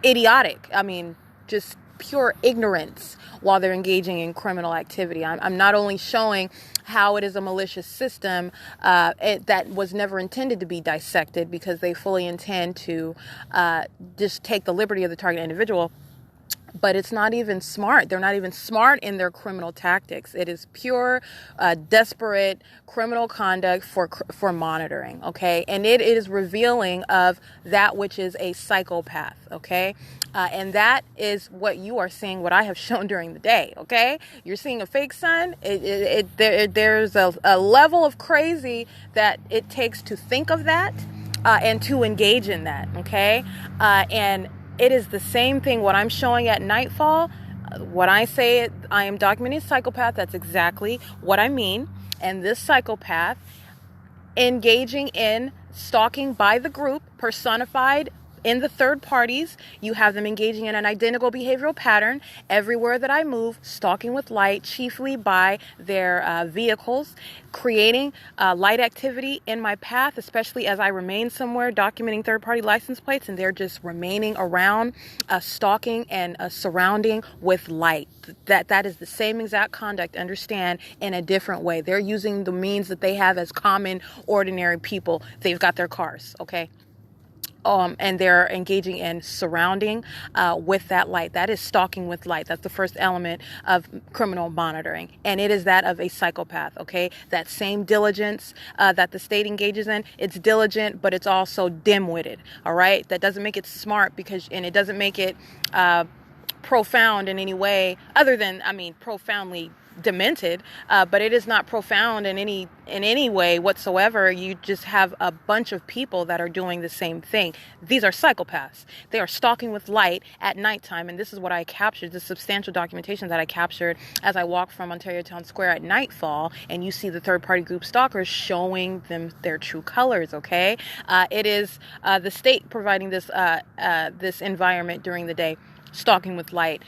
idiotic. I mean, just pure ignorance while they're engaging in criminal activity. I'm not only showing how it is a malicious system that was never intended to be dissected, because they fully intend to just take the liberty of the target individual, but it's not even smart. They're not even smart in their criminal tactics. It is pure, desperate criminal conduct for monitoring, okay? And it is revealing of that which is a psychopath, okay? And that is what you are seeing, what I have shown during the day, okay? You're seeing a fake sun. There's a level of crazy that it takes to think of that and to engage in that, okay? And it is the same thing. What I'm showing at nightfall, when I say I am documenting a psychopath, that's exactly what I mean. And this psychopath engaging in stalking by the group, personified in the third parties, you have them engaging in an identical behavioral pattern everywhere that I move, stalking with light, chiefly by their vehicles, creating light activity in my path, especially as I remain somewhere, documenting third-party license plates, and they're just remaining around, stalking and surrounding with light. That is the same exact conduct, understand, in a different way. They're using the means that they have as common, ordinary people. They've got their cars, okay? And they're engaging in surrounding with that light. That is stalking with light. That's the first element of criminal monitoring. And it is that of a psychopath, okay? That same diligence that the state engages in, it's diligent, but it's also dim-witted, all right? That doesn't make it smart, and it doesn't make it profound in any way, other than, I mean, profoundly demented, but it is not profound in any way whatsoever. You just have a bunch of people that are doing the same thing. These are psychopaths. They are stalking with light at nighttime, and this is what I captured, the substantial documentation that I captured as I walked from Ontario Town Square at nightfall, and you see the third-party group stalkers showing them their true colors, okay? It is the state providing this this environment during the day, stalking with light,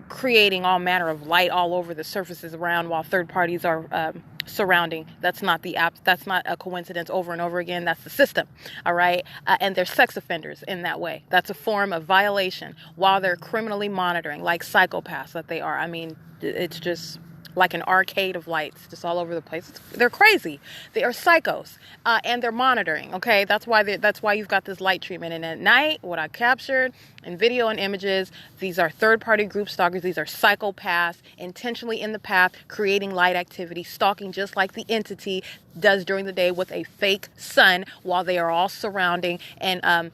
creating all manner of light all over the surfaces around while third parties are surrounding. That's not a coincidence over and over again. That's the system. All right. And they're sex offenders in that way. That's a form of violation while they're criminally monitoring, like psychopaths that they are. I mean, it's just like an arcade of lights just all over the place. They're crazy. They are psychos, and they're monitoring. Okay, that's why you've got this light treatment. And at night, what I captured in video and images, these are third-party group stalkers. These are psychopaths intentionally in the path, creating light activity, stalking just like the entity does during the day with a fake sun, while they are all surrounding and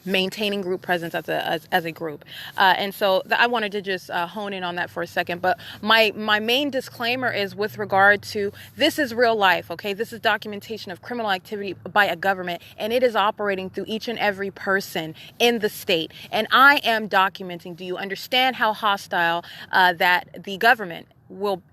maintaining group presence as a group. And so I wanted to just hone in on that for a second. But my main disclaimer is with regard to, this is real life, okay? This is documentation of criminal activity by a government, and it is operating through each and every person in the state. And I am documenting, do you understand how hostile that the government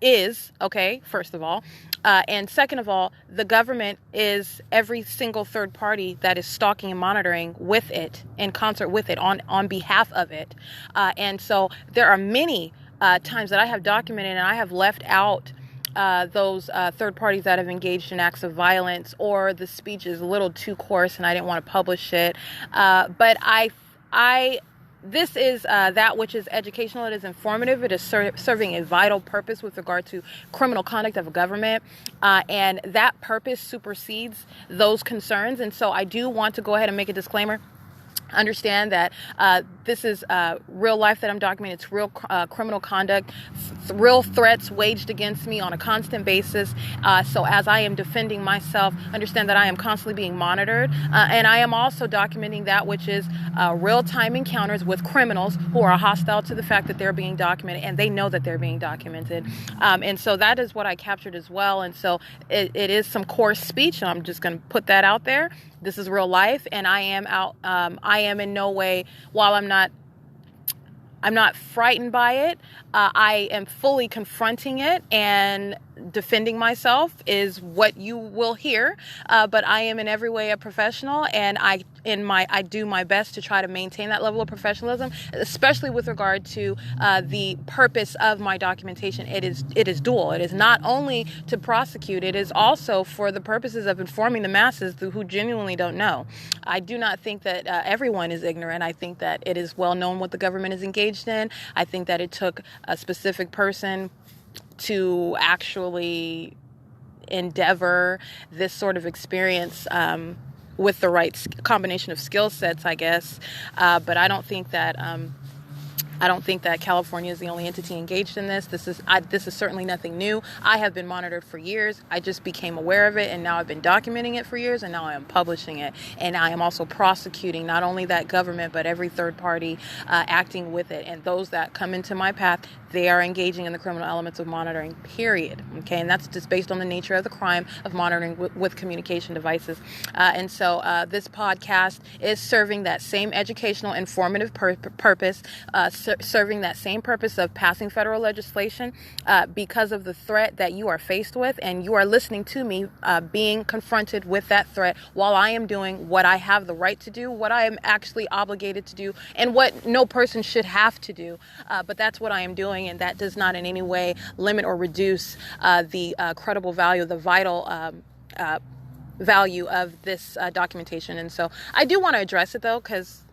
is, okay, first of all. And second of all, the government is every single third party that is stalking and monitoring with it, in concert with it, on behalf of it. And so there are many times that I have documented, and I have left out those third parties that have engaged in acts of violence, or the speech is a little too coarse and I didn't want to publish it. But this is that which is educational. It is informative. It is serving a vital purpose with regard to criminal conduct of a government. And that purpose supersedes those concerns. And so I do want to go ahead and make a disclaimer. Understand that this is real life that I'm documenting. It's real criminal conduct, real threats waged against me on a constant basis. So as I am defending myself, understand that I am constantly being monitored. And I am also documenting that which is real-time encounters with criminals who are hostile to the fact that they're being documented, and they know that they're being documented. And so that is what I captured as well. And so it is some coarse speech. And I'm just going to put that out there. This is real life, and I am I am in no way, while I'm not frightened by it. I am fully confronting it, and defending myself is what you will hear. But I am in every way a professional, and I do my best to try to maintain that level of professionalism, especially with regard to the purpose of my documentation. It is dual. It is not only to prosecute, it is also for the purposes of informing the masses who genuinely don't know. I do not think that everyone is ignorant. I think that it is well known what the government is engaged in. I think that it took a specific person to actually endeavor this sort of experience with the right combination of skill sets, I guess. But I don't think that California is the only entity engaged in this. This is certainly nothing new. I have been monitored for years. I just became aware of it, and now I've been documenting it for years, and now I am publishing it. And I am also prosecuting not only that government, but every third party acting with it. And those that come into my path, they are engaging in the criminal elements of monitoring, period. Okay, and that's just based on the nature of the crime of monitoring with communication devices. And so this podcast is serving that same educational, informative purpose, serving that same purpose of passing federal legislation because of the threat that you are faced with, and you are listening to me being confronted with that threat while I am doing what I have the right to do, what I am actually obligated to do, and what no person should have to do. But that's what I am doing, and that does not in any way limit or reduce the credible value, the vital value of this documentation. And so I do want to address it, though, because,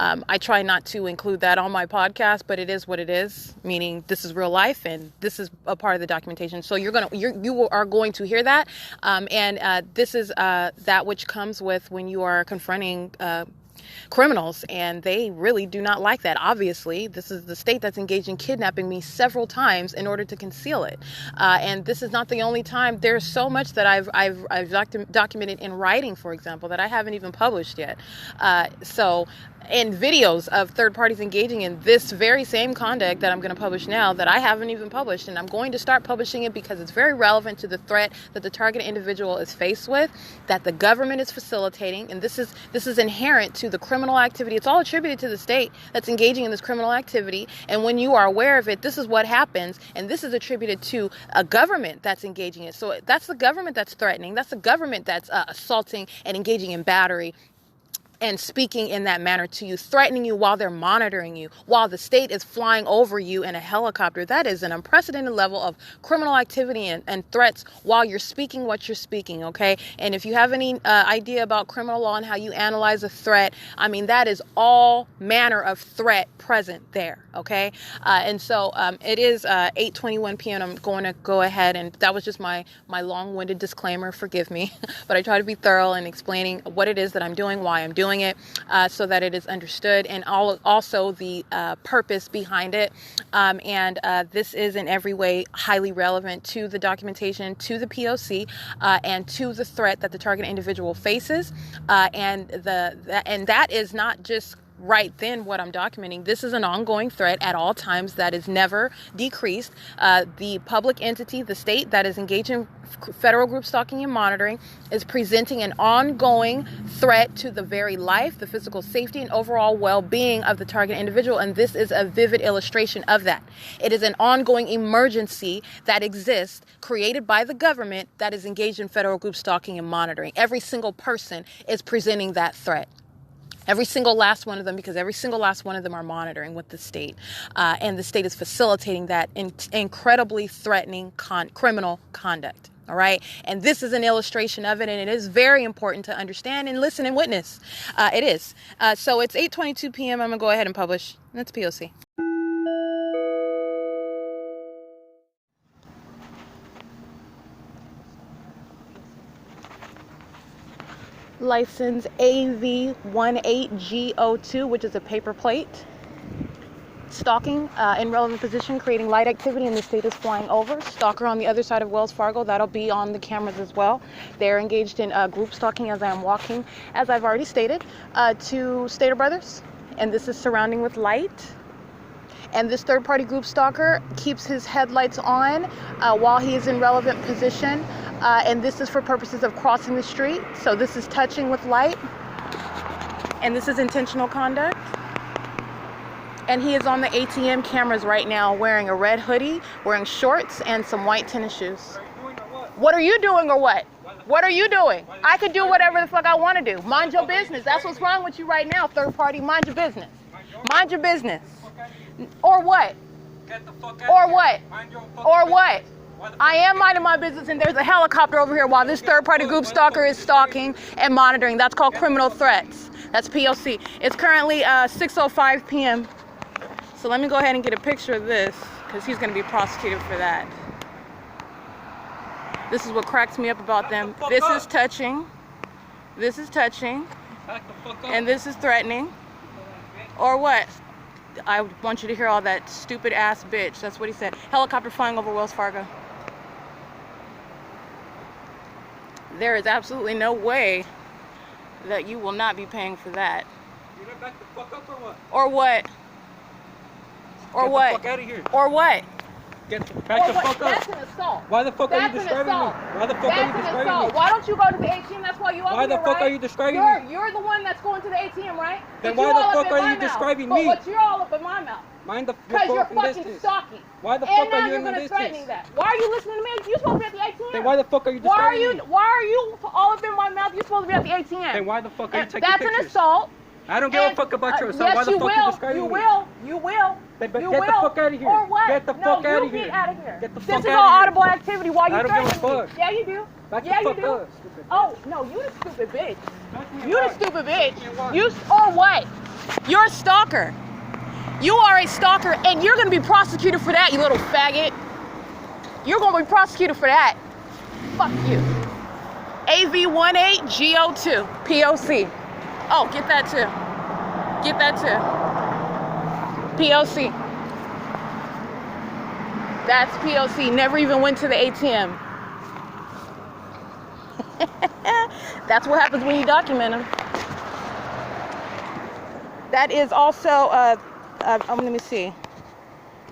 I try not to include that on my podcast, but it is what it is, meaning this is real life, and this is a part of the documentation. So you are going to hear that. And this is that which comes with when you are confronting criminals, and they really do not like that. Obviously, this is the state that's engaged in kidnapping me several times in order to conceal it. And this is not the only time. There's so much that I've documented in writing, for example, that I haven't even published yet. And videos of third parties engaging in this very same conduct that I'm going to publish now that I haven't even published. And I'm going to start publishing it because it's very relevant to the threat that the target individual is faced with, that the government is facilitating. And this is inherent to the criminal activity. It's all attributed to the state that's engaging in this criminal activity. And when you are aware of it, this is what happens. And this is attributed to a government that's engaging it. So that's the government that's threatening. That's the government that's assaulting and engaging in battery and speaking in that manner to you, threatening you while they're monitoring you, while the state is flying over you in a helicopter. That is an unprecedented level of criminal activity and threats while you're speaking what you're speaking, okay? And if you have any idea about criminal law and how you analyze a threat, that is all manner of threat present there, okay? And so it is 8:21 p.m. I'm going to go ahead, and that was just my long-winded disclaimer, forgive me, but I try to be thorough in explaining what it is that I'm doing, why I'm doing it, so that it is understood, and also the purpose behind it. And this is in every way highly relevant to the documentation, to the P.O.C, and to the threat that the target individual faces. And that is not just right then what I'm documenting. This is an ongoing threat at all times that is never decreased. The public entity, the state that is engaged in federal group stalking and monitoring, is presenting an ongoing threat to the very life, the physical safety, and overall well-being of the target individual. And this is a vivid illustration of that. It is an ongoing emergency that exists, created by the government, that is engaged in federal group stalking and monitoring. Every single person is presenting that threat. Every single last one of them, because every single last one of them are monitoring with the state. And the state is facilitating that incredibly threatening criminal conduct. All right. And this is an illustration of it. And it is very important to understand and listen and witness. It is. So it's 8:22 p.m. I'm going to go ahead and publish. That's P.O.C. License AV18GO2, which is a paper plate. Stalking in relevant position, creating light activity, and the state is flying over. Stalker on the other side of Wells Fargo, that'll be on the cameras as well. They're engaged in group stalking as I am walking, as I've already stated, to Stater Brothers. And this is surrounding with light. And this third-party group stalker keeps his headlights on while he is in relevant position. And this is for purposes of crossing the street. So this is touching with light. And this is intentional conduct. And he is on the ATM cameras right now wearing a red hoodie, wearing shorts, and some white tennis shoes. What are you doing or what? What are you doing? I could do whatever the fuck I want to do. Mind your business. That's what's wrong with you right now, third party. Mind your business. Mind your business. Or what? Or what? Or what? I am minding my business, and there's a helicopter over here while this third-party group stalker is stalking and monitoring. That's called criminal threats. That's P.O.C. It's currently 6:05 p.m. So let me go ahead and get a picture of this, because he's going to be prosecuted for that. This is what cracks me up about them. This is touching. This is touching. And this is threatening. Or what? I want you to hear all that stupid ass bitch. That's what he said. Helicopter flying over Wells Fargo. There is absolutely no way that you will not be paying for that. You gonna back the fuck up or what? Or what? Or Get what? the fuck out of here. Or what? Back the fuck up. That's an assault. Why the fuck are you That's an describing me? assault. Why the fuck are you That's an describing assault. me? Why don't you go to the ATM? That's why you over Why the here, fuck right? are you describing you're, me? You're the one that's going to the ATM, right? Then But why you the all fuck up in are my you mouth. describing But me? what you're all up in my mouth. Mind the Because you're fucking fucking distance. stalking. Why the And fuck now are you you're in the gonna threaten distance? that. Why are you listening to me? You're supposed to be at the ATM. Then why the fuck are you Why are describing you? me? Why are you all up in my mouth? You're supposed to be at the ATM. Then why the fuck are you And taking that's pictures? an assault. I don't give a fuck about your assault. Yes, Why the you fuck are you will. describing You me? will. You will. Then You get will. the fuck out of here. Or what? Get the No, fuck out you of here. get out of here. Get the This fuck is out all of here. audible activity while you I don't give a threaten me. fuck. Yeah, you do. Back the Yeah, you fuck do. up, stupid. Oh, no, you the stupid bitch. Touch me You the what? stupid bitch. Touch me what? You or what? You're a stalker. You are a stalker, and you're gonna be prosecuted for that, you little faggot. You're gonna be prosecuted for that. Fuck you. AV18GO2 P.O.C. Oh, get that too. Get that too. P.O.C. That's P.O.C. Never even went to the ATM. That's what happens when you document them. That is also, let me see.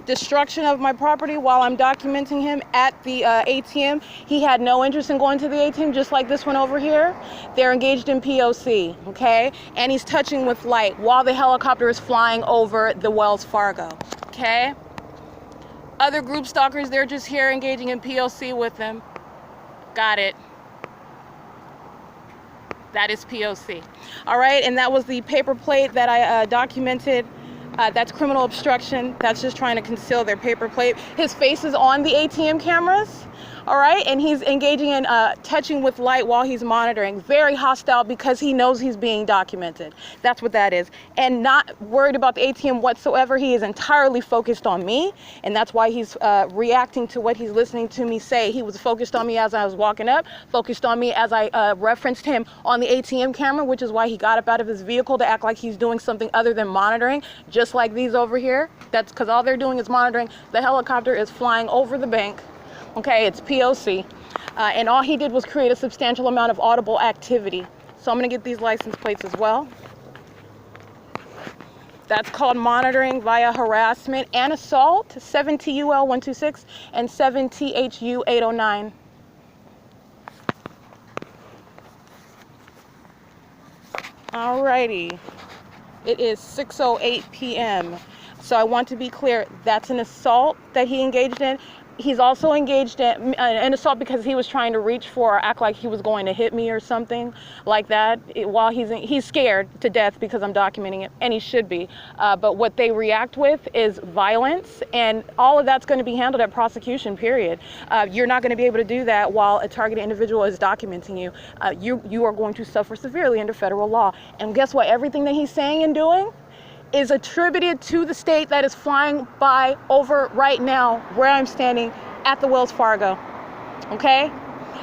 Destruction of my property while I'm documenting him at the ATM. He had no interest in going to the ATM, just like this one over here. They're engaged in P.O.C., okay? And he's touching with light while the helicopter is flying over the Wells Fargo, okay? Other group stalkers, they're just here engaging in P.O.C. with them. Got it. That is P.O.C. All right, and that was the paper plate that I documented. That's criminal obstruction. That's just trying to conceal their paper plate. His face is on the ATM cameras, all right? And he's engaging in touching with light while he's monitoring. Very hostile because he knows he's being documented. That's what that is. And not worried about the ATM whatsoever. He is entirely focused on me, and that's why he's reacting to what he's listening to me say. He was focused on me as I was walking up, focused on me as I referenced him on the ATM camera, which is why he got up out of his vehicle to act like he's doing something other than monitoring, just like these over here. That's because all they're doing is monitoring. The helicopter is flying over the bank. Okay, it's P.O.C. And all he did was create a substantial amount of audible activity. So I'm gonna get these license plates as well. That's called monitoring via harassment and assault, 7TUL126 and 7THU809. Alrighty, it is 6:08 p.m. So I want to be clear, that's an assault that he engaged in. He's also engaged in an assault because he was trying to reach for or act like he was going to hit me or something like that while he's scared to death because I'm documenting it, and he should be. But what they react with is violence, and all of that's going to be handled at prosecution, period. You're not going to be able to do that while a targeted individual is documenting you. You are going to suffer severely under federal law. And guess what? Everything that he's saying and doing is attributed to the state that is flying by over right now where I'm standing at the Wells Fargo, okay?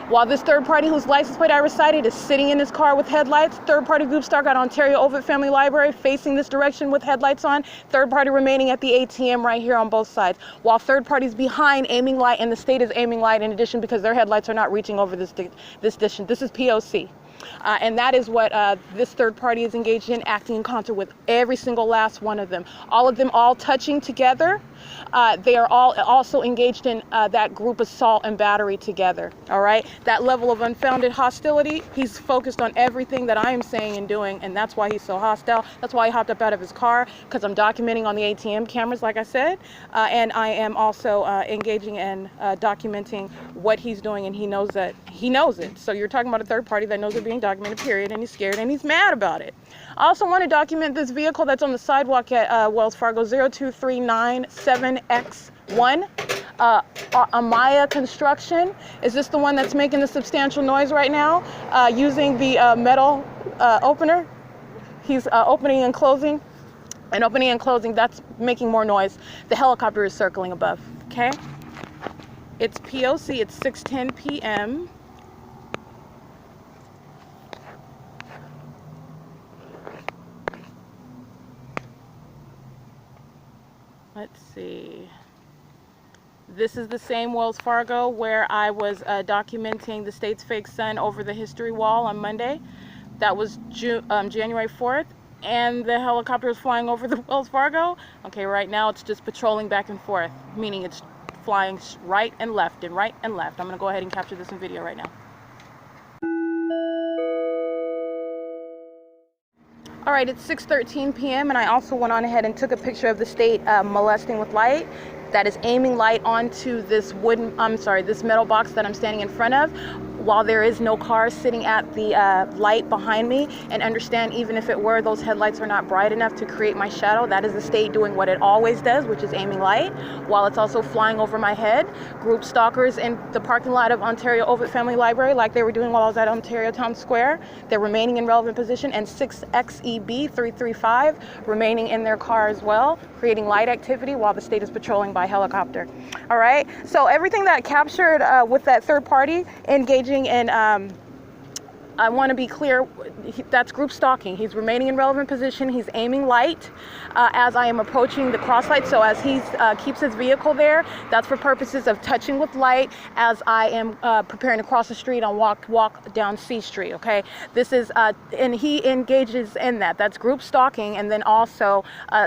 While this third party whose license plate I recited is sitting in his car with headlights, third party group stalk at Ontario Ovid Family Library facing this direction with headlights on, third party remaining at the ATM right here on both sides. While third party's behind aiming light and the state is aiming light in addition because their headlights are not reaching over this distance. This is P.O.C. And that is what this third party is engaged in, acting in concert with every single last one of them. All of them all touching together. They are all also engaged in that group assault and battery together, all right? That level of unfounded hostility, he's focused on everything that I am saying and doing, and that's why he's so hostile. That's why he hopped up out of his car, because I'm documenting on the ATM cameras, like I said, and I am also engaging and documenting what he's doing, and he knows that. He knows it. So you're talking about a third party that knows it being documented, period, and he's scared and he's mad about it. I also want to document this vehicle that's on the sidewalk at Wells Fargo 02397X1. Amaya Construction. Is this the one that's making the substantial noise right now using the metal opener? He's opening and closing. And opening and closing, that's making more noise. The helicopter is circling above, okay? It's P.O.C. It's 6:10 p.m. Let's see. This is the same Wells Fargo where I was documenting the state's fake sun over the history wall on Monday. That was January 4th. And the helicopter is flying over the Wells Fargo. Okay, right now it's just patrolling back and forth, meaning it's flying right and left and right and left. I'm going to go ahead and capture this in video right now. All right, it's 6:13 p.m. and I also went on ahead and took a picture of the state molesting with light. That is aiming light onto this this metal box that I'm standing in front of, while there is no car sitting at the light behind me. And understand, even if it were, those headlights are not bright enough to create my shadow. That is the state doing what it always does, which is aiming light, while it's also flying over my head. Group stalkers in the parking lot of Ontario Ovid Family Library, like they were doing while I was at Ontario Town Square. They're remaining in relevant position, and 6XEB335 remaining in their car as well, creating light activity while the state is patrolling by helicopter. All right, so everything that captured with that third party engaging in, I want to be clear, that's group stalking. He's remaining in relevant position. He's aiming light as I am approaching the cross light. So as he keeps his vehicle there, that's for purposes of touching with light as I am preparing to cross the street and walk down C Street, okay? This is, and he engages in that. That's group stalking, and then also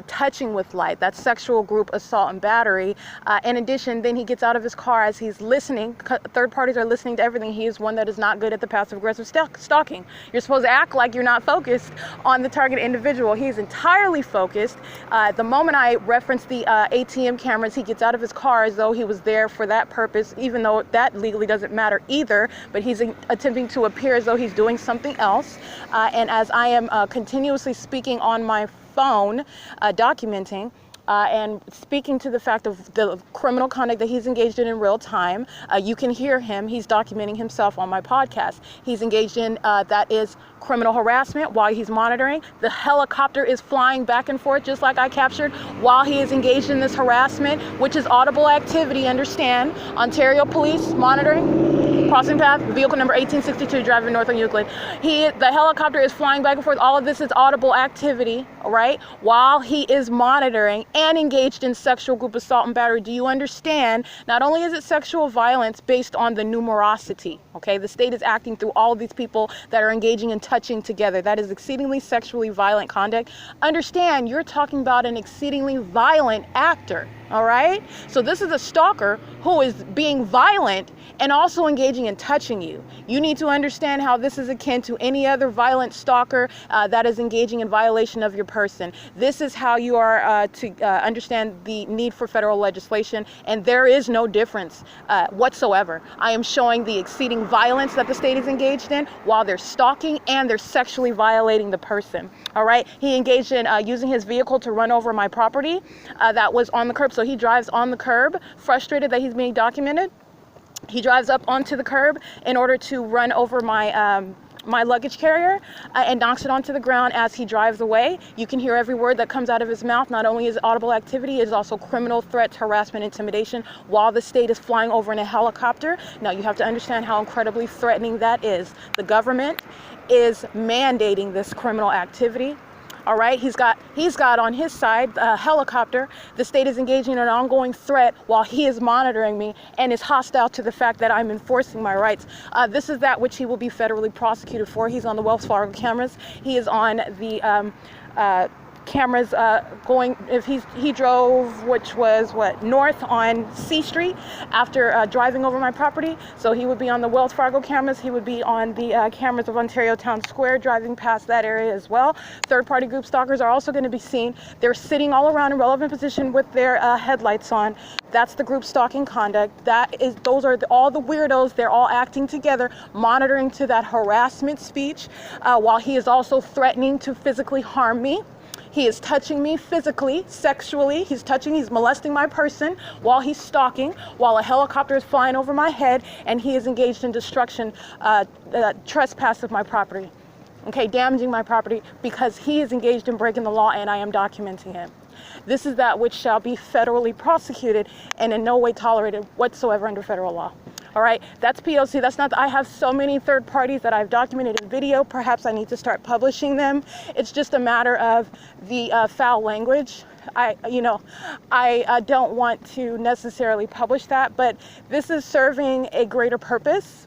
touching with light. That's sexual group assault and battery. In addition, then he gets out of his car as he's listening. Third parties are listening to everything. He is one that is not good at the passive-aggressive stalking. You're supposed to act like you're not focused on the target individual. He's entirely focused. The moment I reference the ATM cameras, he gets out of his car as though he was there for that purpose, even though that legally doesn't matter either, but he's attempting to appear as though he's doing something else. And as I am continuously speaking on my phone, documenting, and speaking to the fact of the criminal conduct that he's engaged in real time, you can hear him. He's documenting himself on my podcast. He's engaged in that is criminal harassment while he's monitoring. The helicopter is flying back and forth just like I captured while he is engaged in this harassment, which is audible activity, understand. Ontario Police monitoring, crossing path, vehicle number 1862 driving north on Euclid. The helicopter is flying back and forth. All of this is audible activity, all right, while he is monitoring and engaged in sexual group assault and battery. Do you understand? Not only is it sexual violence based on the numerosity, okay? The state is acting through all of these people that are engaging in touching together. That is exceedingly sexually violent conduct. Understand, you're talking about an exceedingly violent actor, all right? So this is a stalker who is being violent and also engaging in touching you. You need to understand how this is akin to any other violent stalker that is engaging in violation of your person. This is how you are to understand the need for federal legislation, and there is no difference whatsoever. I am showing the exceeding violence that the state is engaged in while they're stalking and they're sexually violating the person, all right? He engaged in using his vehicle to run over my property that was on the curb. So he drives on the curb, frustrated that he's being documented. He drives up onto the curb in order to run over my my luggage carrier and knocks it onto the ground as he drives away. You can hear every word that comes out of his mouth. Not only is audible activity, it is also criminal threats, harassment, intimidation while the state is flying over in a helicopter. Now you have to understand how incredibly threatening that is. The government is mandating this criminal activity. All right, he's got on his side a helicopter. The state is engaging in an ongoing threat while he is monitoring me and is hostile to the fact that I'm enforcing my rights. This is that which he will be federally prosecuted for. He's on the Wells Fargo cameras. He is on the cameras going, if he drove, which was north on C Street after driving over my property. So he would be on the Wells Fargo cameras. He would be on the cameras of Ontario Town Square driving past that area as well. Third-party group stalkers are also going to be seen. They're sitting all around in relevant position with their headlights on. That's the group stalking conduct. Those are all the weirdos. They're all acting together, monitoring to that harassment speech, while he is also threatening to physically harm me. He is touching me physically, sexually. He's molesting my person while he's stalking, while a helicopter is flying over my head, and he is engaged in destruction, trespass of my property. Okay, damaging my property because he is engaged in breaking the law and I am documenting him. This is that which shall be federally prosecuted and in no way tolerated whatsoever under federal law. All right, that's POC. That's not, I have so many third parties that I've documented in video. Perhaps I need to start publishing them. It's just a matter of the foul language. I don't want to necessarily publish that, but this is serving a greater purpose.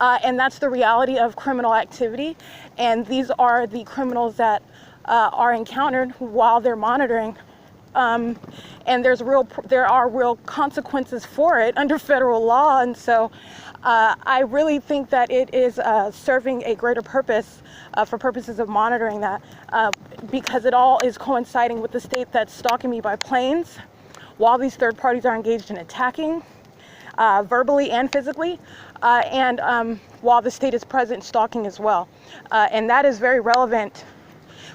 And that's the reality of criminal activity. And these are the criminals that are encountered while they're monitoring. And there are real consequences for it under federal law. And so I really think that it is serving a greater purpose for purposes of monitoring that, because it all is coinciding with the state that's stalking me by planes while these third parties are engaged in attacking verbally and physically, and while the state is present stalking as well. And that is very relevant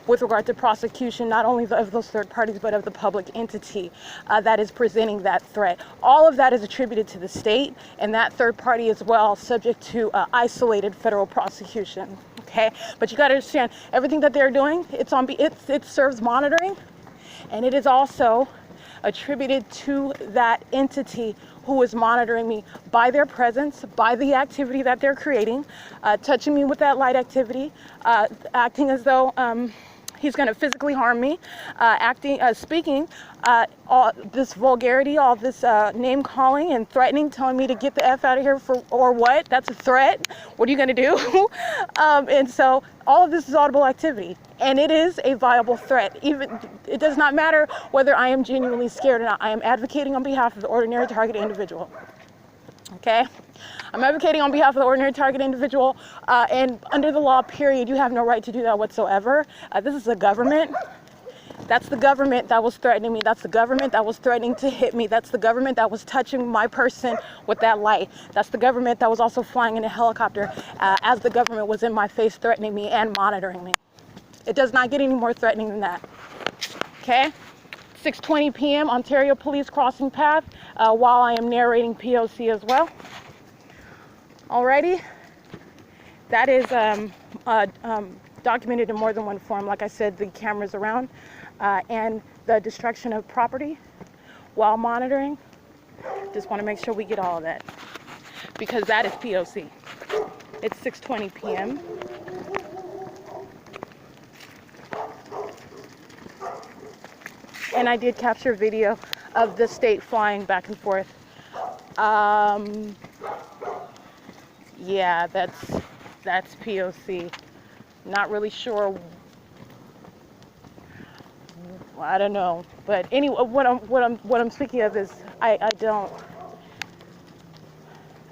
with regard to prosecution, not only of those third parties, but of the public entity that is presenting that threat. All of that is attributed to the state, and that third party as well, subject to isolated federal prosecution. Okay, but you got to understand everything that they're doing. It serves monitoring, and it is also attributed to that entity who is monitoring me by their presence, by the activity that they're creating, touching me with that light activity, acting as though he's going to physically harm me, speaking all this vulgarity, all this name calling and threatening, telling me to get the F out of here or what? That's a threat. What are you going to do? And so all of this is audible activity, and it is a viable threat. It does not matter whether I am genuinely scared or not. I am advocating on behalf of the ordinary target individual. Okay? I'm advocating on behalf of the ordinary target individual, and under the law, period, you have no right to do that whatsoever. This is a government. That's the government that was threatening me. That's the government that was threatening to hit me. That's the government that was touching my person with that light. That's the government that was also flying in a helicopter as the government was in my face threatening me and monitoring me. It does not get any more threatening than that. Okay? 6:20 p.m. Ontario Police crossing path while I am narrating POC as well. Alrighty, that is documented in more than one form. Like I said, the cameras around and the destruction of property while monitoring. Just want to make sure we get all of that, because that is POC. It's 6:20 p.m. And I did capture video of the state flying back and forth. Yeah, that's POC. Not really sure. I don't know. But anyway, what I'm speaking of is I don't.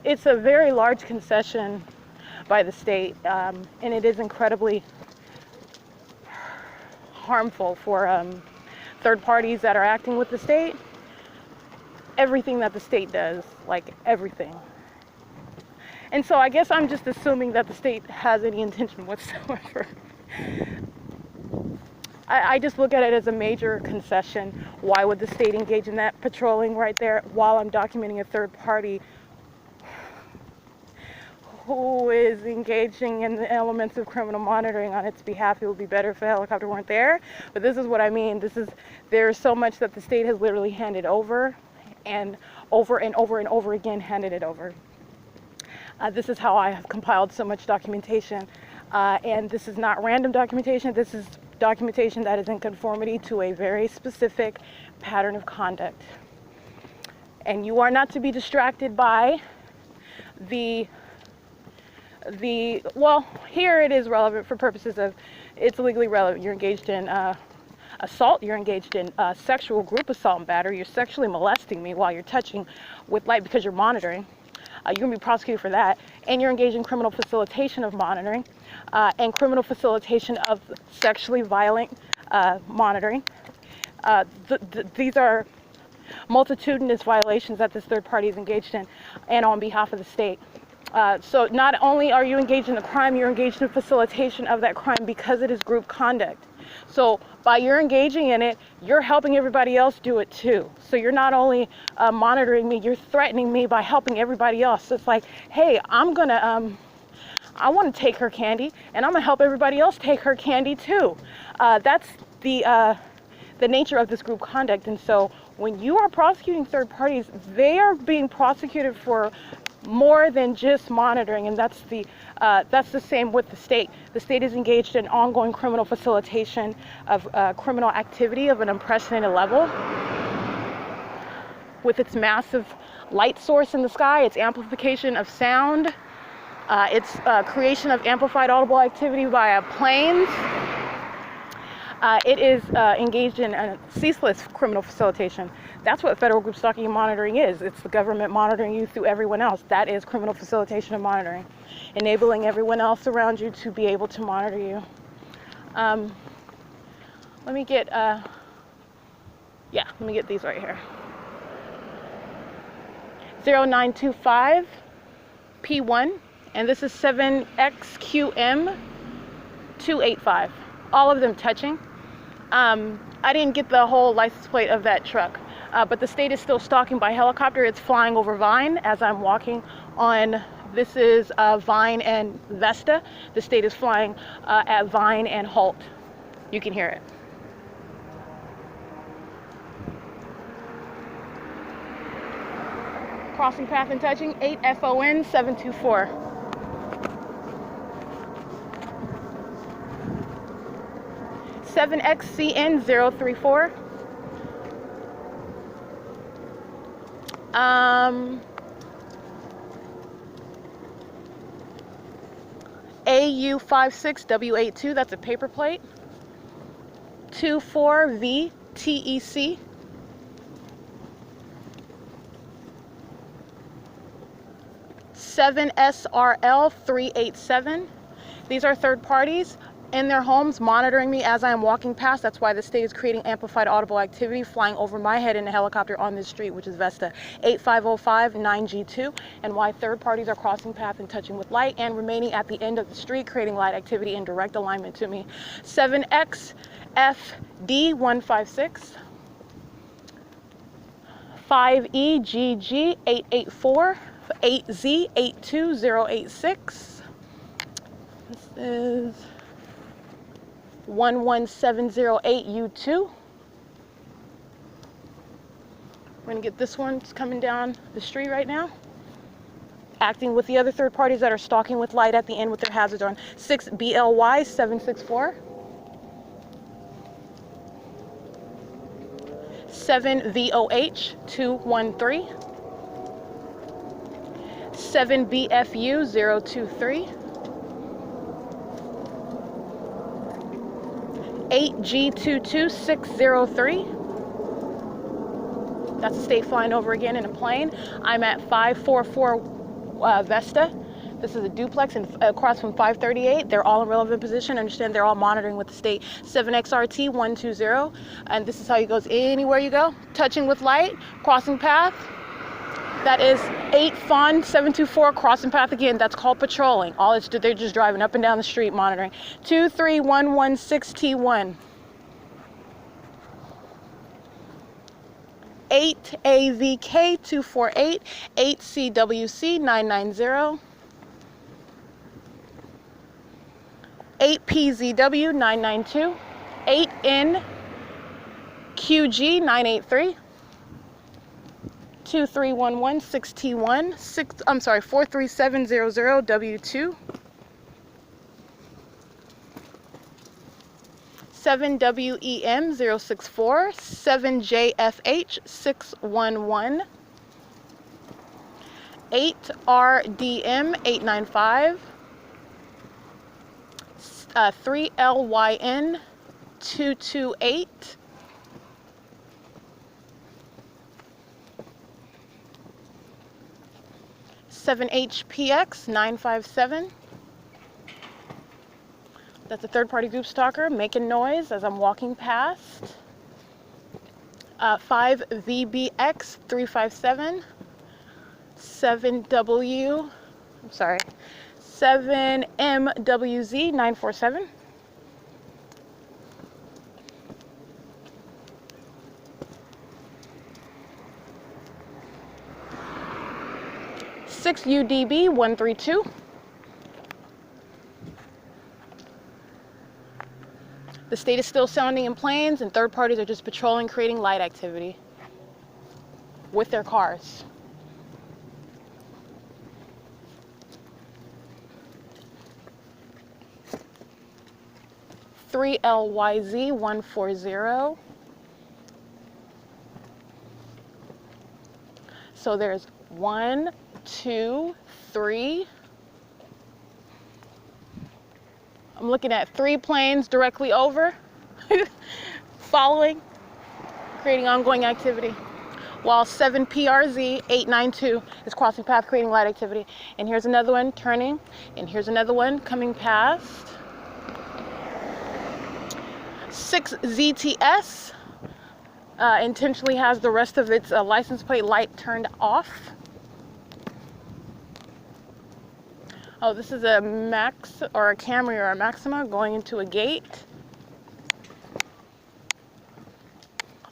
It's a very large concession by the state, and it is incredibly harmful for third parties that are acting with the state. Everything that the state does, like everything. And so I guess I'm just assuming that the state has any intention whatsoever. I just look at it as a major concession. Why would the state engage in that patrolling right there while I'm documenting a third party who is engaging in the elements of criminal monitoring on its behalf. It would be better if the helicopter weren't there. But this is what I mean. There's so much that the state has literally handed over and over and over and over again handed it over. This is how I have compiled so much documentation. And this is not random documentation. This is documentation that is in conformity to a very specific pattern of conduct. And you are not to be distracted by well, here it is relevant for purposes of, it's legally relevant. You're engaged in assault, you're engaged in sexual group assault and battery, you're sexually molesting me while you're touching with light because you're monitoring. You're going to be prosecuted for that. And you're engaged in criminal facilitation of monitoring and criminal facilitation of sexually violent monitoring. These are multitudinous violations that this third party is engaged in and on behalf of the state. So not only are you engaged in a crime, you're engaged in facilitation of that crime because it is group conduct. So by your engaging in it, you're helping everybody else do it too. So you're not only monitoring me, you're threatening me by helping everybody else. So it's like, hey, I want to take her candy, and I'm gonna help everybody else take her candy too. That's the nature of this group conduct. And so when you are prosecuting third parties, they are being prosecuted for more than just monitoring, and that's the same with the state. The state is engaged in ongoing criminal facilitation of criminal activity of an unprecedented level with its massive light source in the sky, its amplification of sound, its creation of amplified audible activity via planes. It is engaged in a ceaseless criminal facilitation. That's what federal group stalking and monitoring is. It's the government monitoring you through everyone else. That is criminal facilitation and monitoring, enabling everyone else around you to be able to monitor you. Let me get these right here. 0925 P1, and this is 7XQM 285. All of them touching. I didn't get the whole license plate of that truck, but the state is still stalking by helicopter. It's flying over Vine as I'm walking on. This is Vine and Vesta. The state is flying at Vine and Holt. You can hear it. Crossing path and touching, 8 FON 724. XCN 034. AU56 W82, that's a paper plate. 24V TEC. SRL 387. These are third parties in their homes monitoring me as I am walking past. That's why the state is creating amplified audible activity flying over my head in a helicopter on this street, which is Vesta 8505 9G2, and why third parties are crossing path and touching with light and remaining at the end of the street, creating light activity in direct alignment to me. 7XFD156. 5EGG 884. 8Z 82086. This is 11708U2. We're gonna get this one. It's coming down the street right now, acting with the other third parties that are stalking with light at the end with their hazards on. 6BLY 764. 7VOH 213. 7BFU 023. 8G22603. That's the state flying over again in a plane. I'm at 544 Vesta. This is a duplex and across from 538. They're all in relevant position. Understand they're all monitoring with the state. 7XRT 120. And this is how it goes anywhere you go. Touching with light, crossing path. That is 8 FON 724, crossing path again. That's called patrolling. All it's they're just driving up and down the street monitoring. 23116T1. 8 AVK 248. 8 CWC 990. 8PZW 992, 8NQG 983, 2311 6T1, 43700W2, 7WEM 064, 7JFH 611, 8RDM 895, 3LYN 228, 7HPX 957. That's a third-party group stalker making noise as I'm walking past. 5VBX 357, 7MWZ 947. 6UDB 132. The state is still sounding in planes, and third parties are just patrolling, creating light activity with their cars. (3LYZ 140). So there's 1, 2, 3. I'm looking at 3 planes directly over, following, creating ongoing activity, while 7PRZ 892 is crossing path, creating light activity. And here's another one turning, and here's another one coming past. 6ZTS intentionally has the rest of its license plate light turned off. Oh, this is a Max or a Camry or a Maxima going into a gate.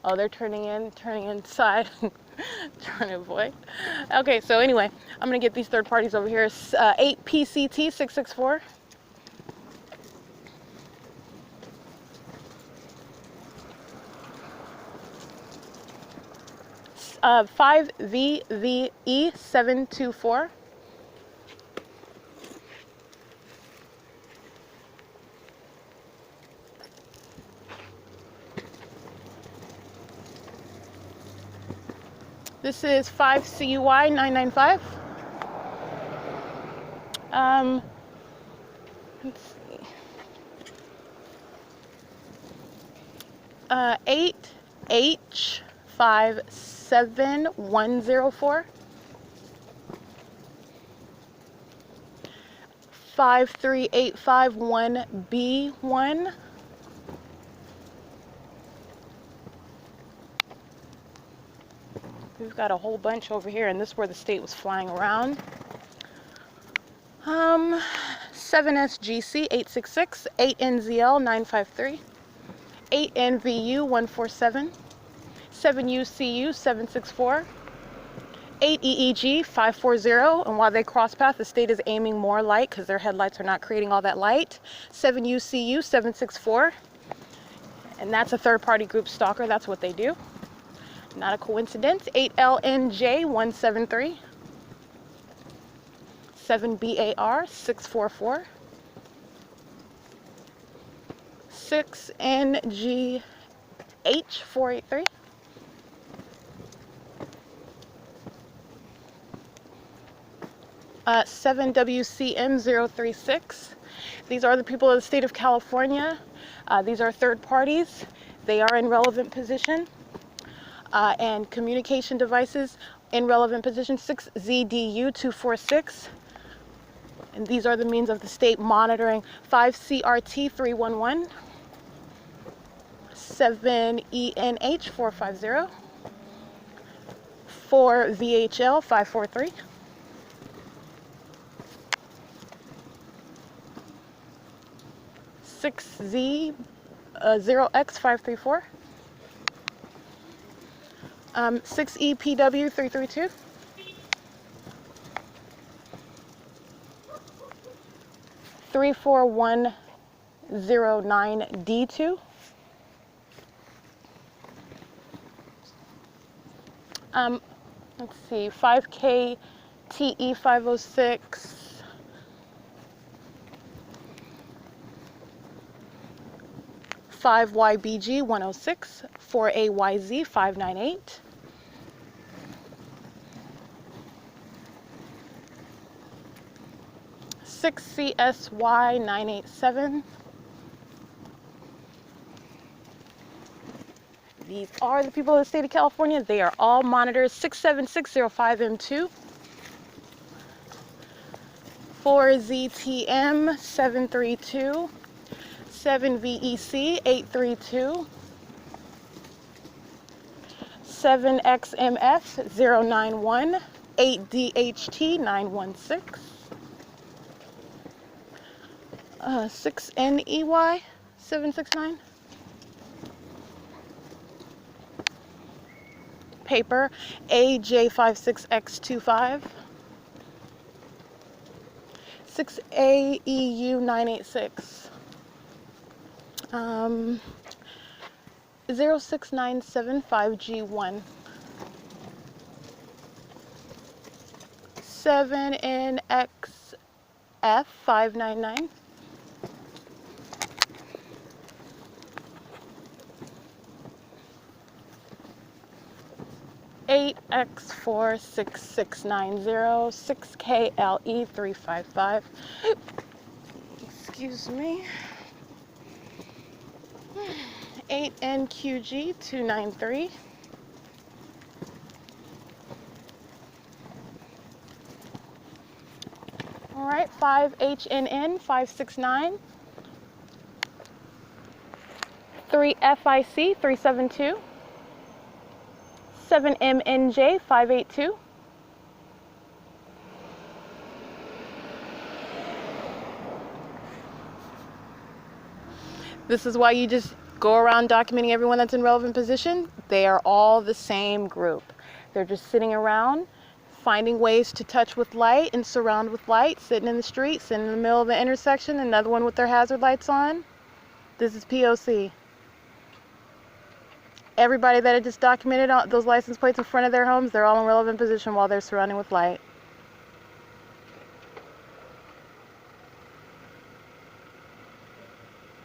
Oh, they're turning inside, trying to avoid. Okay, so anyway, I'm gonna get these third parties over here. 8PCT 664. 5VVE 724. This is 5CUI 995. Let's see. 8H57104. 53851B1. We've got a whole bunch over here, and this is where the state was flying around. 7SGC 866, 8NZL 953, 8NVU 147, 7UCU 764, 8EEG 540, and while they cross path, the state is aiming more light because their headlights are not creating all that light. 7UCU 764, and that's a third-party group stalker. That's what they do. Not a coincidence. 8LNJ 173, 7BAR 644, 6NGH 483, 7WCM 036. These are the people of the state of California. These are third parties. They are in relevant position. And communication devices in relevant position. 6ZDU 246. And these are the means of the state monitoring. 5CRT 311. 7ENH 450. 4VHL 543. 6Z 0X 534. 6EPW 332. 341 09D2. Let's see, 5K TE 506. 5YBG 106, 4AYZ 598. 6CSY 987. These are the people of the state of California. They are all monitors. 67605M2. 4ZTM 732. 7VEC 832. 7XMF 091. 8DHT 916. 6NEY 769. Paper AJ56X25. 6AEU 986. 06975G1. 7NXF 599. 8X46690, 6KLE 355. Excuse me. 8NQG 293. 5HNN 569. 3FIC 372. 7MNJ 582. This is why you just go around documenting everyone that's in relevant position. They are all the same group. They're just sitting around, finding ways to touch with light and surround with light, sitting in the street, sitting in the middle of the intersection, another one with their hazard lights on. This is P.O.C. Everybody that had just documented those license plates in front of their homes, they're all in relevant position while they're surrounding with light.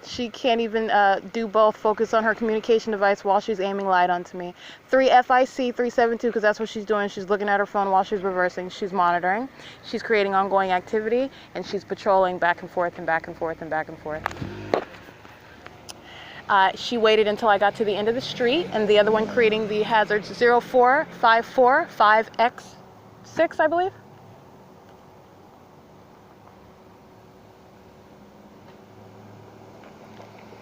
She can't even do both, focus on her communication device while she's aiming light onto me. 3FIC 372, because that's what she's doing. She's looking at her phone while she's reversing. She's monitoring. She's creating ongoing activity, and she's patrolling back and forth and back and forth and back and forth. She waited until I got to the end of the street, and the other one creating the hazards 0454 5X6, I believe.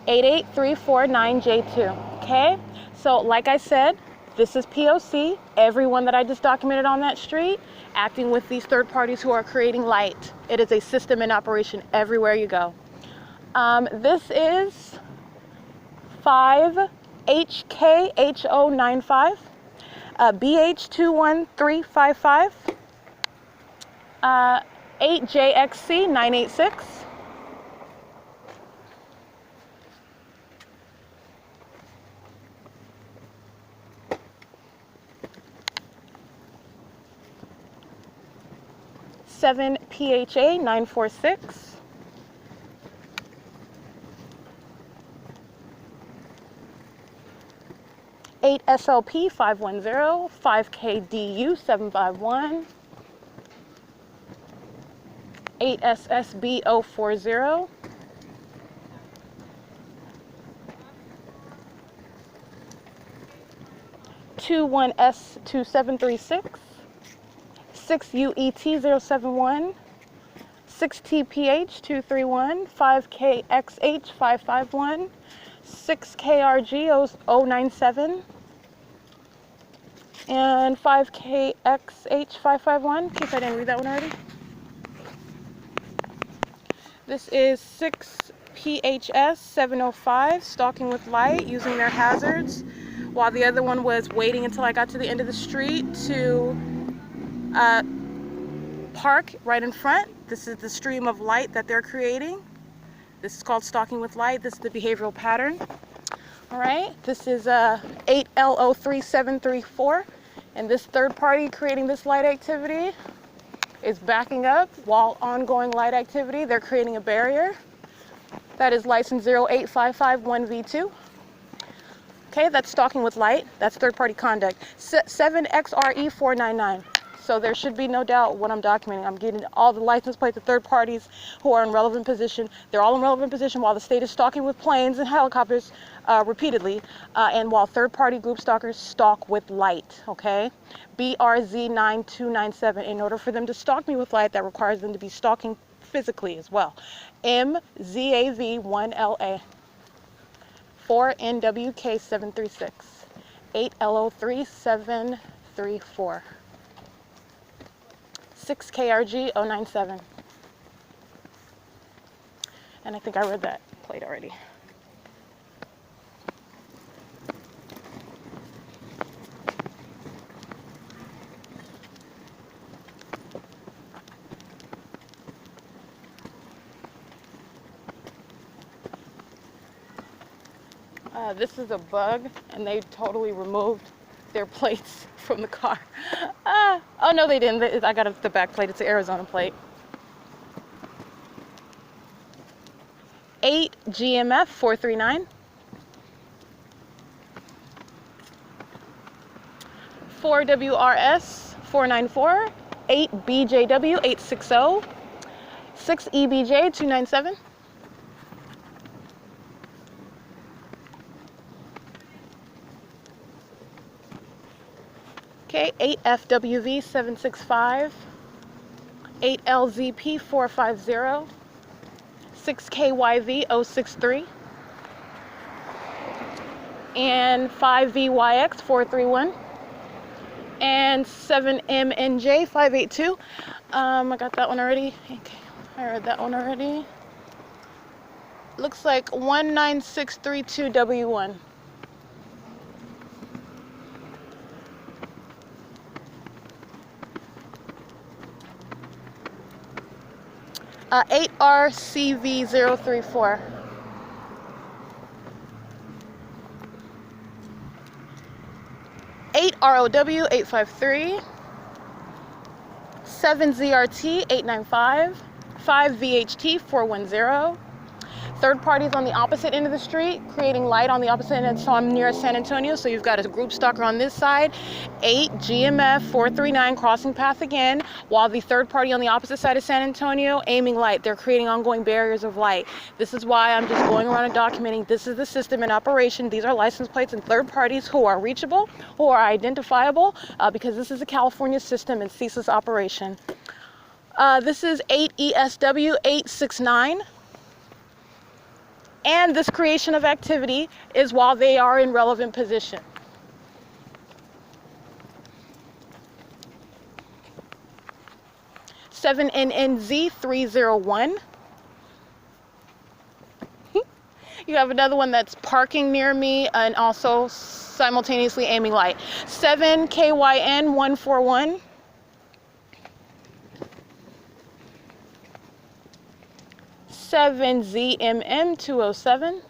$88,349J2. Okay, so like I said, this is P.O.C. Everyone that I just documented on that street acting with these third parties who are creating light. It is a system in operation everywhere you go. This is 5HKHO95, BH21355, 8JXC986. 7PHA 946. 8SLP 510. 5KDU 751. 8SSB 040. 21S 2736. 6UET 071, 6TPH 231, 5KXH 551, 6KRG 097, and 5KXH 551, in case I didn't read that one already. This is 6PHS 705, stalking with light, using their hazards, while the other one was waiting until I got to the end of the street to park right in front. This is the stream of light that they're creating. This is called stalking with light. This is the behavioral pattern. All right, this is 8LO3734, and this third party creating this light activity is backing up while ongoing light activity. They're creating a barrier. That is license 08551V2. Okay, that's stalking with light. That's third party conduct. 7XRE499. So there should be no doubt what I'm documenting. I'm getting all the license plates of third parties who are in relevant position. They're all in relevant position while the state is stalking with planes and helicopters repeatedly, and while third party group stalkers stalk with light, okay? BRZ9297. In order for them to stalk me with light, that requires them to be stalking physically as well. MZAV1LA. 4NWK736. 8LO3734. 6KRG097. And I think I read that plate already. This is a bug, and they totally removed their plates from the car. Oh no, they didn't. I got the back plate. It's an Arizona plate. 8GMF439. 4WRS494. 8BJW860. 6EBJ297. Okay, 8FWV765, 8LZP450, 6KYV063, and 5VYX431, and 7MNJ582. I got that one already. Okay, I read that one already. Looks like 19632W1. Uh, 8RCV034. 8ROW853. 7ZRT895. 5VHT410. Third parties on the opposite end of the street, creating light on the opposite end, so I'm near San Antonio, so you've got a group stalker on this side. 8GMF439 crossing path again, while the third party on the opposite side of San Antonio aiming light. They're creating ongoing barriers of light. This is why I'm just going around and documenting this is the system in operation. These are license plates and third parties who are reachable, who are identifiable, because this is a California system in ceaseless operation. This is 8ESW869. And this creation of activity is while they are in relevant position. (7NNZ301). You have another one that's parking near me and also simultaneously aiming light. 7KYN141. 7ZMM207.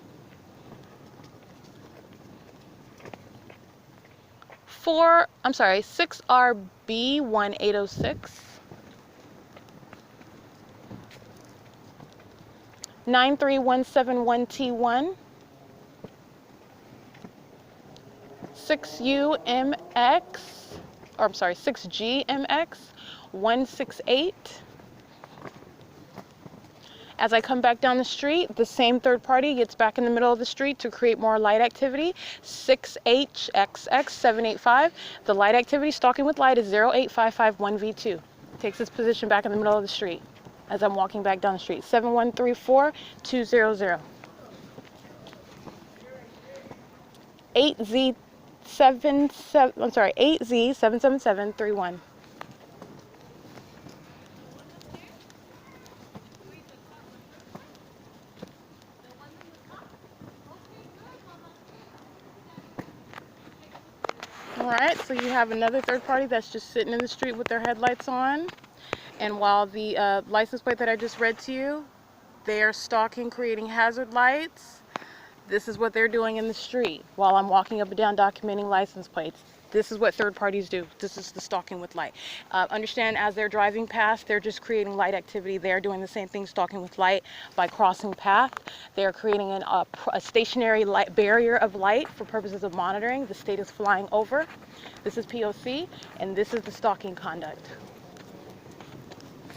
6RB1806. 93171T1. 6GMX168. As I come back down the street, the same third party gets back in the middle of the street to create more light activity. 6HXX785. The light activity, stalking with light, is 08551V2. Takes its position back in the middle of the street as I'm walking back down the street. 7134200. 8Z77731. All right, so you have another third party that's just sitting in the street with their headlights on. And while the license plate that I just read to you They are stalking, creating hazard lights. This is what they're doing in the street while I'm walking up and down documenting license plates. This is what third parties do. This is the stalking with light. Understand, as they're driving past, they're just creating light activity. They're doing the same thing, stalking with light, by crossing path. They're creating a stationary light barrier of light for purposes of monitoring. The state is flying over. This is P.O.C, and this is the stalking conduct,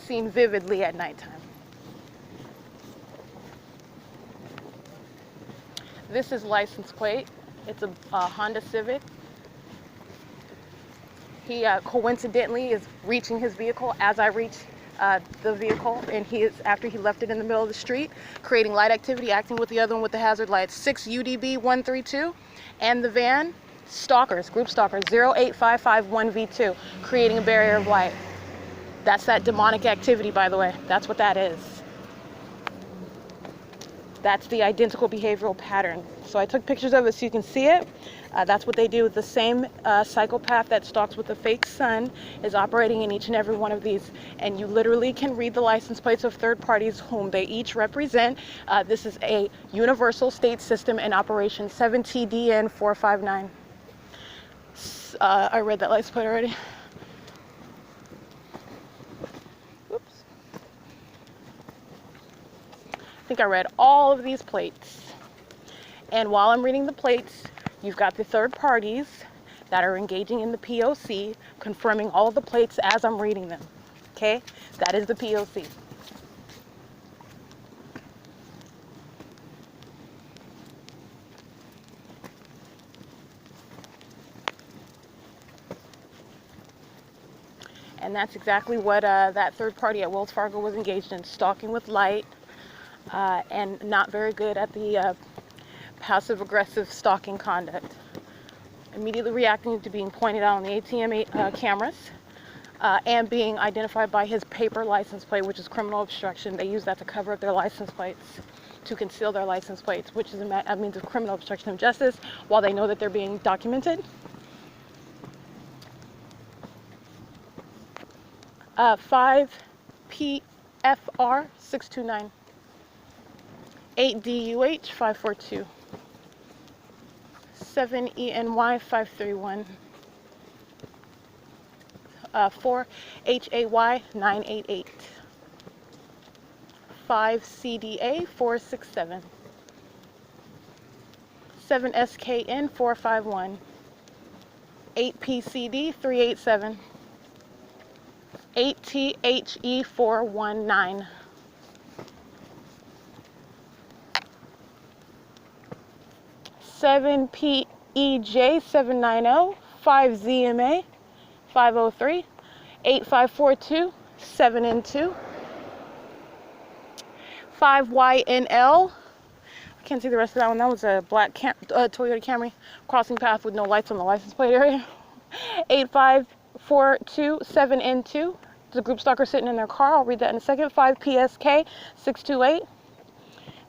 seen vividly at nighttime. This is license plate. It's a Honda Civic. He coincidentally is reaching his vehicle as I reach the vehicle, and he is, after he left it in the middle of the street, creating light activity, acting with the other one with the hazard lights. 6 UDB 132, and the van, stalkers, group stalkers, 08551V2, creating a barrier of light. That's that demonic activity, by the way. That's what that is. That's the identical behavioral pattern. So I took pictures of it so you can see it. That's what they do. The same psychopath that stalks with a fake sun is operating in each and every one of these. And you literally can read the license plates of third parties whom they each represent. This is a universal state system in operation, 7TDN 459. I read that license plate already. Whoops. I think I read all of these plates. And while I'm reading the plates, you've got the third parties that are engaging in the P.O.C, confirming all of the plates as I'm reading them. Okay? That is the P.O.C. And that's exactly what that third party at Wells Fargo was engaged in, stalking with light, and not very good at the passive-aggressive stalking conduct. Immediately reacting to being pointed out on the ATM cameras, and being identified by his paper license plate, which is criminal obstruction. They use that to cover up their license plates, to conceal their license plates, which is a means of criminal obstruction of justice while they know that they're being documented. 5 PFR 629, 8 DUH 542, 7 ENY 531, 4 HAY 988, 5 CDA 467, 7 SKN 451, 8 PCD 387, 8 THE 419, 7 PEJ 790, 5 ZMA 503, 8542, 7N2, 5 YNL. I can't see the rest of that one. That was a black Toyota Camry crossing path with no lights on the license plate area. 8542, 7N2. There's a group stalker sitting in their car. I'll read that in a second. 5 PSK 628.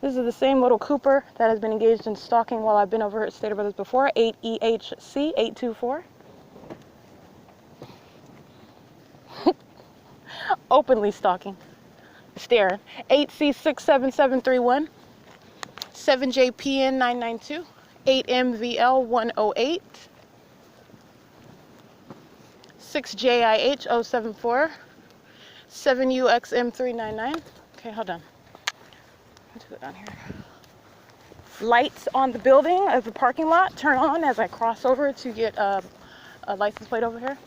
This is the same little Cooper that has been engaged in stalking while I've been over at Stater Brothers before. 8 EHC 824. Openly stalking. Staring. 8C 67731. 7JPN 992. 8MVL 108. 6JIH 074. 7UXM 399. Okay, hold on. Let's go down here. Lights on the building of the parking lot turn on as I cross over to get a license plate over here.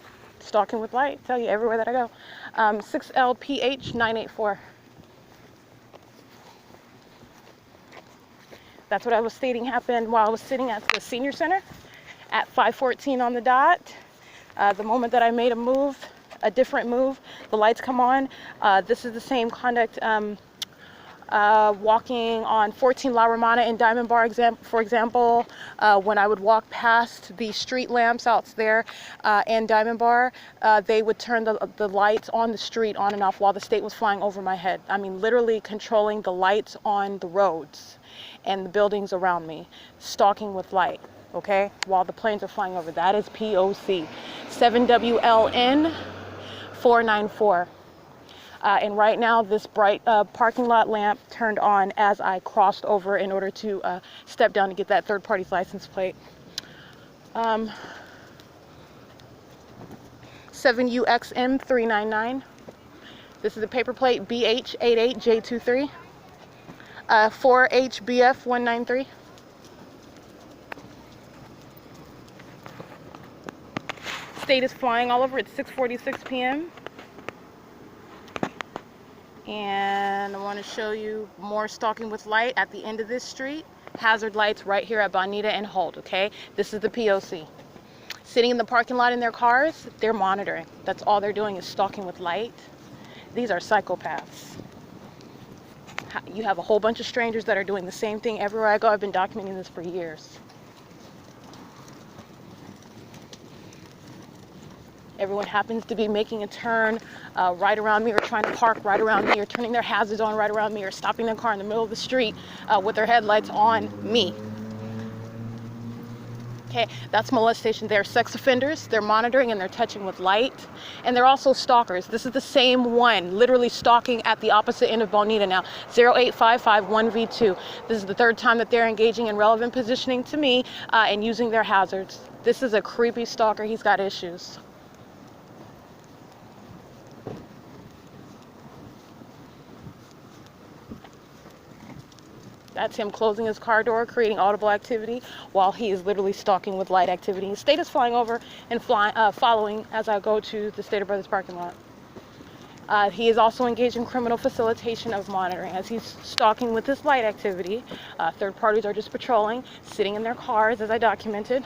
Stalking with light, tell you everywhere that I go. 6LPH 984. That's what I was stating happened while I was sitting at the senior center at 5:14 on the dot. The moment that I made a move, a different move, the lights come on. This is the same conduct walking on 14 La Romana in Diamond Bar, for example, when I would walk past the street lamps out there in Diamond Bar, they would turn the lights on the street on and off while the state was flying over my head. I mean, literally controlling the lights on the roads and the buildings around me, stalking with light, okay, while the planes are flying over. That is POC. 7WLN 494. And right now, this bright parking lot lamp turned on as I crossed over in order to step down to get that third party's license plate. 7UXM399. This is a paper plate BH88J23. 4HBF193. State is flying all over. It's 6:46 p.m. And I want to show you more stalking with light at the end of this street. Hazard lights right here at Bonita and Holt, okay? This is the P.O.C. Sitting in the parking lot in their cars, they're monitoring. That's all they're doing is stalking with light. These are psychopaths. You have a whole bunch of strangers that are doing the same thing everywhere I go. I've been documenting this for years. Everyone happens to be making a turn right around me, or trying to park right around me, or turning their hazards on right around me, or stopping their car in the middle of the street with their headlights on me. Okay, that's molestation. They're sex offenders, they're monitoring, and they're touching with light. And they're also stalkers. This is the same one, literally stalking at the opposite end of Bonita now. 08551V2. This is the third time that they're engaging in relevant positioning to me and using their hazards. This is a creepy stalker. He's got issues. That's him closing his car door, creating audible activity while he is literally stalking with light activity. His state is flying over and following as I go to the Stater Brothers parking lot. He is also engaged in criminal facilitation of monitoring as he's stalking with this light activity. Third parties are just patrolling, sitting in their cars as I documented.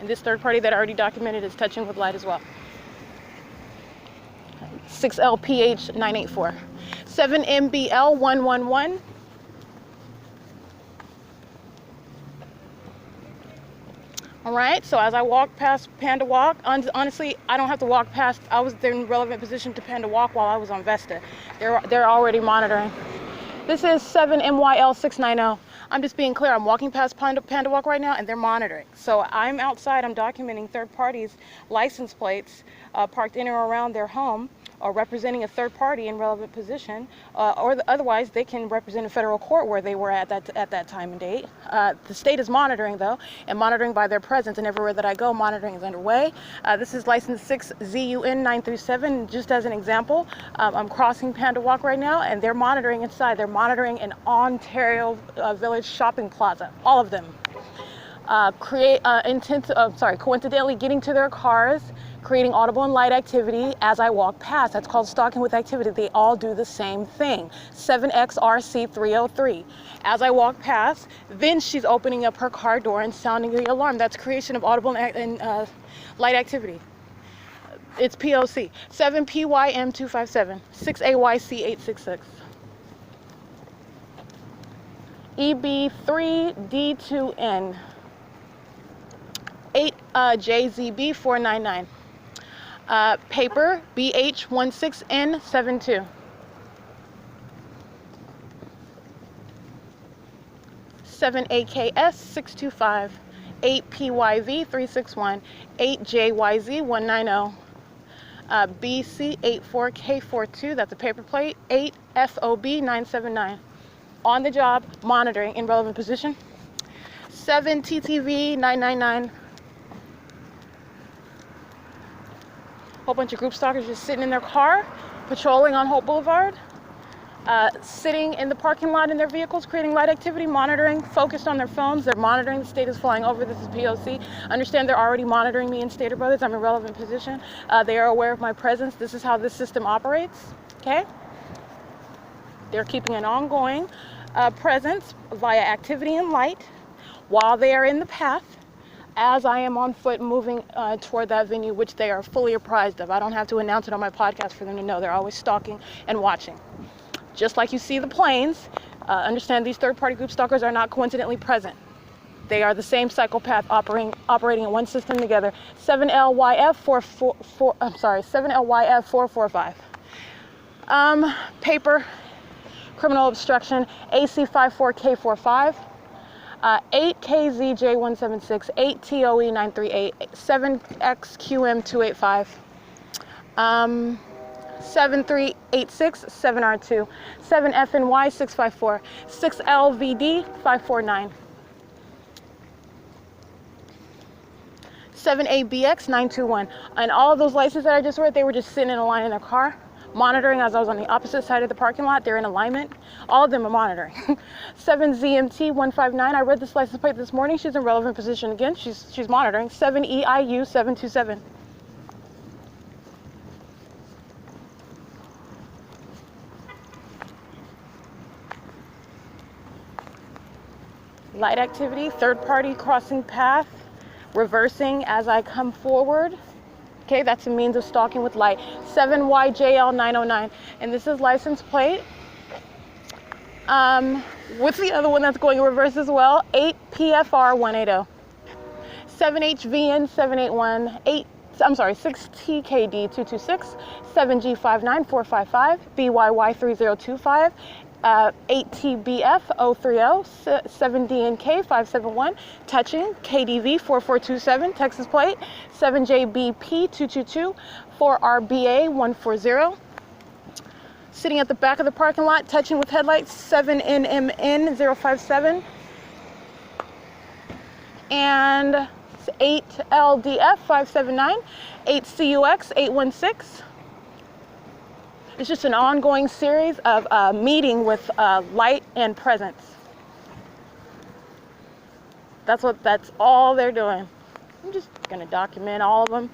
And this third party that I already documented is touching with light as well. 6LPH984. 7MBL111. All right, so as I walk past Panda Walk, honestly, I don't have to walk past. I was in relevant position to Panda Walk while I was on Vesta. They're already monitoring. This is 7MYL690. I'm just being clear. I'm walking past Panda Walk right now, and they're monitoring. So I'm outside. I'm documenting third parties' license plates parked in or around their home, or representing a third party in relevant position, or otherwise they can represent a federal court where they were at that time and date. The state is monitoring though, and monitoring by their presence, and everywhere that I go, monitoring is underway. This is license 6ZUN937, just as an example. I'm crossing Panda Walk right now, and they're monitoring inside. They're monitoring an Ontario Village shopping plaza, all of them. Coincidentally getting to their cars, creating audible and light activity as I walk past. That's called stalking with activity. They all do the same thing. 7XRC303. As I walk past, then she's opening up her car door and sounding the alarm. That's creation of audible and light activity. It's P.O.C. 7PYM257. 6AYC866. EB3D2N. 8JZB499. Paper BH16N72. 7AKS625. 8PYV361. 8JYZ190. BC84K42. That's a paper plate. 8FOB979. On the job, monitoring in relevant position. 7TTV999. Whole bunch of group stalkers just sitting in their car, patrolling on Hope Boulevard, sitting in the parking lot in their vehicles, creating light activity, monitoring, focused on their phones. They're monitoring. The state is flying over. This is P.O.C. Understand they're already monitoring me in Stater Brothers. I'm in relevant position. They are aware of my presence. This is how this system operates. Okay? They're keeping an ongoing presence via activity and light while they are in the path, as I am on foot moving toward that venue, which they are fully apprised of. I don't have to announce it on my podcast for them to know. They're always stalking and watching. Just like you see the planes, understand these third-party group stalkers are not coincidentally present. They are the same psychopath operating in one system together. 7LYF445. Paper, criminal obstruction, AC54K45. 8KZJ176, 8TOE938, 7XQM285, 7386, 7R2, 7FNY654, 6LVD549, 7ABX921. And all of those licenses that I just read, they were just sitting in a line in their car, monitoring as I was on the opposite side of the parking lot. They're in alignment. All of them are monitoring. 7ZMT159. I read this license plate this morning. She's in relevant position again. She's monitoring. 7EIU727. Light activity, third party crossing path, reversing as I come forward. Okay, that's a means of stalking with light. 7YJL909. And this is license plate. What's the other one that's going in reverse as well? 8PFR180. 7HVN781. 6TKD226. 7G59455. BYY3025. 8TBF030, 7DNK571, touching, KDV4427, Texas plate, 7JBP222, 4RBA140, sitting at the back of the parking lot, touching with headlights, 7NMN057, and 8LDF579, 8CUX816. It's just an ongoing series of meeting with light and presence. That's all they're doing. I'm just gonna document all of them.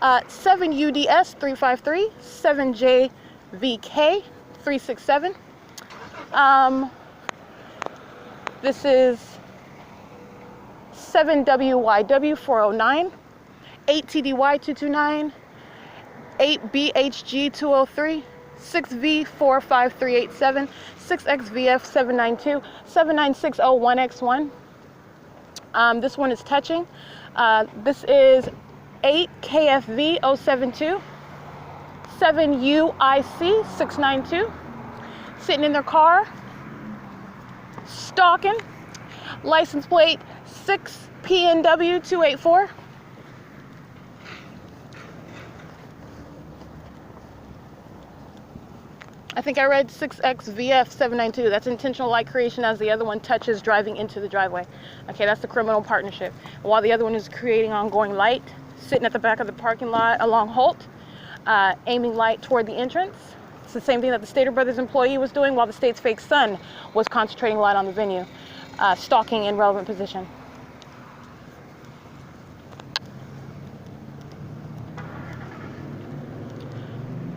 7UDS353, 7JVK367. This is 7WYW409, 8TDY229, 8BHG203, 6V45387, 6XVF792, 79601X1. This one is touching. This is 8KFV072, 7UIC692, sitting in their car, stalking, license plate 6PNW284. I think I read 6XVF792. That's intentional light creation as the other one touches driving into the driveway. Okay, that's the criminal partnership. While the other one is creating ongoing light, sitting at the back of the parking lot along Holt, aiming light toward the entrance. It's the same thing that the Stater Brothers employee was doing while the state's fake son was concentrating light on the venue, stalking in relevant position.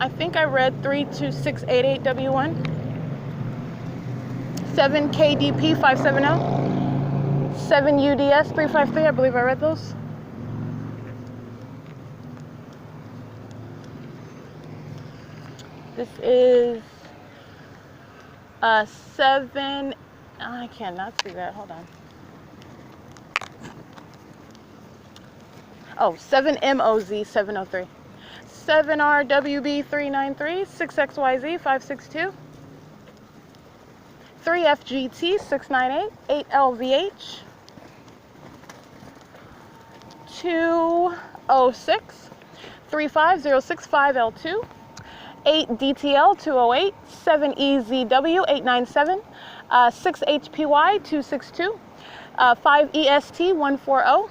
I think I read 32688W1, 7KDP570, 7UDS353. I believe I read those. This is 7. I cannot see that. Hold on. Oh, 7MOZ703. 7RWB393, 6XYZ562, 3FGT698, 8LVH, 206, 35065L2, 8DTL208, 7EZW897, 6HPY262, 5EST140,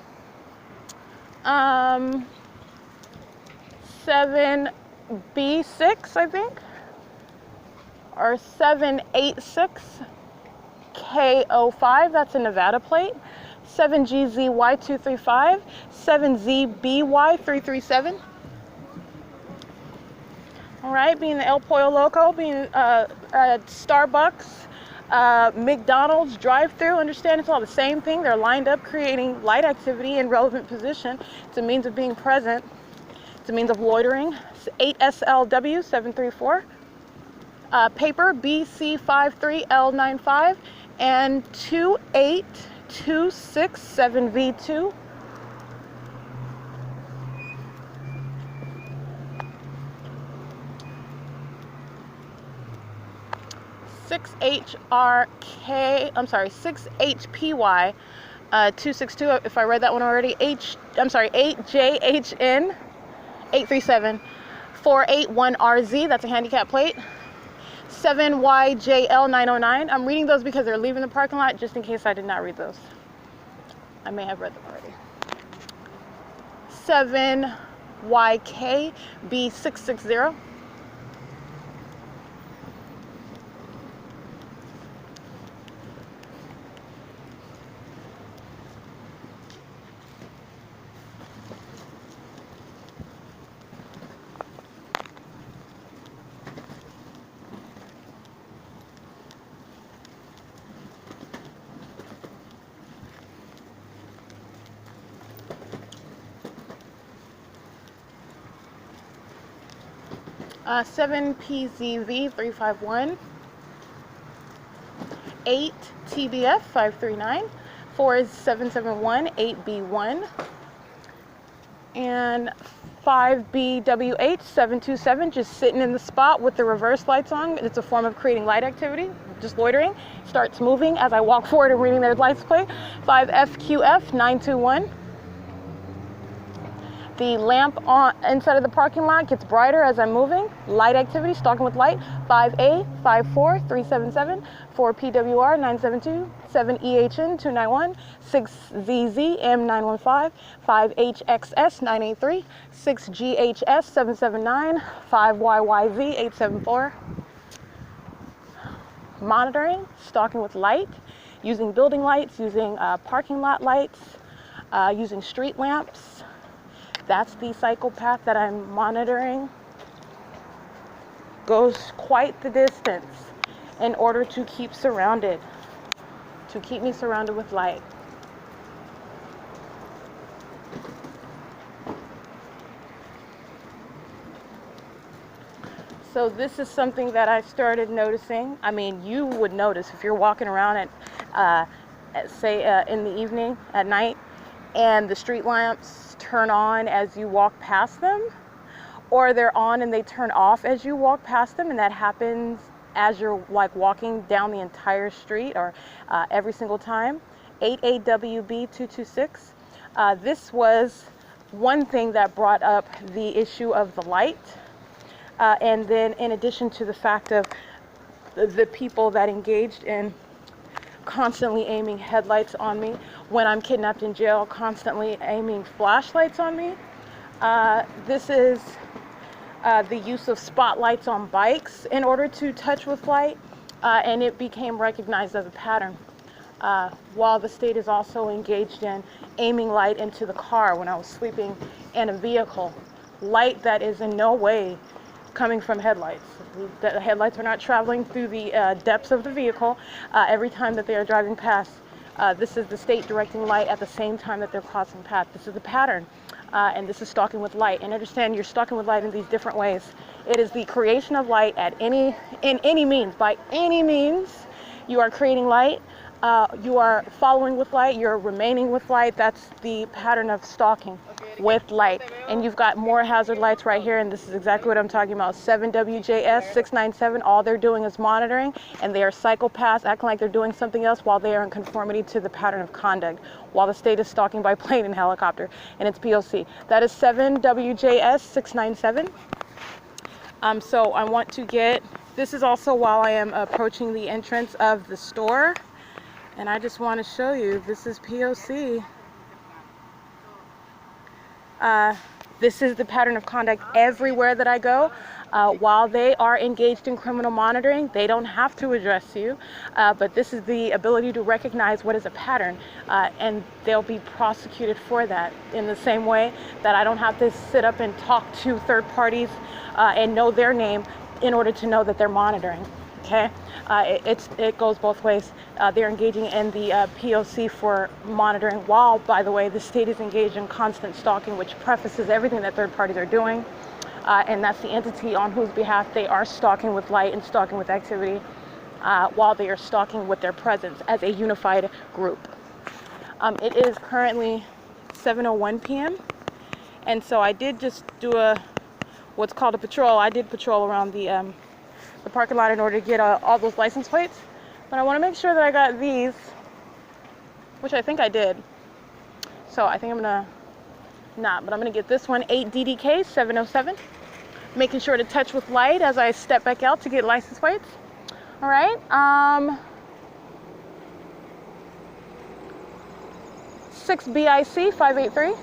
7B6, I think, or 786K05, that's a Nevada plate, 7GZY235, 7ZBY337. All right, being the El Pollo Loco, being Starbucks, McDonald's drive-through, understand it's all the same thing. They're lined up creating light activity in relevant position. It's a means of being present. It's a means of loitering. It's 8SLW734. Paper BC53L95 and 28267V2. 6HRK, I'm sorry, 6HPY 262, if I read that one already, 8JHN 837 481RZ, that's a handicap plate, 7YJL 909. I'm reading those because they're leaving the parking lot, just in case I did not read those. I may have read them already. 7YK B660. Uh, 7PZV351, 8TBF539, 4771, 8B1, and 5BWH727, just sitting in the spot with the reverse lights on. It's a form of creating light activity, just loitering. Starts moving as I walk forward and reading their license plate. 5FQF921. The lamp on inside of the parking lot gets brighter as I'm moving. Light activity, stalking with light. 5A, 54377, 4PWR 972, 7EHN 291, 6ZZ M915, 5HXS 983, 6GHS 779, 5YYZ 874. Monitoring, stalking with light, using building lights, using parking lot lights, using street lamps. That's the psychopath that I'm monitoring. Goes quite the distance in order to keep me surrounded with light. So this is something that I started noticing. I mean, you would notice if you're walking around at say in the evening, at night, and the street lamps turn on as you walk past them, or they're on and they turn off as you walk past them, and that happens as you're like walking down the entire street, or every single time. 8AWB226. This was one thing that brought up the issue of the light, and then in addition to the fact of the people that engaged in constantly aiming headlights on me when I'm kidnapped in jail, constantly aiming flashlights on me. This is the use of spotlights on bikes in order to touch with light, and it became recognized as a pattern. While the state is also engaged in aiming light into the car when I was sleeping in a vehicle, light that is in no way coming from headlights. The headlights are not traveling through the depths of the vehicle every time that they are driving past. This is the state directing light at the same time that they're crossing path. This is the pattern, and this is stalking with light. And understand, you're stalking with light in these different ways. It is the creation of light in any means. By any means, you are creating light. You are following with light. You're remaining with light. That's the pattern of stalking with light. And you've got more hazard lights right here, and this is exactly what I'm talking about. 7WJS697. All they're doing is monitoring, and they are psychopaths acting like they're doing something else while they are in conformity to the pattern of conduct, while the state is stalking by plane and helicopter, and it's P.O.C. That is 7WJS697. So I want to get, this is also while I am approaching the entrance of the store, and I just want to show you, this is P.O.C. This is the pattern of conduct everywhere that I go. While they are engaged in criminal monitoring, they don't have to address you, but this is the ability to recognize what is a pattern, and they'll be prosecuted for that in the same way that I don't have to sit up and talk to third parties and know their name in order to know that they're monitoring. Okay, it goes both ways. They're engaging in the P.O.C. for monitoring, while, by the way, the state is engaged in constant stalking, which prefaces everything that third parties are doing. And that's the entity on whose behalf they are stalking with light and stalking with activity, while they are stalking with their presence as a unified group. It is currently 7:01 p.m. And so I did just do what's called a patrol. I did patrol around the the parking lot in order to get all those license plates. But I want to make sure that I got these, which I think I did. So I think I'm gonna not, but I'm gonna get this one, 8DDK 707. Making sure to touch with light as I step back out to get license plates. All right. 6BIC 583.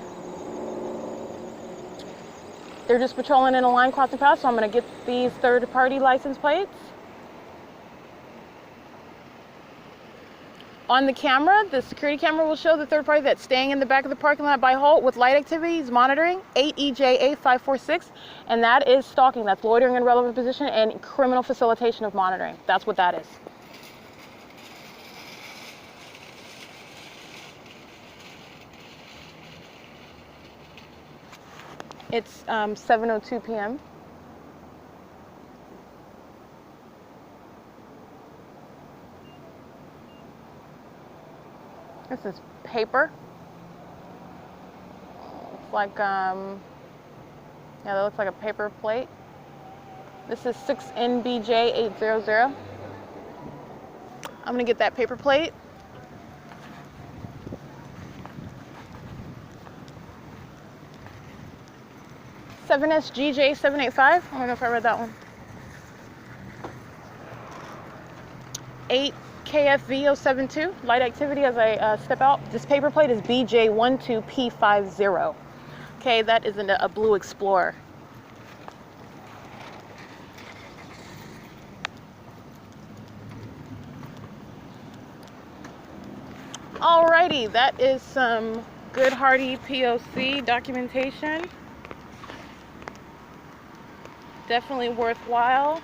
They're just patrolling in a line crossing path, so I'm gonna get these third-party license plates. On the camera, the security camera will show the third party that's staying in the back of the parking lot by halt with light activities monitoring, 8EJA 546, and that is stalking. That's loitering in relevant position and criminal facilitation of monitoring. That's what that is. It's 7:02 p.m. This is paper. It's like, yeah, that looks like a paper plate. This is 6NBJ800. I'm gonna get that paper plate. (7SGJ785). I don't know if I read that one. 8KFV072. Light activity as I step out. This paper plate is BJ12P50. Okay, that is a blue Explorer. Alrighty, that is some good hearty P.O.C. documentation. Definitely worthwhile.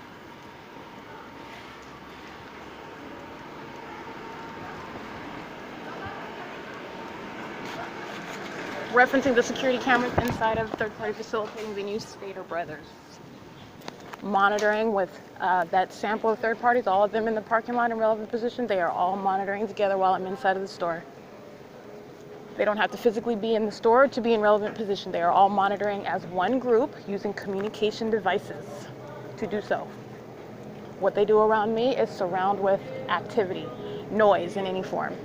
Referencing the security cameras inside of third-party facilitating venues, Stater Brothers. Monitoring with that sample of third parties, all of them in the parking lot in relevant position. They are all monitoring together while I'm inside of the store. They don't have to physically be in the store to be in relevant position. They are all monitoring as one group using communication devices to do so. What they do around me is surround with activity, noise in any form.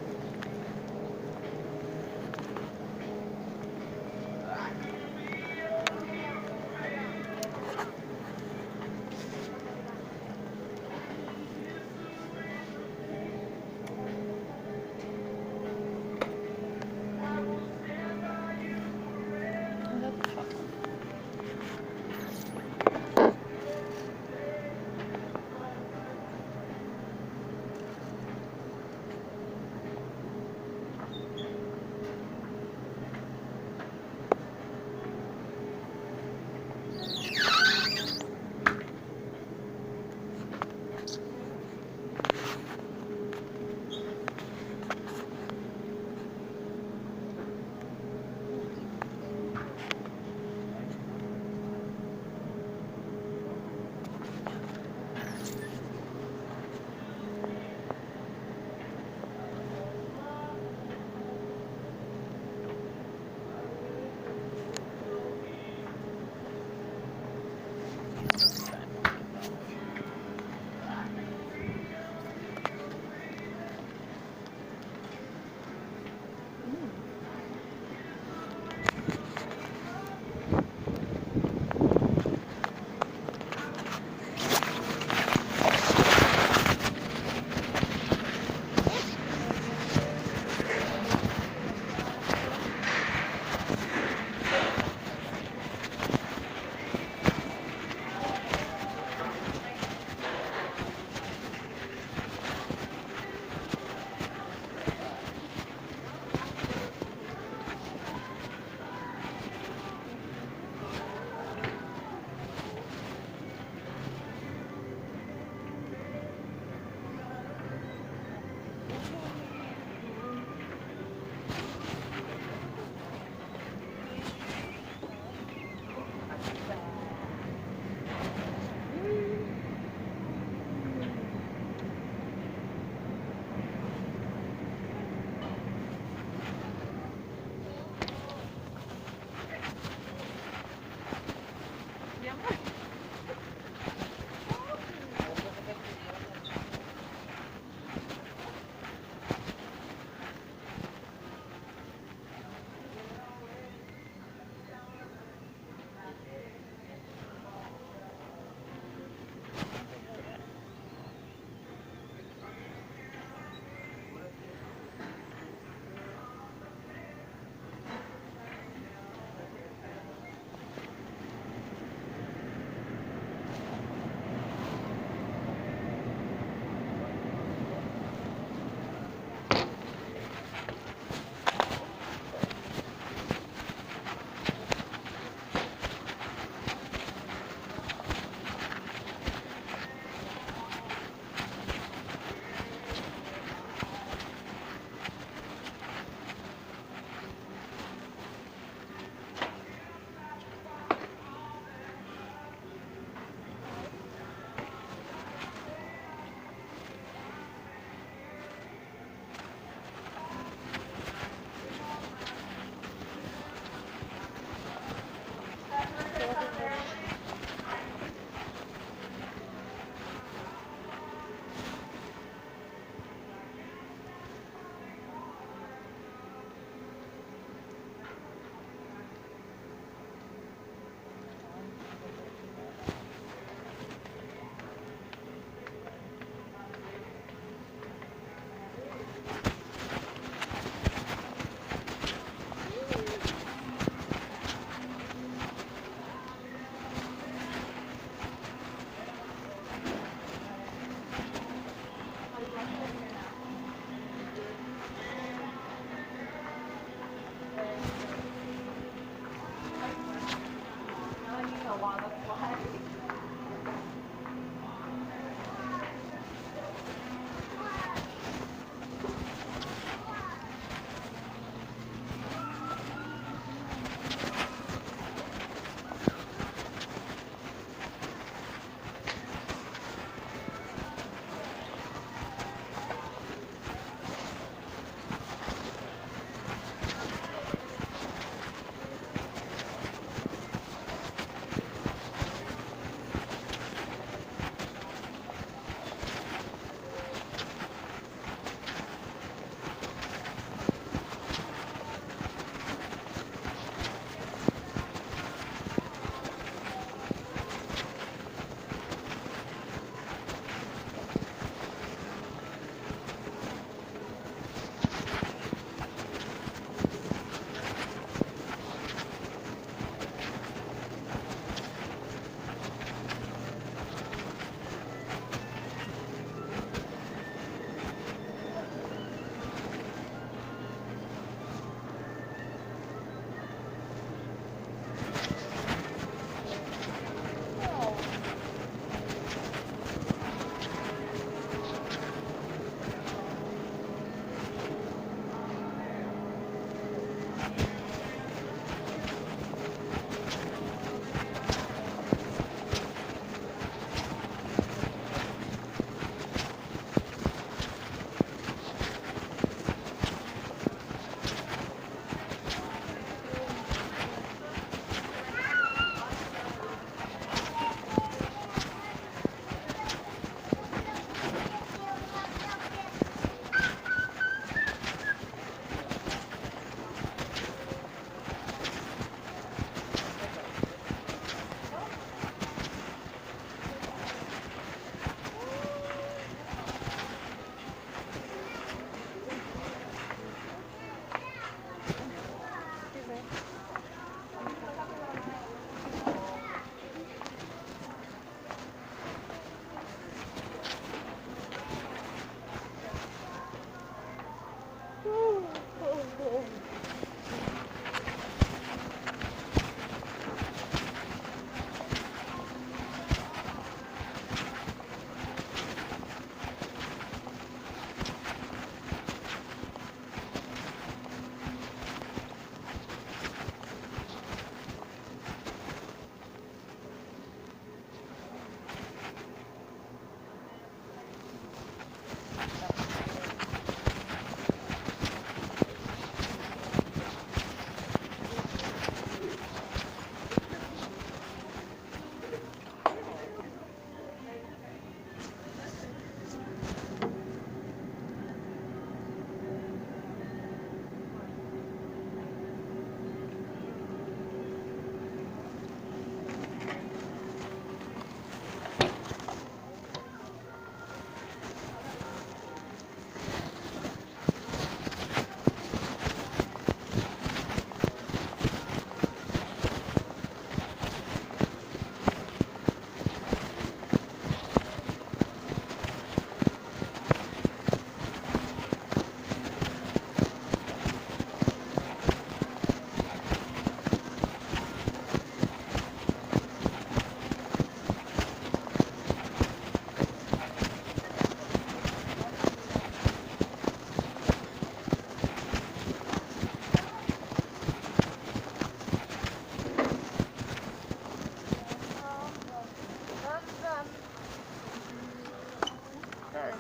Sorry.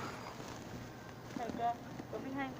Okay, go behind.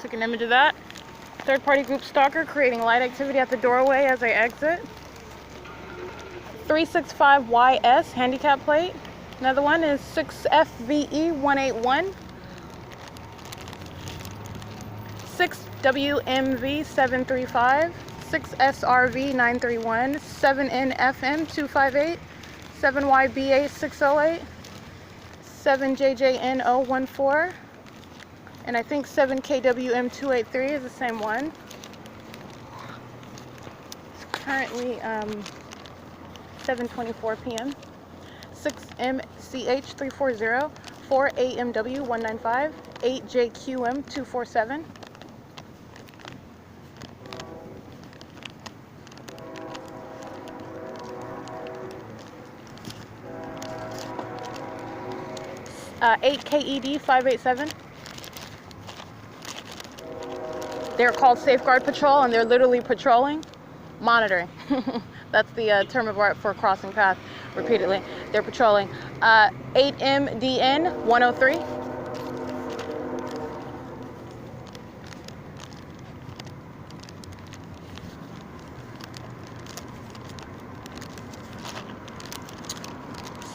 Took an image of that. Third-party group stalker creating light activity at the doorway as I exit. 365YS handicap plate. Another one is 6FVE181. 6WMV735. 6SRV931. 7NFM258. 7YBA608. 7JJN014. And I think 7KWM283 is the same one. It's currently 7:24 p.m. 6MCH340, 4AMW195, 8JQM247. Uh, 8KED587. They're called Safeguard Patrol, and they're literally patrolling, monitoring. That's the term of art for crossing path repeatedly. They're patrolling. 8MDN103.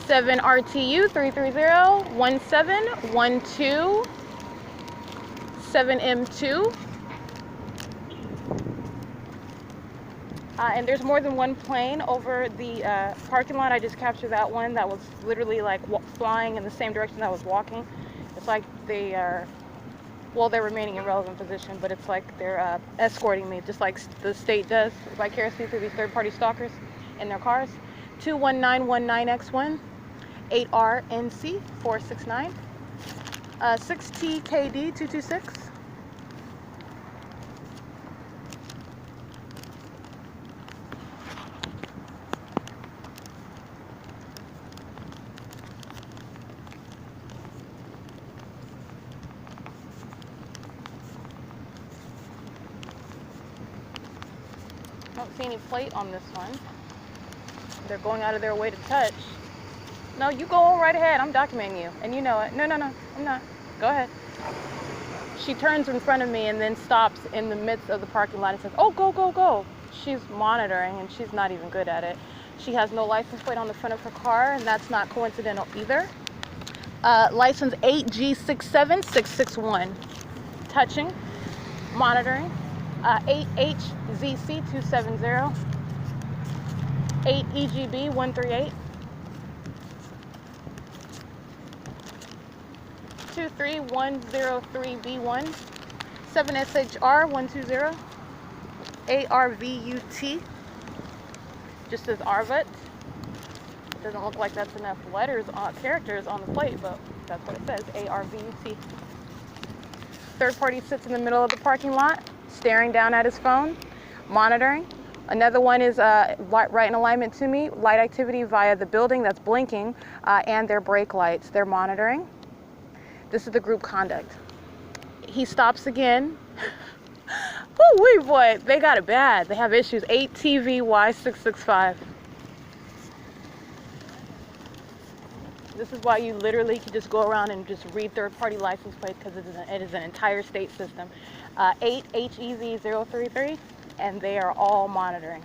Seven RTU 330 1712 7M2. And there's more than one plane over the parking lot. I just captured that one that was literally like flying in the same direction that I was walking. It's like they are, well, they're remaining in relevant position, but it's like they're escorting me, just like the state does vicariously through these third-party stalkers in their cars. 21919X1, 8RNC469, 6TKD226. I don't see any plate on this one. They're going out of their way to touch. No, you go on right ahead. I'm documenting you, and you know it. No, I'm not. Go ahead. She turns in front of me and then stops in the midst of the parking lot and says, "Oh, go." She's monitoring, and she's not even good at it. She has no license plate on the front of her car, and that's not coincidental either. License 8G67661. Touching, monitoring. 8HZC270. 8EGB138. 23103B1. 7SHR120. ARVUT. Just says ARVUT. Doesn't look like that's enough characters on the plate, but that's what it says, ARVUT. Third party sits in the middle of the parking lot, staring down at his phone, monitoring. Another one is right in alignment to me, light activity via the building that's blinking and their brake lights. They're monitoring. This is the group conduct. He stops again. Woo-wee, boy, they got it bad. They have issues. 8TVY665. This is why you literally can just go around and just read third-party license plates because it is an entire state system. 8HEZ033, and they are all monitoring.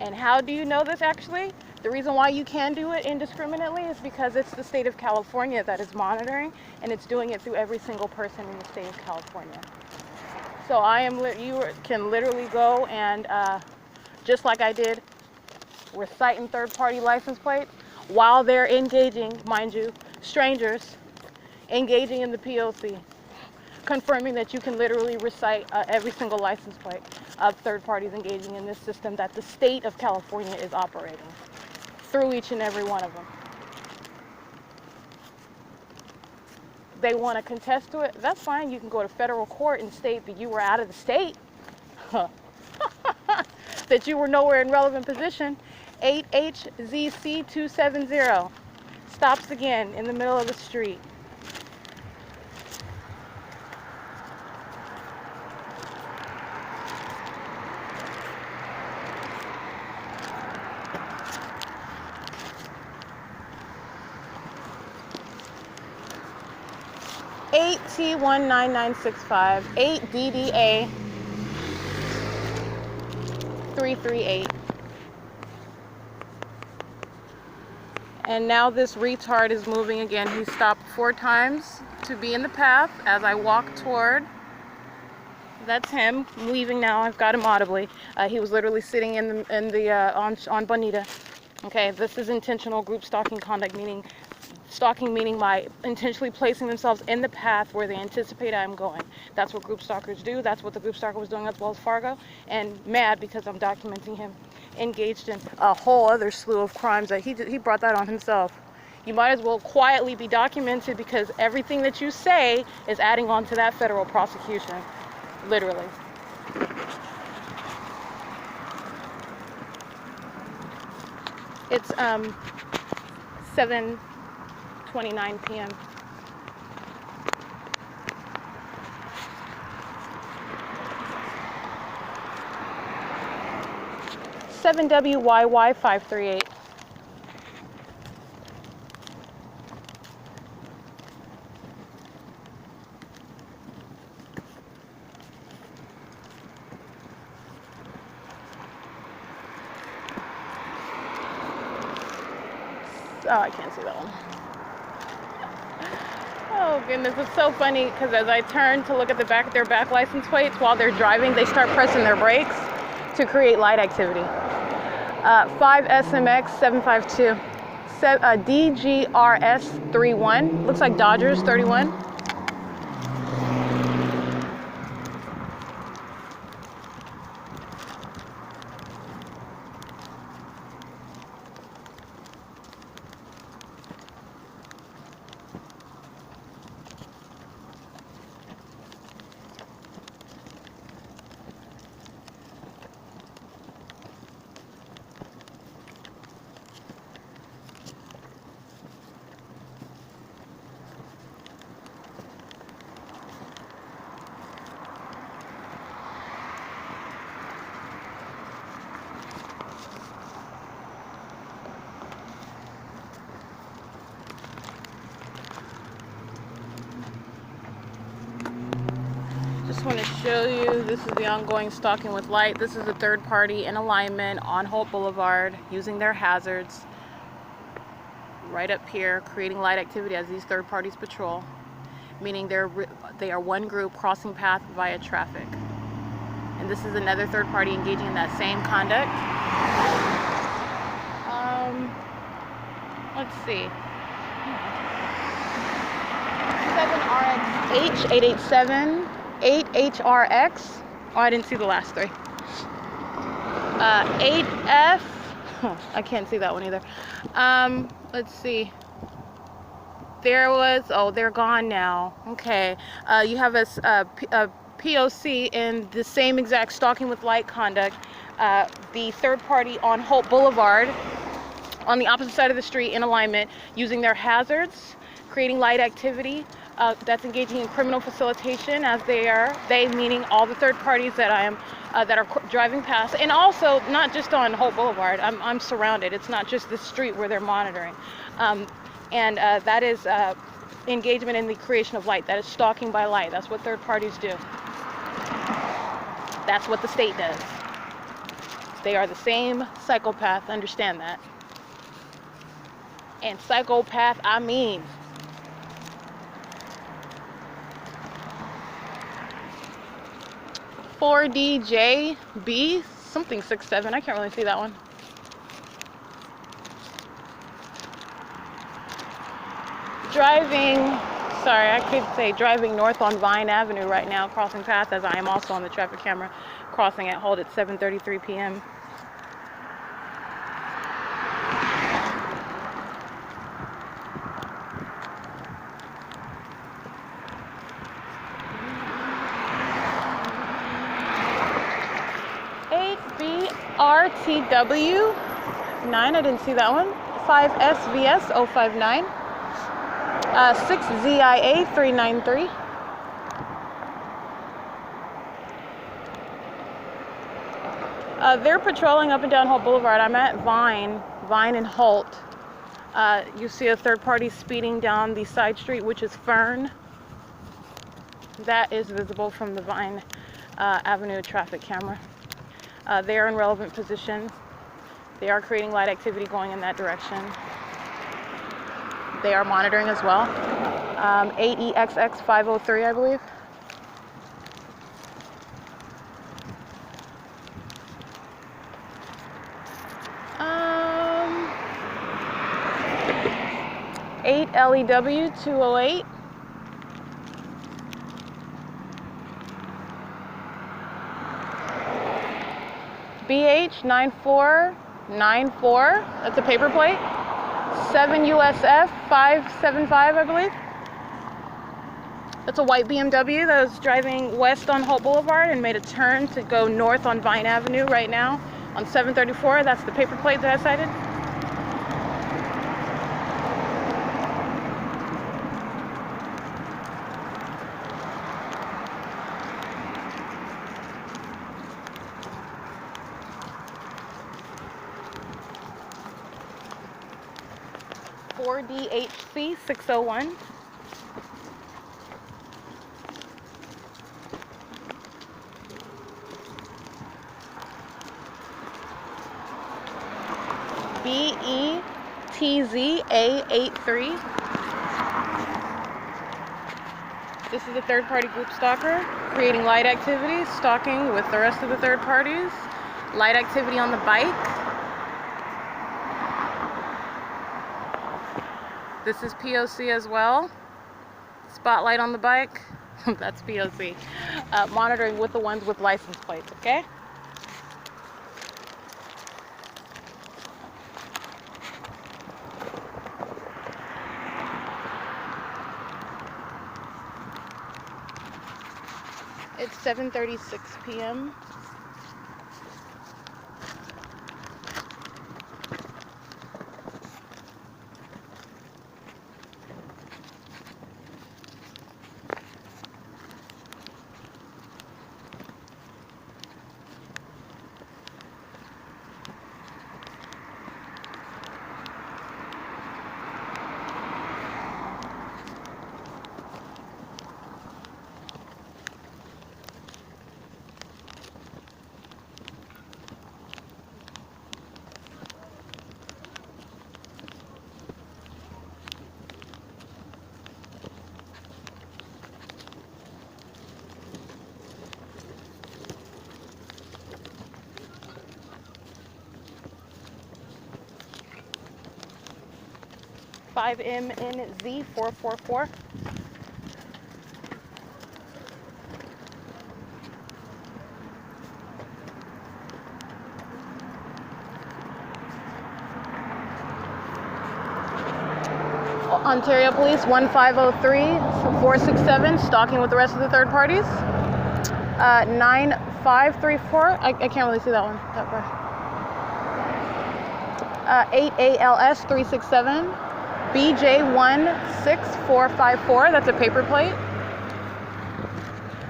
And how do you know this actually? The reason why you can do it indiscriminately is because it's the state of California that is monitoring, and it's doing it through every single person in the state of California. So you can literally go and, just like I did, reciting third-party license plates while they're engaging, mind you, strangers, engaging in the P.O.C, confirming that you can literally recite every single license plate of third parties engaging in this system that the state of California is operating through each and every one of them. They want to contest to it, that's fine. You can go to federal court and state that you were out of the state, that you were nowhere in relevant position. 8HZC270 stops again in the middle of the street. T19965, 8DDA 338. And now this retard is moving again. He stopped 4 times to be in the path as I walk toward. That's him leaving now. I've got him audibly. He was literally sitting on Bonita. Okay, this is intentional group stalking conduct, meaning by intentionally placing themselves in the path where they anticipate I'm going. That's what group stalkers do. That's what the group stalker was doing at Wells Fargo. And mad because I'm documenting him engaged in a whole other slew of crimes that he brought that on himself. You might as well quietly be documented because everything that you say is adding on to that federal prosecution. Literally. It's 7:29 p.m. WYY538. Oh, I can't see that one. Oh goodness, it's so funny because as I turn to look at their back license plates while they're driving, they start pressing their brakes to create light activity. 5SMX752, DGRS31, looks like Dodgers 31. show you, this is the ongoing stalking with light. This is a third party in alignment on Holt Boulevard using their hazards right up here, creating light activity as these third parties patrol, meaning they are one group crossing path via traffic. And this is another third party engaging in that same conduct. Let's see. 7RXH 887 8HRX. Oh, I didn't see the last three. 8F. I can't see that one either. Let's see. There was, oh, they're gone now. Okay. You have a P.O.C. in the same exact stalking with light conduct. The third party on Holt Boulevard on the opposite side of the street in alignment using their hazards, creating light activity. That's engaging in criminal facilitation as they meaning all the third parties that that are driving past, and also not just on Holt Boulevard. I'm surrounded. It's not just the street where they're monitoring, and that is engagement in the creation of light. That is stalking by light. That's what third parties do. That's what the state does. They are the same psychopath. Understand that. And psychopath, I mean. $4DJB something 67. I can't really see that one. I could say driving north on Vine Avenue right now, crossing path as I am also on the traffic camera, crossing at Holt at 7:33 p.m. RTW 9, I didn't see that one. 5SVS 059. 6ZIA 393. They're patrolling up and down Holt Boulevard. I'm at Vine and Holt. You see a third party speeding down the side street, which is Fern. That is visible from the Vine Avenue traffic camera. They are in relevant position. They are creating light activity going in that direction. They are monitoring as well. 8EXX 503, I believe. Um, 8LEW 208. BH 9494, that's a paper plate. 7USF 575, I believe. That's a white BMW that was driving west on Holt Boulevard and made a turn to go north on Vine Avenue right now on 734. That's the paper plate that I cited. DHC 601. BETZA 83. This is a third party group stalker creating light activity, stalking with the rest of the third parties. Light activity on the bike. This is P.O.C. as well. Spotlight on the bike. That's P.O.C. Monitoring with the ones with license plates, okay? It's 7:36 p.m. 5MNZ444. Ontario Police 1503-467, stalking with the rest of the third parties. 9534, I can't really see that one that far. 8ALS 367, BJ16454, that's a paper plate.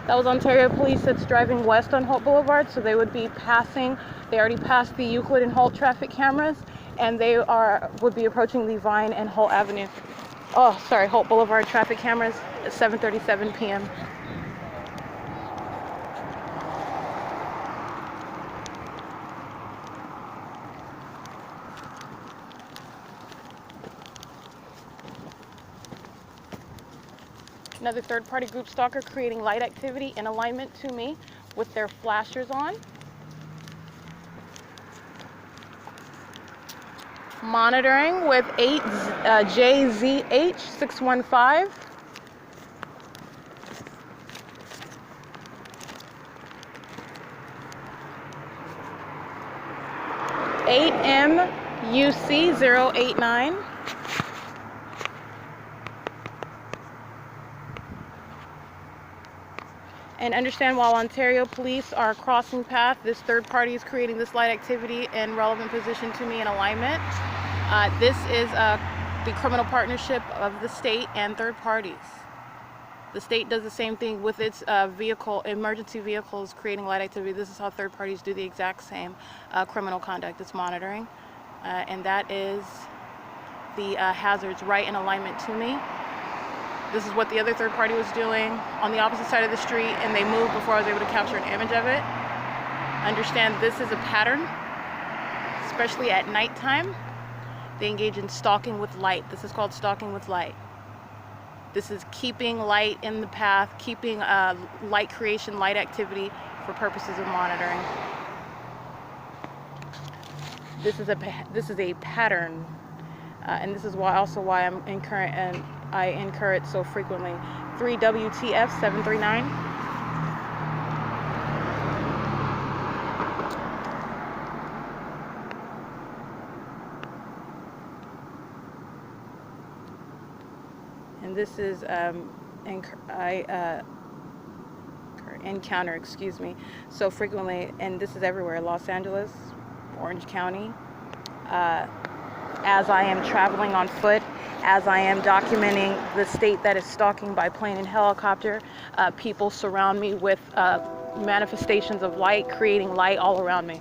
That was Ontario Police that's driving west on Holt Boulevard, so they would be passing, they already passed the Euclid and Holt traffic cameras, and they would be approaching the Vine and Holt Avenue. Oh, sorry, Holt Boulevard traffic cameras at 7:37 p.m. Another third-party group stalker creating light activity in alignment to me with their flashers on. Monitoring with 8JZH615. 8MUC089. And understand, while Ontario Police are crossing path, this third party is creating this light activity in relevant position to me in alignment. This is the criminal partnership of the state and third parties. The state does the same thing with its emergency vehicles creating light activity. This is how third parties do the exact same criminal conduct. It's monitoring. And that is the hazards right in alignment to me. This is what the other third party was doing on the opposite side of the street, and they moved before I was able to capture an image of it. Understand, this is a pattern, especially at nighttime. They engage in stalking with light. This is called stalking with light. This is keeping light in the path, keeping light creation, light activity for purposes of monitoring. This is a pattern, and this is why I'm I incur it so frequently. 3WTF739. And this is encounter, excuse me, so frequently, and this is everywhere. Los Angeles, Orange County. As I am traveling on foot, as I am documenting the state that is stalking by plane and helicopter, people surround me with manifestations of light, creating light all around me,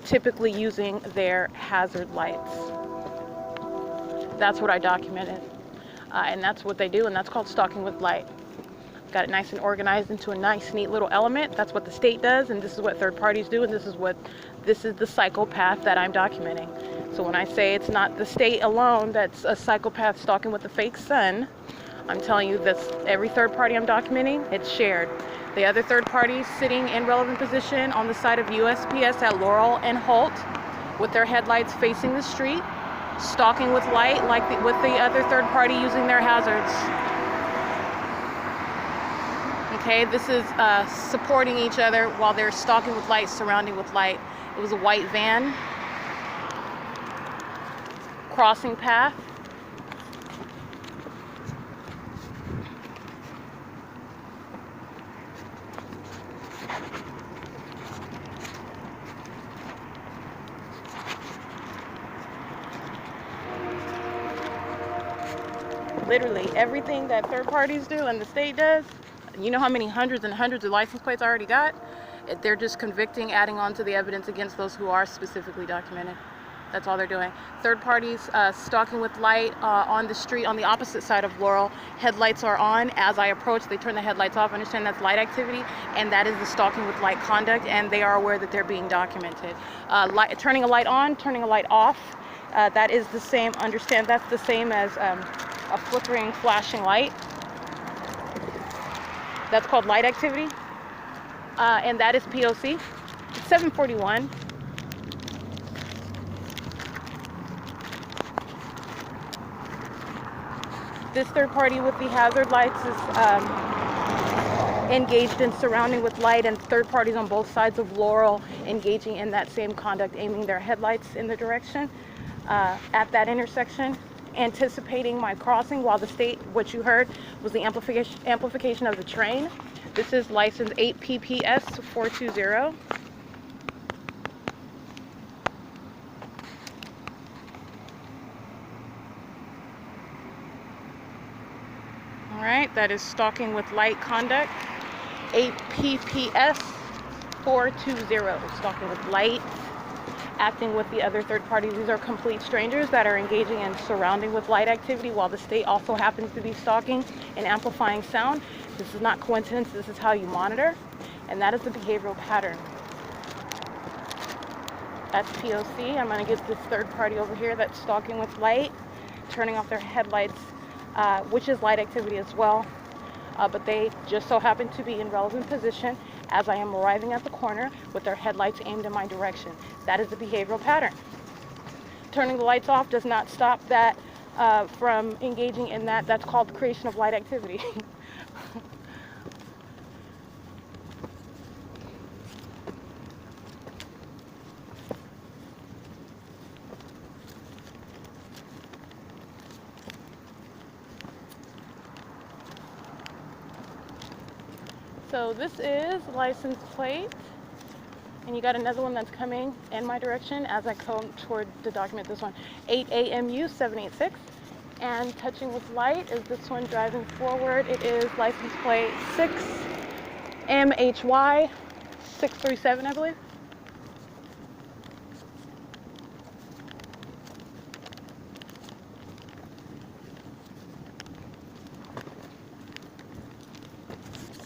typically using their hazard lights. That's what I documented, and that's what they do, and that's called stalking with light. Got it nice and organized into a nice, neat little element. That's what the state does, and this is what third parties do, and this is the psychopath that I'm documenting. So when I say it's not the state alone that's a psychopath stalking with a fake sun, I'm telling you this, every third party I'm documenting, it's shared. The other third parties sitting in relevant position on the side of USPS at Laurel and Holt with their headlights facing the street, stalking with light with the other third party using their hazards. Okay, this is supporting each other while they're stalking with light, surrounding with light. It was a white van crossing path. Literally everything that third parties do and the state does. You know how many hundreds and hundreds of license plates I already got? They're just convicting, adding on to the evidence against those who are specifically documented. That's all they're doing. Third parties stalking with light on the street on the opposite side of Laurel. Headlights are on. As I approach, they turn the headlights off. Understand that's light activity, and that is the stalking with light conduct, and they are aware that they're being documented. Turning a light on, turning a light off, that is the same. Understand that's the same as a flickering, flashing light. That's called light activity, and that is P.O.C. It's 741. This third party with the hazard lights is engaged in surrounding with light, and third parties on both sides of Laurel engaging in that same conduct, aiming their headlights in the direction at that intersection, anticipating my crossing, while the state, what you heard, was the amplification of the train. This is license 8 PPS 420. All right, that is stalking with light conduct. 8 PPS 420, stalking with light, acting with the other third parties. These are complete strangers that are engaging in surrounding with light activity, while the state also happens to be stalking and amplifying sound. This is not coincidence, this is how you monitor, and that is the behavioral pattern. That's P.O.C. I'm going to get this third party over here that's stalking with light, turning off their headlights, which is light activity as well. But they just so happen to be in relevant position as I am arriving at the corner with their headlights aimed in my direction. That is the behavioral pattern. Turning the lights off does not stop that from engaging in that. That's called the creation of light activity. So this is license plate, and you got another one that's coming in my direction as I come toward the document. This one, 8AMU 786, and touching with light is this one driving forward. It is license plate 6MHY 637, I believe.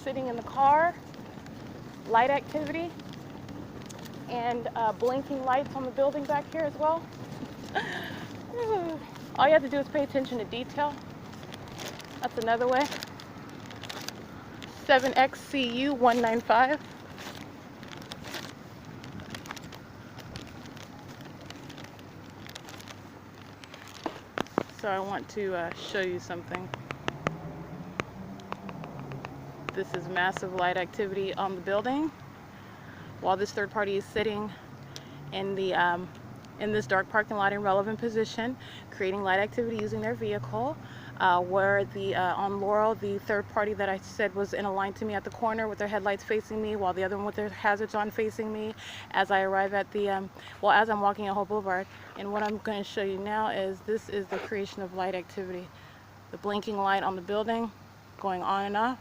Sitting in the car, light activity, and blinking lights on the building back here as well. All you have to do is pay attention to detail. That's another way. 7XCU 195. So I want to show you something. This is massive light activity on the building, while this third party is sitting in the in this dark parking lot in relevant position, creating light activity using their vehicle. Where the on Laurel, the third party that I said was in a line to me at the corner with their headlights facing me, while the other one with their hazards on facing me, as I arrive at the as I'm walking at Hope Boulevard. And what I'm going to show you now is this is the creation of light activity. The blinking light on the building, going on and off.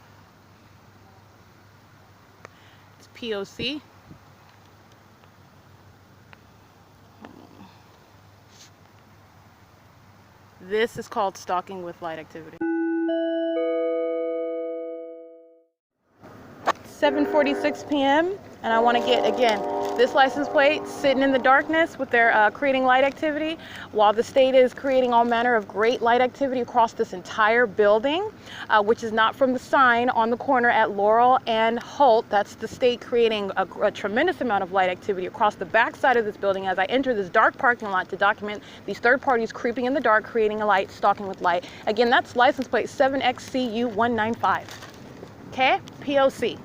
P.O.C. This is called stalking with light activity. 7:46 p.m. and I want to get, again, this license plate sitting in the darkness with their creating light activity, while the state is creating all manner of great light activity across this entire building, which is not from the sign on the corner at Laurel and Holt. That's the state creating a tremendous amount of light activity across the back side of this building as I enter this dark parking lot to document these third parties creeping in the dark, creating a light, stalking with light. Again, that's license plate 7XCU 195. Okay, P.O.C.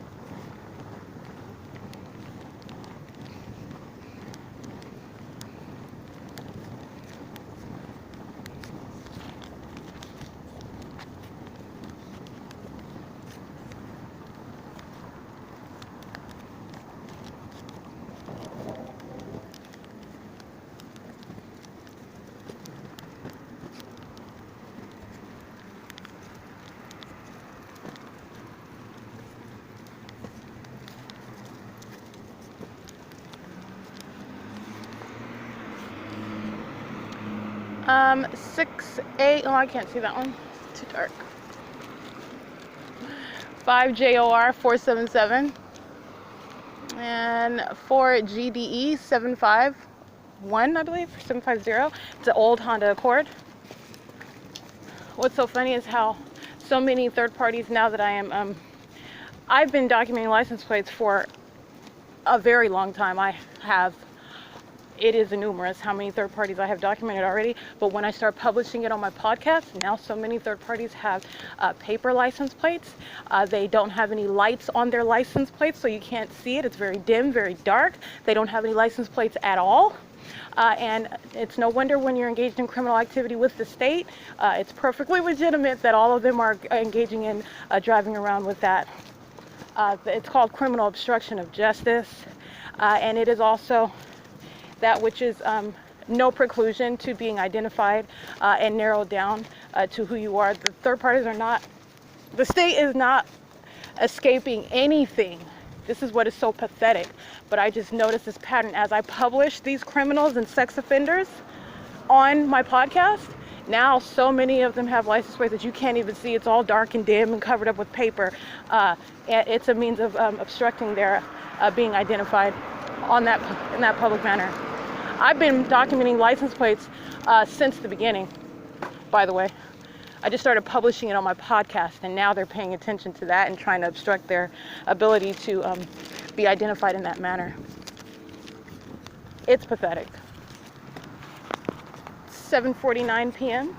Oh, I can't see that one. It's too dark. 5JOR 477 and 4GDE 751, I believe, 750. It's an old Honda Accord. What's so funny is how so many third parties, now that I am, I've been documenting license plates for a very long time. I have it is numerous how many third parties I have documented already. But when I start publishing it on my podcast, now so many third parties have paper license plates. They don't have any lights on their license plates, so you can't see it. It's very dim, very dark. They don't have any license plates at all. And it's no wonder when you're engaged in criminal activity with the state, it's perfectly legitimate that all of them are engaging in driving around with that. It's called criminal obstruction of justice, and it is also that which is no preclusion to being identified and narrowed down to who you are. The third parties are not, the state is not escaping anything. This is what is so pathetic. But I just noticed this pattern as I publish these criminals and sex offenders on my podcast. Now so many of them have license plates that you can't even see. It's all dark and dim and covered up with paper. It's a means of obstructing their being identified in that public manner. I've been documenting license plates since the beginning, by the way. I just started publishing it on my podcast, and now they're paying attention to that and trying to obstruct their ability to be identified in that manner. It's pathetic. 7:49 p.m.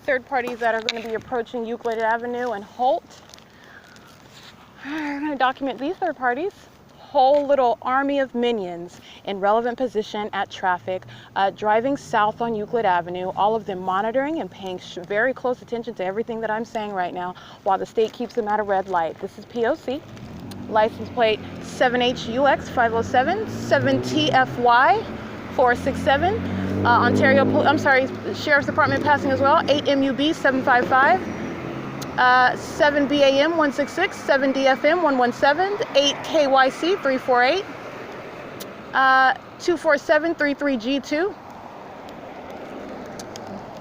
Third parties that are going to be approaching Euclid Avenue and Holt. We're going to document these third parties. Whole little army of minions in relevant position at traffic, driving south on Euclid Avenue, all of them monitoring and paying very close attention to everything that I'm saying right now while the state keeps them at a red light. This is P.O.C. License plate 7HUX 507, 7TFY 467. Sheriff's Department passing as well, 8MUB 755, 7BAM 166, 7DFM 117, 8KYC 348, 24733G2,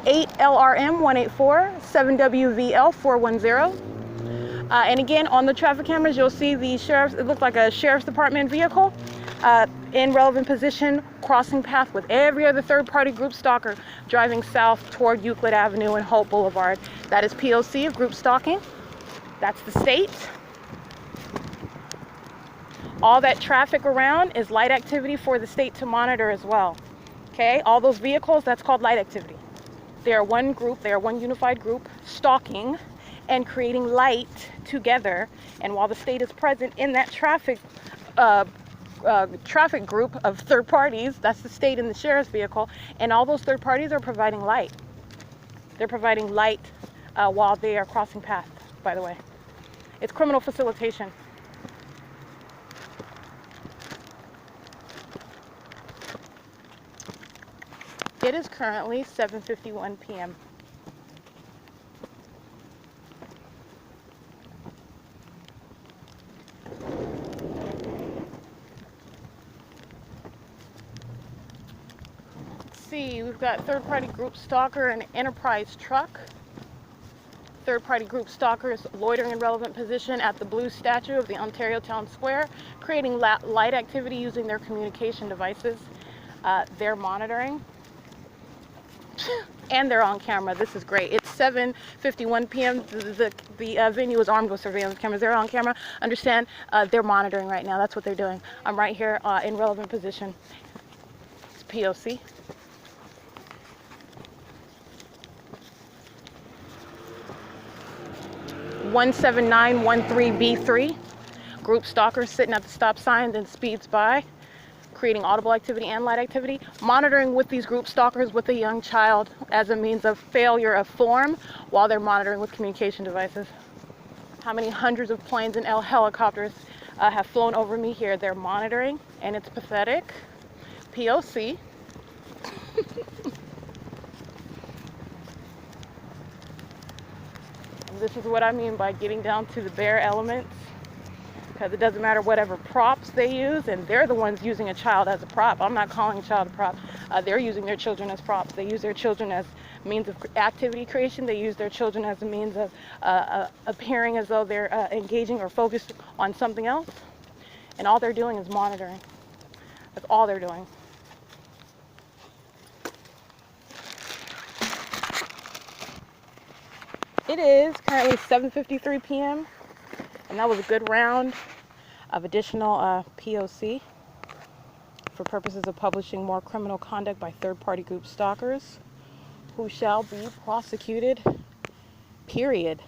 8LRM 184, 7WVL 410. And again, on the traffic cameras, you'll see the sheriff's, it looked like a sheriff's department vehicle in relevant position, crossing path with every other third-party group stalker driving south toward Euclid Avenue and Holt Boulevard. That is P.O.C. of group stalking. That's the state. All that traffic around is light activity for the state to monitor as well. Okay, all those vehicles, that's called light activity. They are one group, they are one unified group stalking and creating light together. And while the state is present in that traffic group of third parties, that's the state and the sheriff's vehicle, and all those third parties are providing light. They're providing light while they are crossing paths, by the way. It's criminal facilitation. It is currently 7:51 p.m. See, we've got third-party group stalker and enterprise truck. Third-party group stalkers loitering in relevant position at the blue statue of the Ontario Town Square, creating light activity using their communication devices. They're monitoring. And they're on camera. This is great. It's 7:51 p.m. The venue is armed with surveillance cameras. They're on camera. Understand? They're monitoring right now. That's what they're doing. I'm right here in relevant position. It's P.O.C. (17913B3). Group stalkers sitting at the stop sign, then speeds by, creating audible activity and light activity. Monitoring with these group stalkers with a young child as a means of failure of form while they're monitoring with communication devices. How many hundreds of planes and helicopters have flown over me here? They're monitoring, and it's pathetic. P.O.C. This is what I mean by getting down to the bare elements, because it doesn't matter whatever props they use, and they're the ones using a child as a prop. I'm not calling a child a prop. They're using their children as props. They use their children as means of activity creation. They use their children as a means of appearing as though they're engaging or focused on something else. And all they're doing is monitoring. That's all they're doing. It is currently 7:53 p.m. and that was a good round of additional P.O.C. for purposes of publishing more criminal conduct by third-party group stalkers who shall be prosecuted, period.